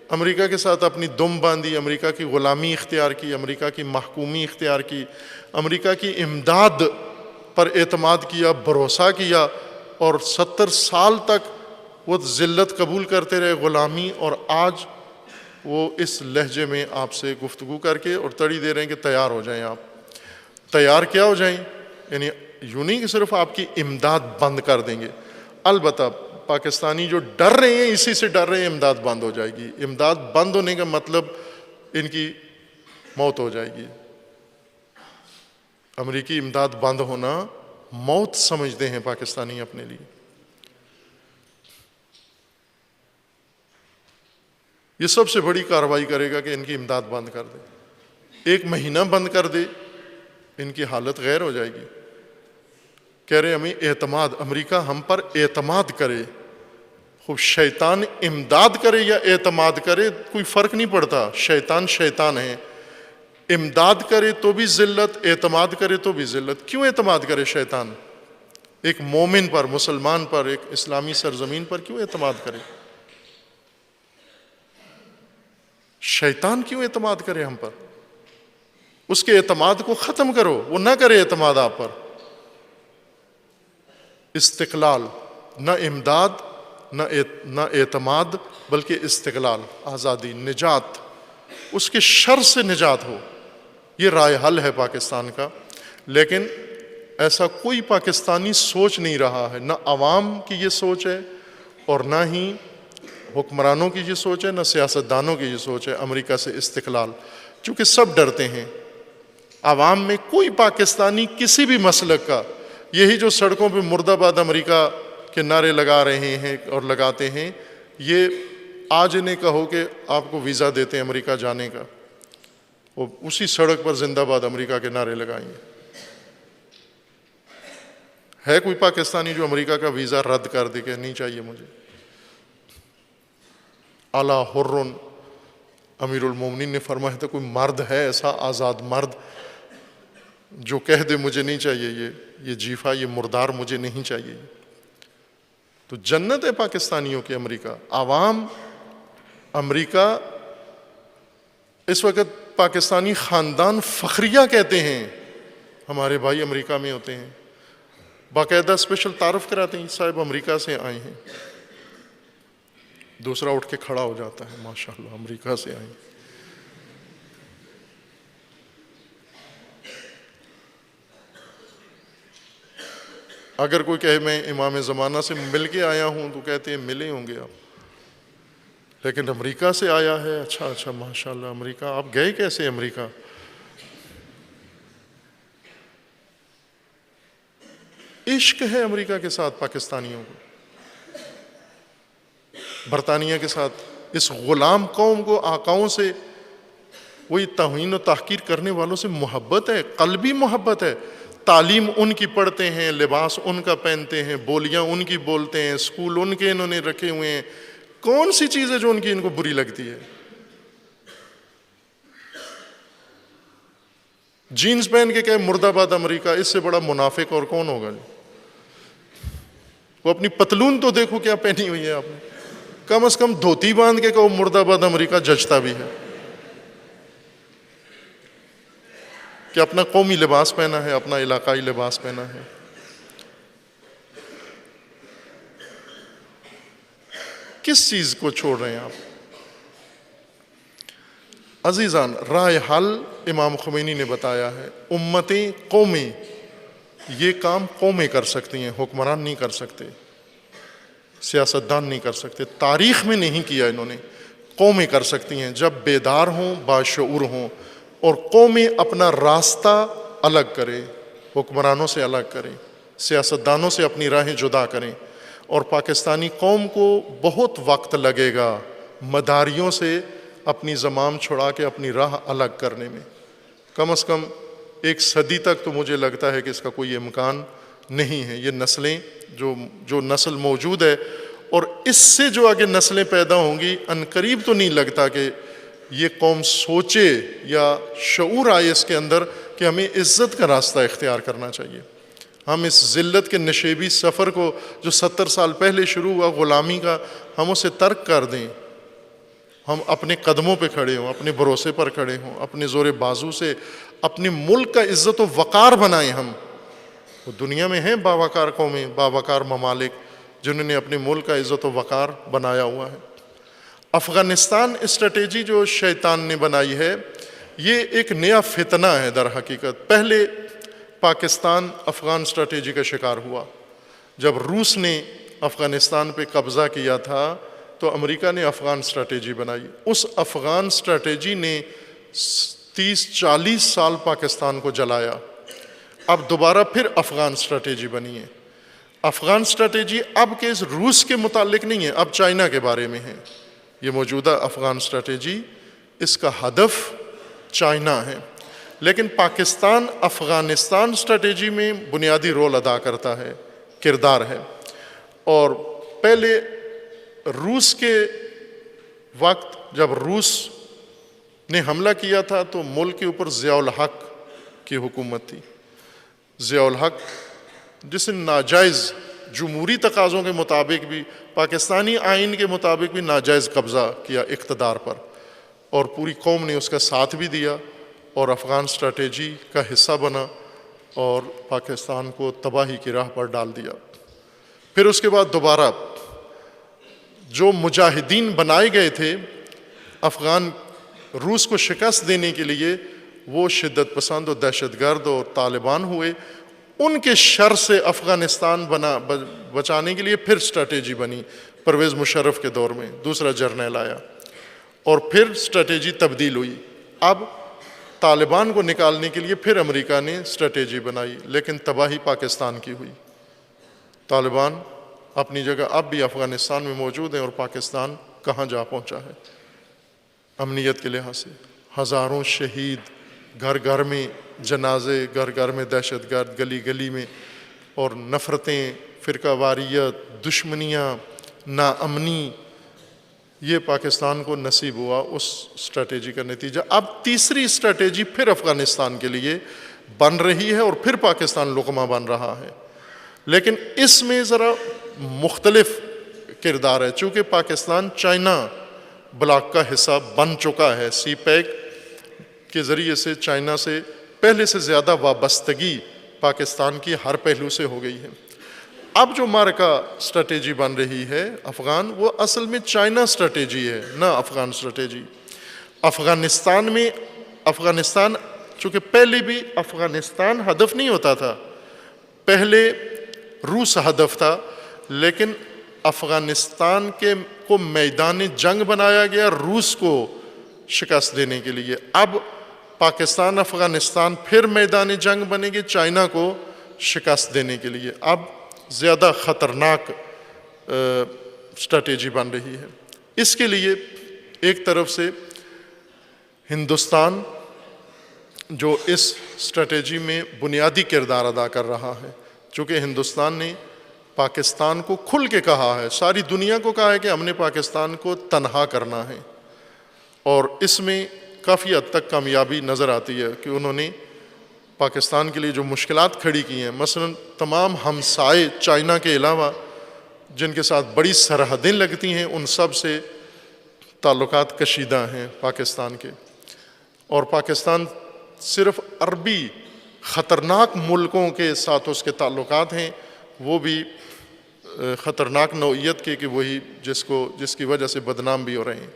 امریکہ کے ساتھ اپنی دم باندھی، امریکہ کی غلامی اختیار کی، امریکہ کی محکومی اختیار کی، امریکہ کی امداد پر اعتماد کیا، بھروسہ کیا، اور 70 سال تک وہ ذلت قبول کرتے رہے، غلامی، اور آج وہ اس لہجے میں آپ سے گفتگو کر کے اور تڑی دے رہے ہیں کہ تیار ہو جائیں۔ آپ تیار کیا ہو جائیں؟ یعنی یوں نہیں کہ صرف آپ کی امداد بند کر دیں گے، البتہ پاکستانی جو ڈر رہے ہیں اسی سے ڈر رہے ہیں امداد بند ہو جائے گی۔ امداد بند ہونے کا مطلب ان کی موت ہو جائے گی۔ امریکی امداد بند ہونا موت سمجھتے ہیں پاکستانی اپنے لیے۔ یہ سب سے بڑی کارروائی کرے گا کہ ان کی امداد بند کر دے۔ 1 مہینہ بند کر دے، ان کی حالت غیر ہو جائے گی۔ کہہ رہے ہمیں اعتماد، امریکہ ہم پر اعتماد کرے۔ خوب شیطان امداد کرے یا اعتماد کرے کوئی فرق نہیں پڑتا، شیطان شیطان ہے۔ امداد کرے تو بھی ذلت، اعتماد کرے تو بھی ذلت۔ کیوں اعتماد کرے شیطان؟ ایک مومن پر، مسلمان پر، ایک اسلامی سرزمین پر کیوں اعتماد کرے؟ شیطان کیوں اعتماد کرے ہم پر؟ اس کے اعتماد کو ختم کرو، وہ نہ کرے اعتماد آپ پر۔ استقلال، نہ امداد نہ اعتماد بلکہ استقلال، آزادی، نجات، اس کے شر سے نجات ہو، یہ رائے حل ہے پاکستان کا۔ لیکن ایسا کوئی پاکستانی سوچ نہیں رہا ہے، نہ عوام کی یہ سوچ ہے اور نہ ہی حکمرانوں کی یہ سوچ ہے، نہ سیاستدانوں کی یہ سوچ ہے امریکہ سے استقلال، چونکہ سب ڈرتے ہیں۔ عوام میں کوئی پاکستانی کسی بھی مسلک کا، یہی جو سڑکوں پہ مرد آباد امریکہ کے نعرے لگا رہے ہیں اور لگاتے ہیں، یہ آج انہیں کہو کہ آپ کو ویزا دیتے ہیں امریکہ جانے کا، وہ اسی سڑک پر زندہ باد امریکہ کے نعرے لگائیں گے۔ ہے کوئی پاکستانی جو امریکہ کا ویزا رد کر دے کہ نہیں چاہیے مجھے؟ اعلیٰ حرن امیر المومنین نے فرمایا تھا کوئی مرد ہے ایسا آزاد مرد جو کہہ دے مجھے نہیں چاہیے یہ جیفا، یہ مردار مجھے نہیں چاہیے. تو جنت ہے پاکستانیوں کی امریکہ. عوام امریکہ اس وقت پاکستانی خاندان فخریہ کہتے ہیں، ہمارے بھائی امریکہ میں ہوتے ہیں، باقاعدہ اسپیشل تعارف کراتے ہیں صاحب امریکہ سے آئے ہیں. دوسرا اٹھ کے کھڑا ہو جاتا ہے ماشاءاللہ امریکہ سے آئے. اگر کوئی کہے میں امام زمانہ سے مل کے آیا ہوں تو کہتے ہیں ملے ہوں گے آپ، لیکن امریکہ سے آیا ہے، اچھا ماشاءاللہ امریکہ. آپ گئے کیسے امریکہ؟ عشق ہے امریکہ کے ساتھ پاکستانیوں کو، برطانیہ کے ساتھ. اس غلام قوم کو آقاؤں سے، وہی توہین و تحقیر کرنے والوں سے محبت ہے، قلبی محبت ہے. تعلیم ان کی پڑھتے ہیں، لباس ان کا پہنتے ہیں، بولیاں ان کی بولتے ہیں، اسکول ان کے انہوں نے رکھے ہوئے ہیں. کون سی چیز ہے جو ان کو بری لگتی ہے؟ جینز پہن کے کہے مرد آباد امریکہ، اس سے بڑا منافق اور کون ہوگا؟ وہ اپنی پتلون تو دیکھو کیا پہنی ہوئی ہے آپ نے، کم از کم دھوتی باندھ کے کہو مرد آباد امریکہ جچتا بھی ہے کہ اپنا قومی لباس پہنا ہے، اپنا علاقائی لباس پہنا ہے. کس چیز کو چھوڑ رہے ہیں آپ؟ عزیزان، رائے حل امام خمینی نے بتایا ہے. امتیں، قومیں، یہ کام قومیں کر سکتی ہیں، حکمران نہیں کر سکتے، سیاستدان نہیں کر سکتے. تاریخ میں نہیں کیا انہوں نے. قومیں کر سکتی ہیں جب بیدار ہوں، باشعور ہوں، اور قومیں اپنا راستہ الگ کرے، حکمرانوں سے الگ کریں، سیاستدانوں سے اپنی راہیں جدا کریں. اور پاکستانی قوم کو بہت وقت لگے گا مداریوں سے اپنی زمام چھڑا کے اپنی راہ الگ کرنے میں. کم از کم 1 صدی تک تو مجھے لگتا ہے کہ اس کا کوئی امکان نہیں ہے. یہ نسلیں جو نسل موجود ہے اور اس سے جو آگے نسلیں پیدا ہوں گی، عنقریب تو نہیں لگتا کہ یہ قوم سوچے یا شعور آئے اس کے اندر کہ ہمیں عزت کا راستہ اختیار کرنا چاہیے. ہم اس ذلت کے نشیبی سفر کو جو 70 سال پہلے شروع ہوا غلامی کا، ہم اسے ترک کر دیں. ہم اپنے قدموں پہ کھڑے ہوں، اپنے بھروسے پر کھڑے ہوں، اپنے زور بازو سے اپنے ملک کا عزت و وقار بنائیں. ہم دنیا میں ہیں باوقار قومیں، باوقار ممالک جنہوں نے اپنے ملک کا عزت و وقار بنایا ہوا ہے. افغانستان اسٹریٹجی جو شیطان نے بنائی ہے، یہ ایک نیا فتنہ ہے در حقیقت. پہلے پاکستان افغان اسٹریٹجی کا شکار ہوا. جب روس نے افغانستان پہ قبضہ کیا تھا تو امریکہ نے افغان اسٹریٹجی بنائی. اس افغان اسٹریٹجی نے 30-40 سال پاکستان کو جلایا. اب دوبارہ پھر افغان اسٹریٹجی بنی ہے. افغان اسٹریٹجی اب کے روس کے متعلق نہیں ہے، اب چائنا کے بارے میں ہے. یہ موجودہ افغان اسٹریٹجی، اس کا ہدف چائنا ہے. لیکن پاکستان افغانستان اسٹریٹجی میں بنیادی رول ادا کرتا ہے، کردار ہے. اور پہلے روس کے وقت جب روس نے حملہ کیا تھا تو ملک کے اوپر ضیاء الحق کی حکومت تھی. ضیاء الحق جس نے ناجائز جمہوری تقاضوں کے مطابق بھی، پاکستانی آئین کے مطابق بھی ناجائز قبضہ کیا اقتدار پر، اور پوری قوم نے اس کا ساتھ بھی دیا اور افغان اسٹریٹجی کا حصہ بنا اور پاکستان کو تباہی کی راہ پر ڈال دیا. پھر اس کے بعد دوبارہ جو مجاہدین بنائے گئے تھے افغان روس کو شکست دینے کے لیے، وہ شدت پسند اور دہشت گرد اور طالبان ہوئے. ان کے شر سے افغانستان بچانے کے لیے پھر اسٹریٹجی بنی. پرویز مشرف کے دور میں دوسرا جرنیل آیا اور پھر اسٹریٹجی تبدیل ہوئی. اب طالبان کو نکالنے کے لیے پھر امریکہ نے اسٹریٹجی بنائی، لیکن تباہی پاکستان کی ہوئی. طالبان اپنی جگہ اب بھی افغانستان میں موجود ہیں اور پاکستان کہاں جا پہنچا ہے امنیت کے لحاظ سے. ہزاروں شہید، گھر گھر میں جنازے، گھر گھر میں دہشت گرد، گلی گلی میں، اور نفرتیں، فرقہ واریت، دشمنیاں، ناامنی. یہ پاکستان کو نصیب ہوا اس اسٹریٹجی کا نتیجہ۔ اب تیسری اسٹریٹجی پھر افغانستان کے لیے بن رہی ہے اور پھر پاکستان لقمہ بن رہا ہے، لیکن اس میں ذرا مختلف کردار ہے، چونکہ پاکستان چائنا بلاک کا حصہ بن چکا ہے، سی پیک کے ذریعے سے چائنا سے پہلے سے زیادہ وابستگی پاکستان کی ہر پہلو سے ہو گئی ہے۔ اب جو مارکا اسٹریٹجی بن رہی ہے افغان، وہ اصل میں چائنا اسٹریٹجی ہے، نہ افغان اسٹریٹجی۔ افغانستان چونکہ پہلے بھی افغانستان ہدف نہیں ہوتا تھا، پہلے روس ہدف تھا، لیکن افغانستان کو میدان جنگ بنایا گیا روس کو شکست دینے کے لیے۔ اب پاکستان افغانستان پھر میدان جنگ بنے گے چائنا کو شکست دینے کے لیے۔ اب زیادہ خطرناک اسٹریٹجی بن رہی ہے۔ اس کے لیے ایک طرف سے ہندوستان جو اس اسٹریٹجی میں بنیادی کردار ادا کر رہا ہے، چونکہ ہندوستان نے پاکستان کو کھل کے کہا ہے، ساری دنیا کو کہا ہے کہ ہم نے پاکستان کو تنہا کرنا ہے، اور اس میں کافی حد تک کامیابی نظر آتی ہے کہ انہوں نے پاکستان کے لیے جو مشکلات کھڑی کی ہیں، مثلا تمام ہمسائے چائنا کے علاوہ جن کے ساتھ بڑی سرحدیں لگتی ہیں ان سب سے تعلقات کشیدہ ہیں پاکستان کے، اور پاکستان صرف عربی خطرناک ملکوں کے ساتھ اس کے تعلقات ہیں، وہ بھی خطرناک نوعیت کے کہ وہی جس کی وجہ سے بدنام بھی ہو رہے ہیں،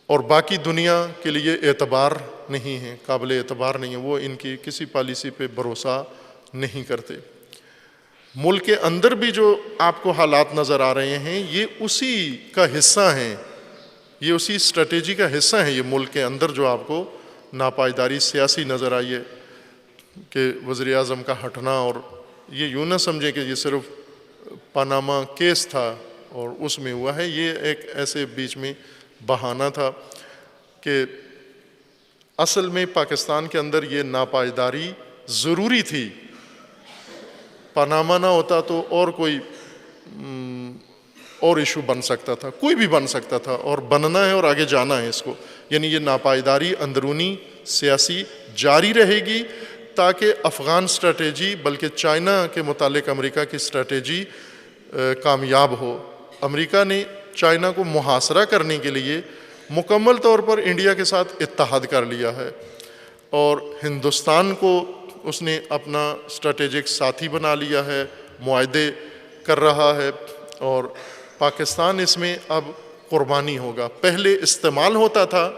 اور باقی دنیا کے لیے اعتبار نہیں ہے، قابل اعتبار نہیں ہے، وہ ان کی کسی پالیسی پہ بھروسہ نہیں کرتے۔ ملک کے اندر بھی جو آپ کو حالات نظر آ رہے ہیں یہ اسی کا حصہ ہیں، یہ اسی اسٹریٹجی کا حصہ ہیں۔ یہ ملک کے اندر جو آپ کو ناپائیداری سیاسی نظر آئی ہے کہ وزیر اعظم کا ہٹنا، اور یہ یوں نہ سمجھیں کہ یہ صرف پاناما کیس تھا اور اس میں ہوا ہے، یہ ایک ایسے بیچ میں بہانہ تھا کہ اصل میں پاکستان کے اندر یہ ناپائیداری ضروری تھی۔ پاناما نہ ہوتا تو اور کوئی اور ایشو بن سکتا تھا، کوئی بھی بن سکتا تھا، اور بننا ہے اور آگے جانا ہے اس کو، یعنی یہ ناپائیداری اندرونی سیاسی جاری رہے گی تاکہ افغان اسٹریٹجی بلکہ چائنا کے متعلق امریکہ کی اسٹریٹجی کامیاب ہو۔ امریکہ نے چائنا کو محاصرہ کرنے کے لیے مکمل طور پر انڈیا کے ساتھ اتحاد کر لیا ہے، اور ہندوستان کو اس نے اپنا اسٹریٹجک ساتھی بنا لیا ہے، معاہدے کر رہا ہے، اور پاکستان اس میں اب قربانی ہوگا۔ پہلے استعمال ہوتا تھا،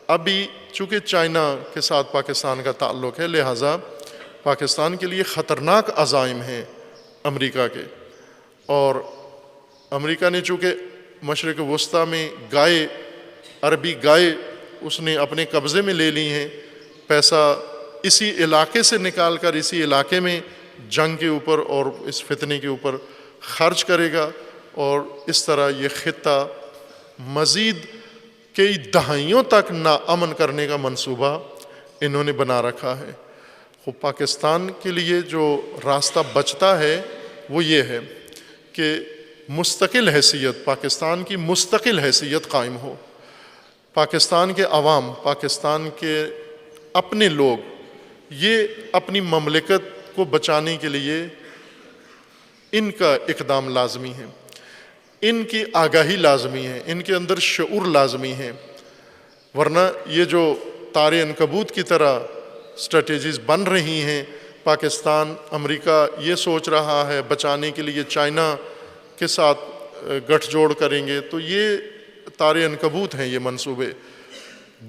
ابھی چونکہ چائنا کے ساتھ پاکستان کا تعلق ہے لہٰذا پاکستان کے لیے خطرناک عزائم ہیں امریکہ کے، اور امریکہ نے چونکہ مشرق وسطیٰ میں عربی گائے اس نے اپنے قبضے میں لے لی ہیں، پیسہ اسی علاقے سے نکال کر اسی علاقے میں جنگ کے اوپر اور اس فتنے کے اوپر خرچ کرے گا، اور اس طرح یہ خطہ مزید کئی دہائیوں تک ناامن کرنے کا منصوبہ انہوں نے بنا رکھا ہے۔ خب پاکستان کے لیے جو راستہ بچتا ہے وہ یہ ہے کہ مستقل حیثیت، پاکستان کی مستقل حیثیت قائم ہو، پاکستان کے عوام، پاکستان کے اپنے لوگ یہ اپنی مملکت کو بچانے کے لیے ان کا اقدام لازمی ہے، ان کی آگاہی لازمی ہے، ان کے اندر شعور لازمی ہے، ورنہ یہ جو تار عنکبوت کی طرح اسٹریٹجیز بن رہی ہیں، پاکستان امریکہ یہ سوچ رہا ہے بچانے کے لیے چائنا کے ساتھ گٹھ جوڑ کریں گے، تو یہ تار عنکبوت ہیں یہ منصوبے۔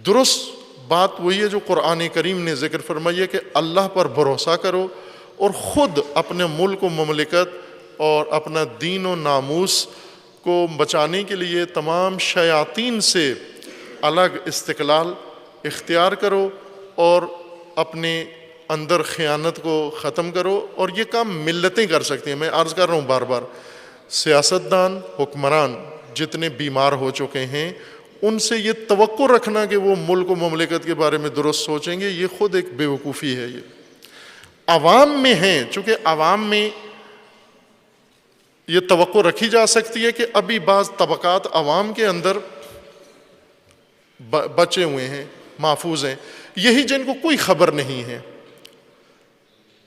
درست بات وہی ہے جو قرآن کریم نے ذکر فرمائی ہے کہ اللہ پر بھروسہ کرو اور خود اپنے ملک و مملکت اور اپنا دین و ناموس کو بچانے کے لیے تمام شیاطین سے الگ استقلال اختیار کرو اور اپنے اندر خیانت کو ختم کرو، اور یہ کام ملتیں کر سکتی ہیں۔ میں عرض کر رہا ہوں بار بار، سیاستدان، حکمران جتنے بیمار ہو چکے ہیں ان سے یہ توقع رکھنا کہ وہ ملک و مملکت کے بارے میں درست سوچیں گے، یہ خود ایک بے وقوفی ہے۔ یہ عوام میں ہیں، چونکہ عوام میں یہ توقع رکھی جا سکتی ہے کہ ابھی بعض طبقات عوام کے اندر بچے ہوئے ہیں، محفوظ ہیں، یہی جن کو کوئی خبر نہیں ہے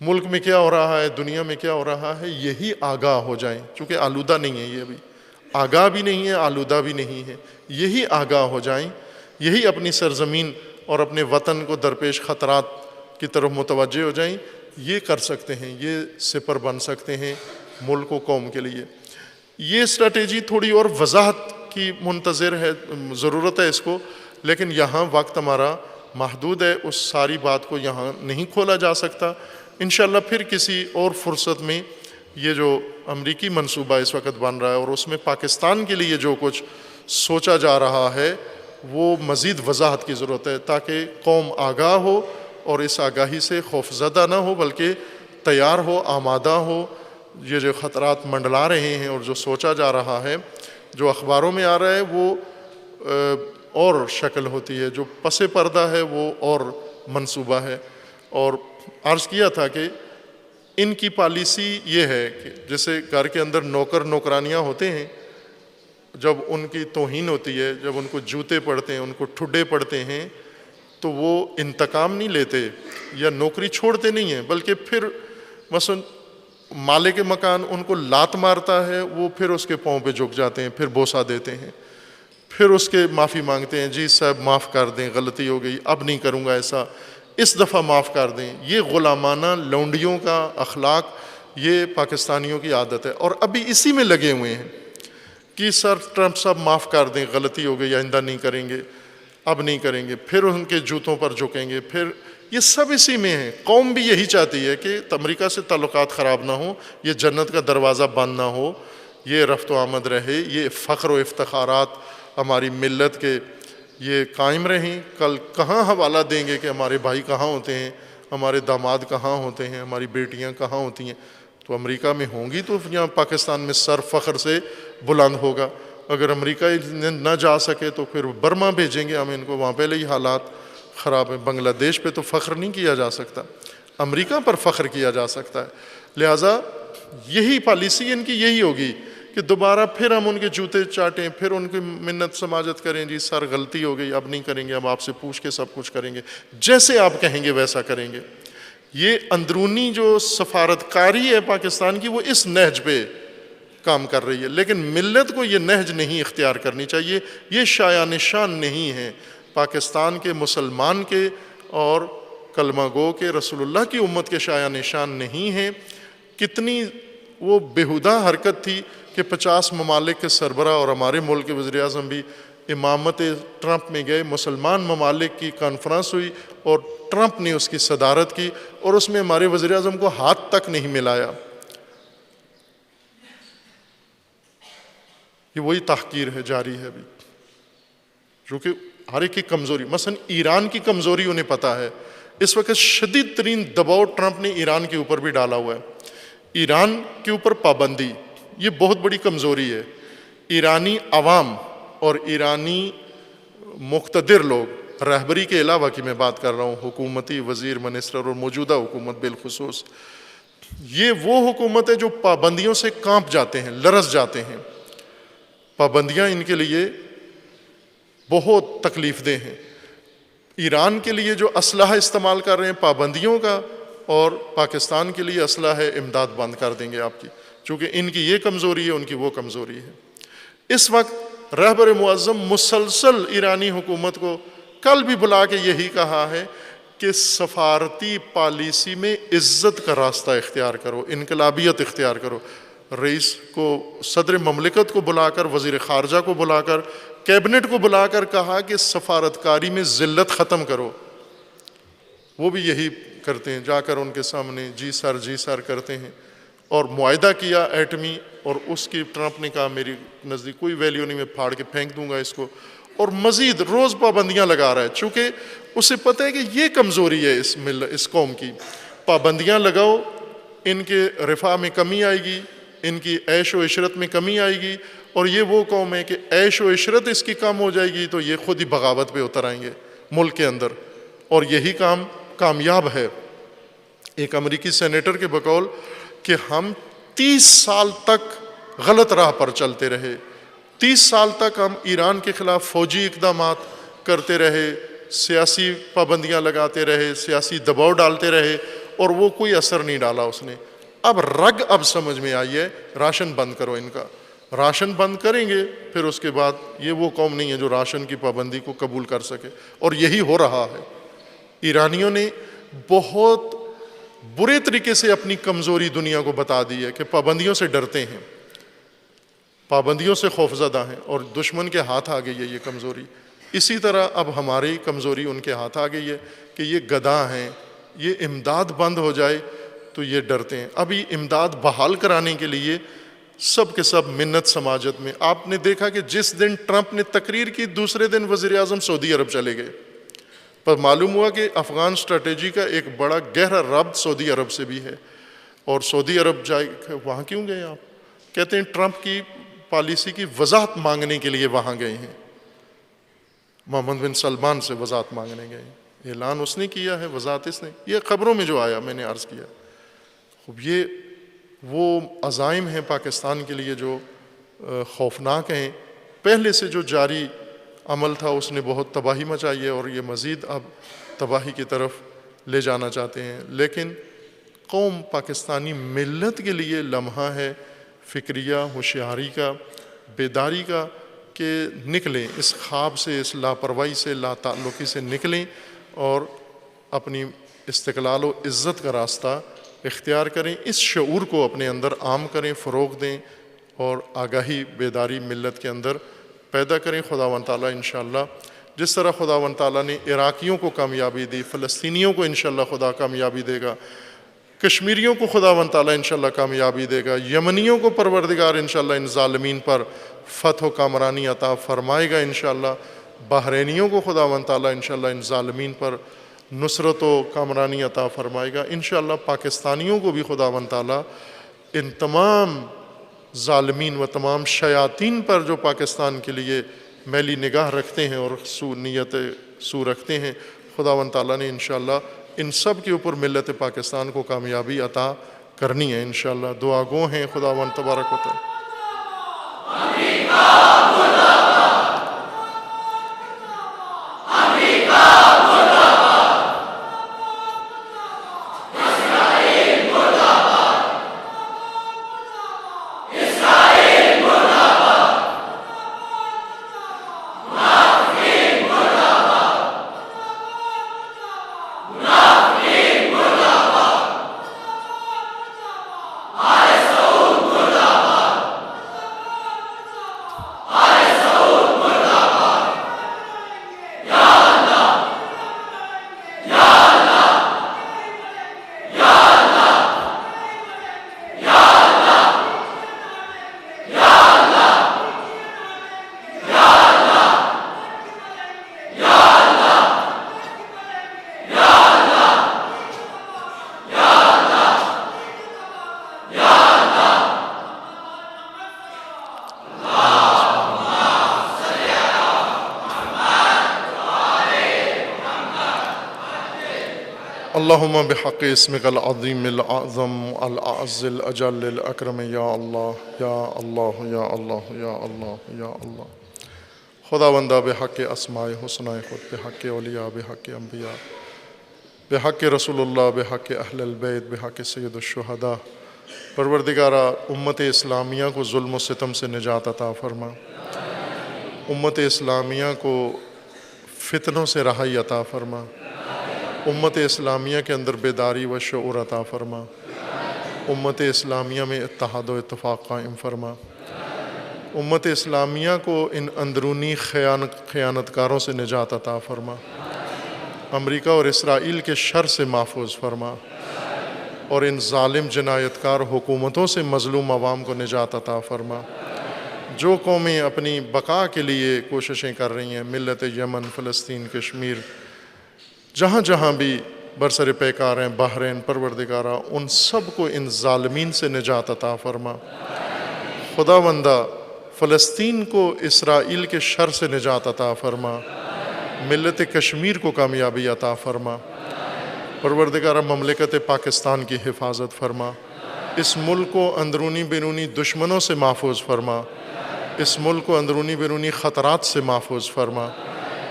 ملک میں کیا ہو رہا ہے، دنیا میں کیا ہو رہا ہے، یہی آگاہ ہو جائیں، چونکہ آلودہ نہیں ہے، یہ ابھی آگاہ بھی نہیں ہے، آلودہ بھی نہیں ہے، یہی آگاہ ہو جائیں، یہی اپنی سرزمین اور اپنے وطن کو درپیش خطرات کی طرف متوجہ ہو جائیں، یہ کر سکتے ہیں، یہ سپر بن سکتے ہیں ملک و قوم کے لیے۔ یہ اسٹریٹجی تھوڑی اور وضاحت کی منتظر ہے، ضرورت ہے اس کو، لیکن یہاں وقت ہمارا محدود ہے، اس ساری بات کو یہاں نہیں کھولا جا سکتا۔ انشاءاللہ پھر کسی اور فرصت میں یہ جو امریکی منصوبہ اس وقت بن رہا ہے اور اس میں پاکستان کے لیے جو کچھ سوچا جا رہا ہے وہ مزید وضاحت کی ضرورت ہے، تاکہ قوم آگاہ ہو اور اس آگاہی سے خوف زدہ نہ ہو، بلکہ تیار ہو، آمادہ ہو۔ یہ جو خطرات منڈلا رہے ہیں اور جو سوچا جا رہا ہے، جو اخباروں میں آ رہا ہے، وہ اور شکل ہوتی ہے، جو پس پردہ ہے وہ اور منصوبہ ہے۔ اور عرض کیا تھا کہ ان کی پالیسی یہ ہے کہ جیسے گھر کے اندر نوکر نوکرانیاں ہوتے ہیں، جب ان کی توہین ہوتی ہے، جب ان کو جوتے پڑتے ہیں، ان کو ٹھڈے پڑتے ہیں، تو وہ انتقام نہیں لیتے یا نوکری چھوڑتے نہیں ہیں، بلکہ پھر مثلا مالک مکان ان کو لات مارتا ہے، وہ پھر اس کے پاؤں پہ جھک جاتے ہیں، پھر بوسہ دیتے ہیں، پھر اس کے معافی مانگتے ہیں، جی صاحب معاف کر دیں، غلطی ہو گئی، اب نہیں کروں گا ایسا، اس دفعہ معاف کر دیں۔ یہ غلامانہ لونڈیوں کا اخلاق، یہ پاکستانیوں کی عادت ہے، اور ابھی اسی میں لگے ہوئے ہیں کہ سر ٹرمپ صاحب معاف کر دیں، غلطی ہو گئی، آئندہ نہیں کریں گے، اب نہیں کریں گے، پھر ان کے جوتوں پر جھکیں گے، پھر یہ سب اسی میں ہے۔ قوم بھی یہی چاہتی ہے کہ امریکہ سے تعلقات خراب نہ ہوں، یہ جنت کا دروازہ بند نہ ہو، یہ رفت و آمد رہے، یہ فخر و افتخارات ہماری ملت کے یہ قائم رہیں۔ کل کہاں حوالہ دیں گے کہ ہمارے بھائی کہاں ہوتے ہیں، ہمارے داماد کہاں ہوتے ہیں، ہماری بیٹیاں کہاں ہوتی ہیں، تو امریکہ میں ہوں گی تو یہاں پاکستان میں سر فخر سے بلند ہوگا۔ اگر امریکہ نہ جا سکے تو پھر برما بھیجیں گے ہم ان کو، وہاں پہلے ہی حالات خراب ہیں۔ بنگلہ دیش پہ تو فخر نہیں کیا جا سکتا، امریکہ پر فخر کیا جا سکتا ہے۔ لہٰذا یہی پالیسی ان کی یہی ہوگی کہ دوبارہ پھر ہم ان کے جوتے چاٹیں، پھر ان کی منت سماجت کریں، جی سر غلطی ہو گئی، اب نہیں کریں گے، اب آپ سے پوچھ کے سب کچھ کریں گے، جیسے آپ کہیں گے ویسا کریں گے۔ یہ اندرونی جو سفارتکاری ہے پاکستان کی، وہ اس نہج پہ کام کر رہی ہے، لیکن ملت کو یہ نہج نہیں اختیار کرنی چاہیے، یہ شایان نشان نہیں ہے پاکستان کے مسلمان کے اور کلمہ گو کے رسول اللہ کی امت کے شایان نشان نہیں ہے۔ کتنی وہ بیہودہ حرکت تھی کہ 50 ممالک کے سربراہ اور ہمارے ملک کے وزیر اعظم بھی امامت ٹرمپ میں گئے، مسلمان ممالک کی کانفرنس ہوئی اور ٹرمپ نے اس کی صدارت کی، اور اس میں ہمارے وزیر اعظم کو ہاتھ تک نہیں ملایا۔ یہ وہی تحقیر ہے، جاری ہے ابھی، جو کہ ہر ایک کی کمزوری، مثلا ایران کی کمزوری انہیں پتہ ہے۔ اس وقت شدید ترین دباؤ ٹرمپ نے ایران کے اوپر بھی ڈالا ہوا ہے، ایران کے اوپر پابندی، یہ بہت بڑی کمزوری ہے۔ ایرانی عوام اور ایرانی مقتدر لوگ، رہبری کے علاوہ کی میں بات کر رہا ہوں، حکومتی وزیر، منسٹر اور موجودہ حکومت بالخصوص، یہ وہ حکومت ہے جو پابندیوں سے کانپ جاتے ہیں، لرز جاتے ہیں۔ پابندیاں ان کے لیے بہت تکلیف دہ ہیں۔ ایران کے لیے جو اسلحہ استعمال کر رہے ہیں پابندیوں کا، اور پاکستان کے لیے اسلحہ ہے امداد بند کر دیں گے آپ کی، چونکہ ان کی یہ کمزوری ہے، ان کی وہ کمزوری ہے۔ اس وقت رہبر معظم مسلسل ایرانی حکومت کو کل بھی بلا کے یہی کہا ہے کہ سفارتی پالیسی میں عزت کا راستہ اختیار کرو، انقلابیت اختیار کرو۔ رئیس کو، صدر مملکت کو بلا کر، وزیر خارجہ کو بلا کر، کیبنٹ کو بلا کر کہا کہ سفارتکاری میں ذلت ختم کرو۔ وہ بھی یہی کرتے ہیں، جا کر ان کے سامنے جی سر کرتے ہیں، اور معاہدہ کیا ایٹمی، اور اس کی ٹرمپ نے کہا میری نزدیک کوئی ویلیو نہیں، میں پھاڑ کے پھینک دوں گا اس کو، اور مزید روز پابندیاں لگا رہا ہے، چونکہ اسے پتہ ہے کہ یہ کمزوری ہے اس قوم کی۔ پابندیاں لگاؤ، ان کے رفاہ میں کمی آئے گی، ان کی عیش و عشرت میں کمی آئے گی، اور یہ وہ قوم ہے کہ عیش و عشرت اس کی کم ہو جائے گی تو یہ خود ہی بغاوت پہ اتر آئیں گے ملک کے اندر، اور یہی کام کامیاب ہے۔ ایک امریکی سینیٹر کے بقول کہ ہم 30 سال تک غلط راہ پر چلتے رہے. 30 سال تک ہم ایران کے خلاف فوجی اقدامات کرتے رہے, سیاسی پابندیاں لگاتے رہے, سیاسی دباؤ ڈالتے رہے, اور وہ کوئی اثر نہیں ڈالا اس نے. اب سمجھ میں آئی ہے, راشن بند کرو ان کا. راشن بند کریں گے پھر اس کے بعد یہ وہ قوم نہیں ہے جو راشن کی پابندی کو قبول کر سکے, اور یہی ہو رہا ہے. ایرانیوں نے بہت برے طریقے سے اپنی کمزوری دنیا کو بتا دی ہے کہ پابندیوں سے ڈرتے ہیں, پابندیوں سے خوفزدہ ہیں, اور دشمن کے ہاتھ آ گئی ہے یہ کمزوری. اسی طرح اب ہماری کمزوری ان کے ہاتھ آ گئی ہے کہ یہ گدھا ہیں, یہ امداد بند ہو جائے تو یہ ڈرتے ہیں. ابھی امداد بحال کرانے کے لیے سب کے سب منت سماجت میں. آپ نے دیکھا کہ جس دن ٹرمپ نے تقریر کی دوسرے دن وزیر اعظم سعودی عرب چلے گئے, پر معلوم ہوا کہ افغان اسٹریٹجی کا ایک بڑا گہرا ربط سعودی عرب سے بھی ہے. اور سعودی عرب جائے, وہاں کیوں گئے آپ؟ کہتے ہیں ٹرمپ کی پالیسی کی وضاحت مانگنے کے لیے وہاں گئے ہیں, محمد بن سلمان سے وضاحت مانگنے گئے. اعلان اس نے کیا ہے, وضاحت اس نے, یہ خبروں میں جو آیا میں نے عرض کیا. خوب یہ وہ عزائم ہیں پاکستان کے لیے جو خوفناک ہیں. پہلے سے جو جاری عمل تھا اس نے بہت تباہی مچائی ہے, اور یہ مزید اب تباہی کی طرف لے جانا چاہتے ہیں. لیکن قوم پاکستانی ملت کے لیے لمحہ ہے فکریہ, ہوشیاری کا, بیداری کا, کہ نکلیں اس خواب سے, اس لاپرواہی سے, لا تعلقی سے نکلیں اور اپنی استقلال و عزت کا راستہ اختیار کریں. اس شعور کو اپنے اندر عام کریں, فروغ دیں, اور آگاہی بیداری ملت کے اندر پیدا کریں. خداوند تعالیٰ انشاءاللہ جس طرح خداوند تعالیٰ نے عراقیوں کو کامیابی دی, فلسطینیوں کو انشاءاللہ خدا کامیابی دے گا, کشمیریوں کو خداوند تعالیٰ انشاءاللہ کامیابی دے گا, یمنیوں کو پروردگار انشاءاللہ ان ظالمین پر فتح و کامرانی عطا فرمائے گا انشاءاللہ, بحرینیوں کو خداوند تعالیٰ انشاءاللہ ان ظالمین پر نصرت و کامرانی عطا فرمائے گا انشاءاللہ. پاکستانیوں کو بھی خداوند تعالیٰ ان تمام ظالمین و تمام شیاطین پر جو پاکستان کے لیے میلی نگاہ رکھتے ہیں اور نیت سو رکھتے ہیں, خداوند تعالیٰ نے انشاءاللہ ان سب کے اوپر ملت پاکستان کو کامیابی عطا کرنی ہے انشاءاللہ. دعا گو ہیں خداوند تبارک و تعالیٰ. اللہم بحق اسمک العظیم الاعظم الاعز الاجل الاکرم یا اللہ یا اللہ یا اللہ یا اللہ یا اللہ. خداوندہ بحق اسماء حسنائے خود, بحق اولیاء, بحق انبیاء, بحق رسول اللہ, بحق اہل البیت, بحق سید الشہداء, پروردگارہ امت اسلامیہ کو ظلم و ستم سے نجات عطا فرما, امت اسلامیہ کو فتنوں سے رہائی عطا فرما, امت اسلامیہ کے اندر بیداری و شعور عطا فرما, امت اسلامیہ میں اتحاد و اتفاق قائم فرما, امت اسلامیہ کو ان اندرونی خیانتکاروں سے نجات عطا فرما, امریکہ اور اسرائیل کے شر سے محفوظ فرما, اور ان ظالم جنایتکار حکومتوں سے مظلوم عوام کو نجات عطا فرما. جو قومیں اپنی بقا کے لیے کوششیں کر رہی ہیں, ملت یمن, فلسطین, کشمیر, جہاں جہاں بھی برسر پیکار ہیں, بحرین, پروردگارہ ان سب کو ان ظالمین سے نجات عطا فرما. خداوندہ فلسطین کو اسرائیل کے شر سے نجات عطا فرما, ملت کشمیر کو کامیابی عطا فرما. پروردگارہ مملکت پاکستان کی حفاظت فرما, اس ملک کو اندرونی بیرونی دشمنوں سے محفوظ فرما، اس ملک کو اندرونی بیرونی خطرات سے محفوظ فرما،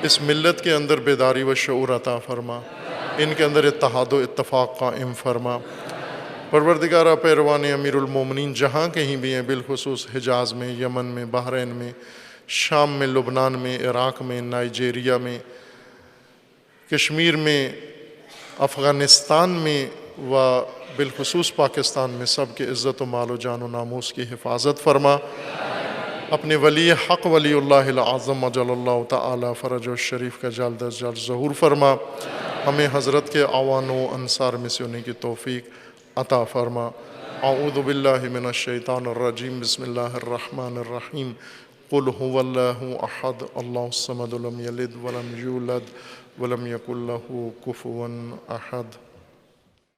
اس ملت کے اندر بیداری و شعور عطا فرما، ان کے اندر اتحاد و اتفاق قائم فرما۔ پروردگارہ پیروان امیر المومنین جہاں کہیں بھی ہیں، بالخصوص حجاز میں، یمن میں، بحرین میں، شام میں، لبنان میں، عراق میں، نائجیریا میں، کشمیر میں، افغانستان میں و بالخصوص پاکستان میں، سب کے عزت و مال و جان و ناموس کی حفاظت فرما۔ اپنے ولی حق ولی اللہ العظم اجل اللہ تعالی فرج الشریف کا جلد از جلد ظہور فرما۔ ہمیں حضرت کے اعوان و انصار میں سے ہونے کی توفیق عطا فرما۔ اعوذ باللہ من الشیطان الرجیم، بسم اللہ الرحمن الرحیم۔ قل هو اللہ احد اللہ الصمد لم یلد ولم یولد ولم یکن لہ کفوا احد۔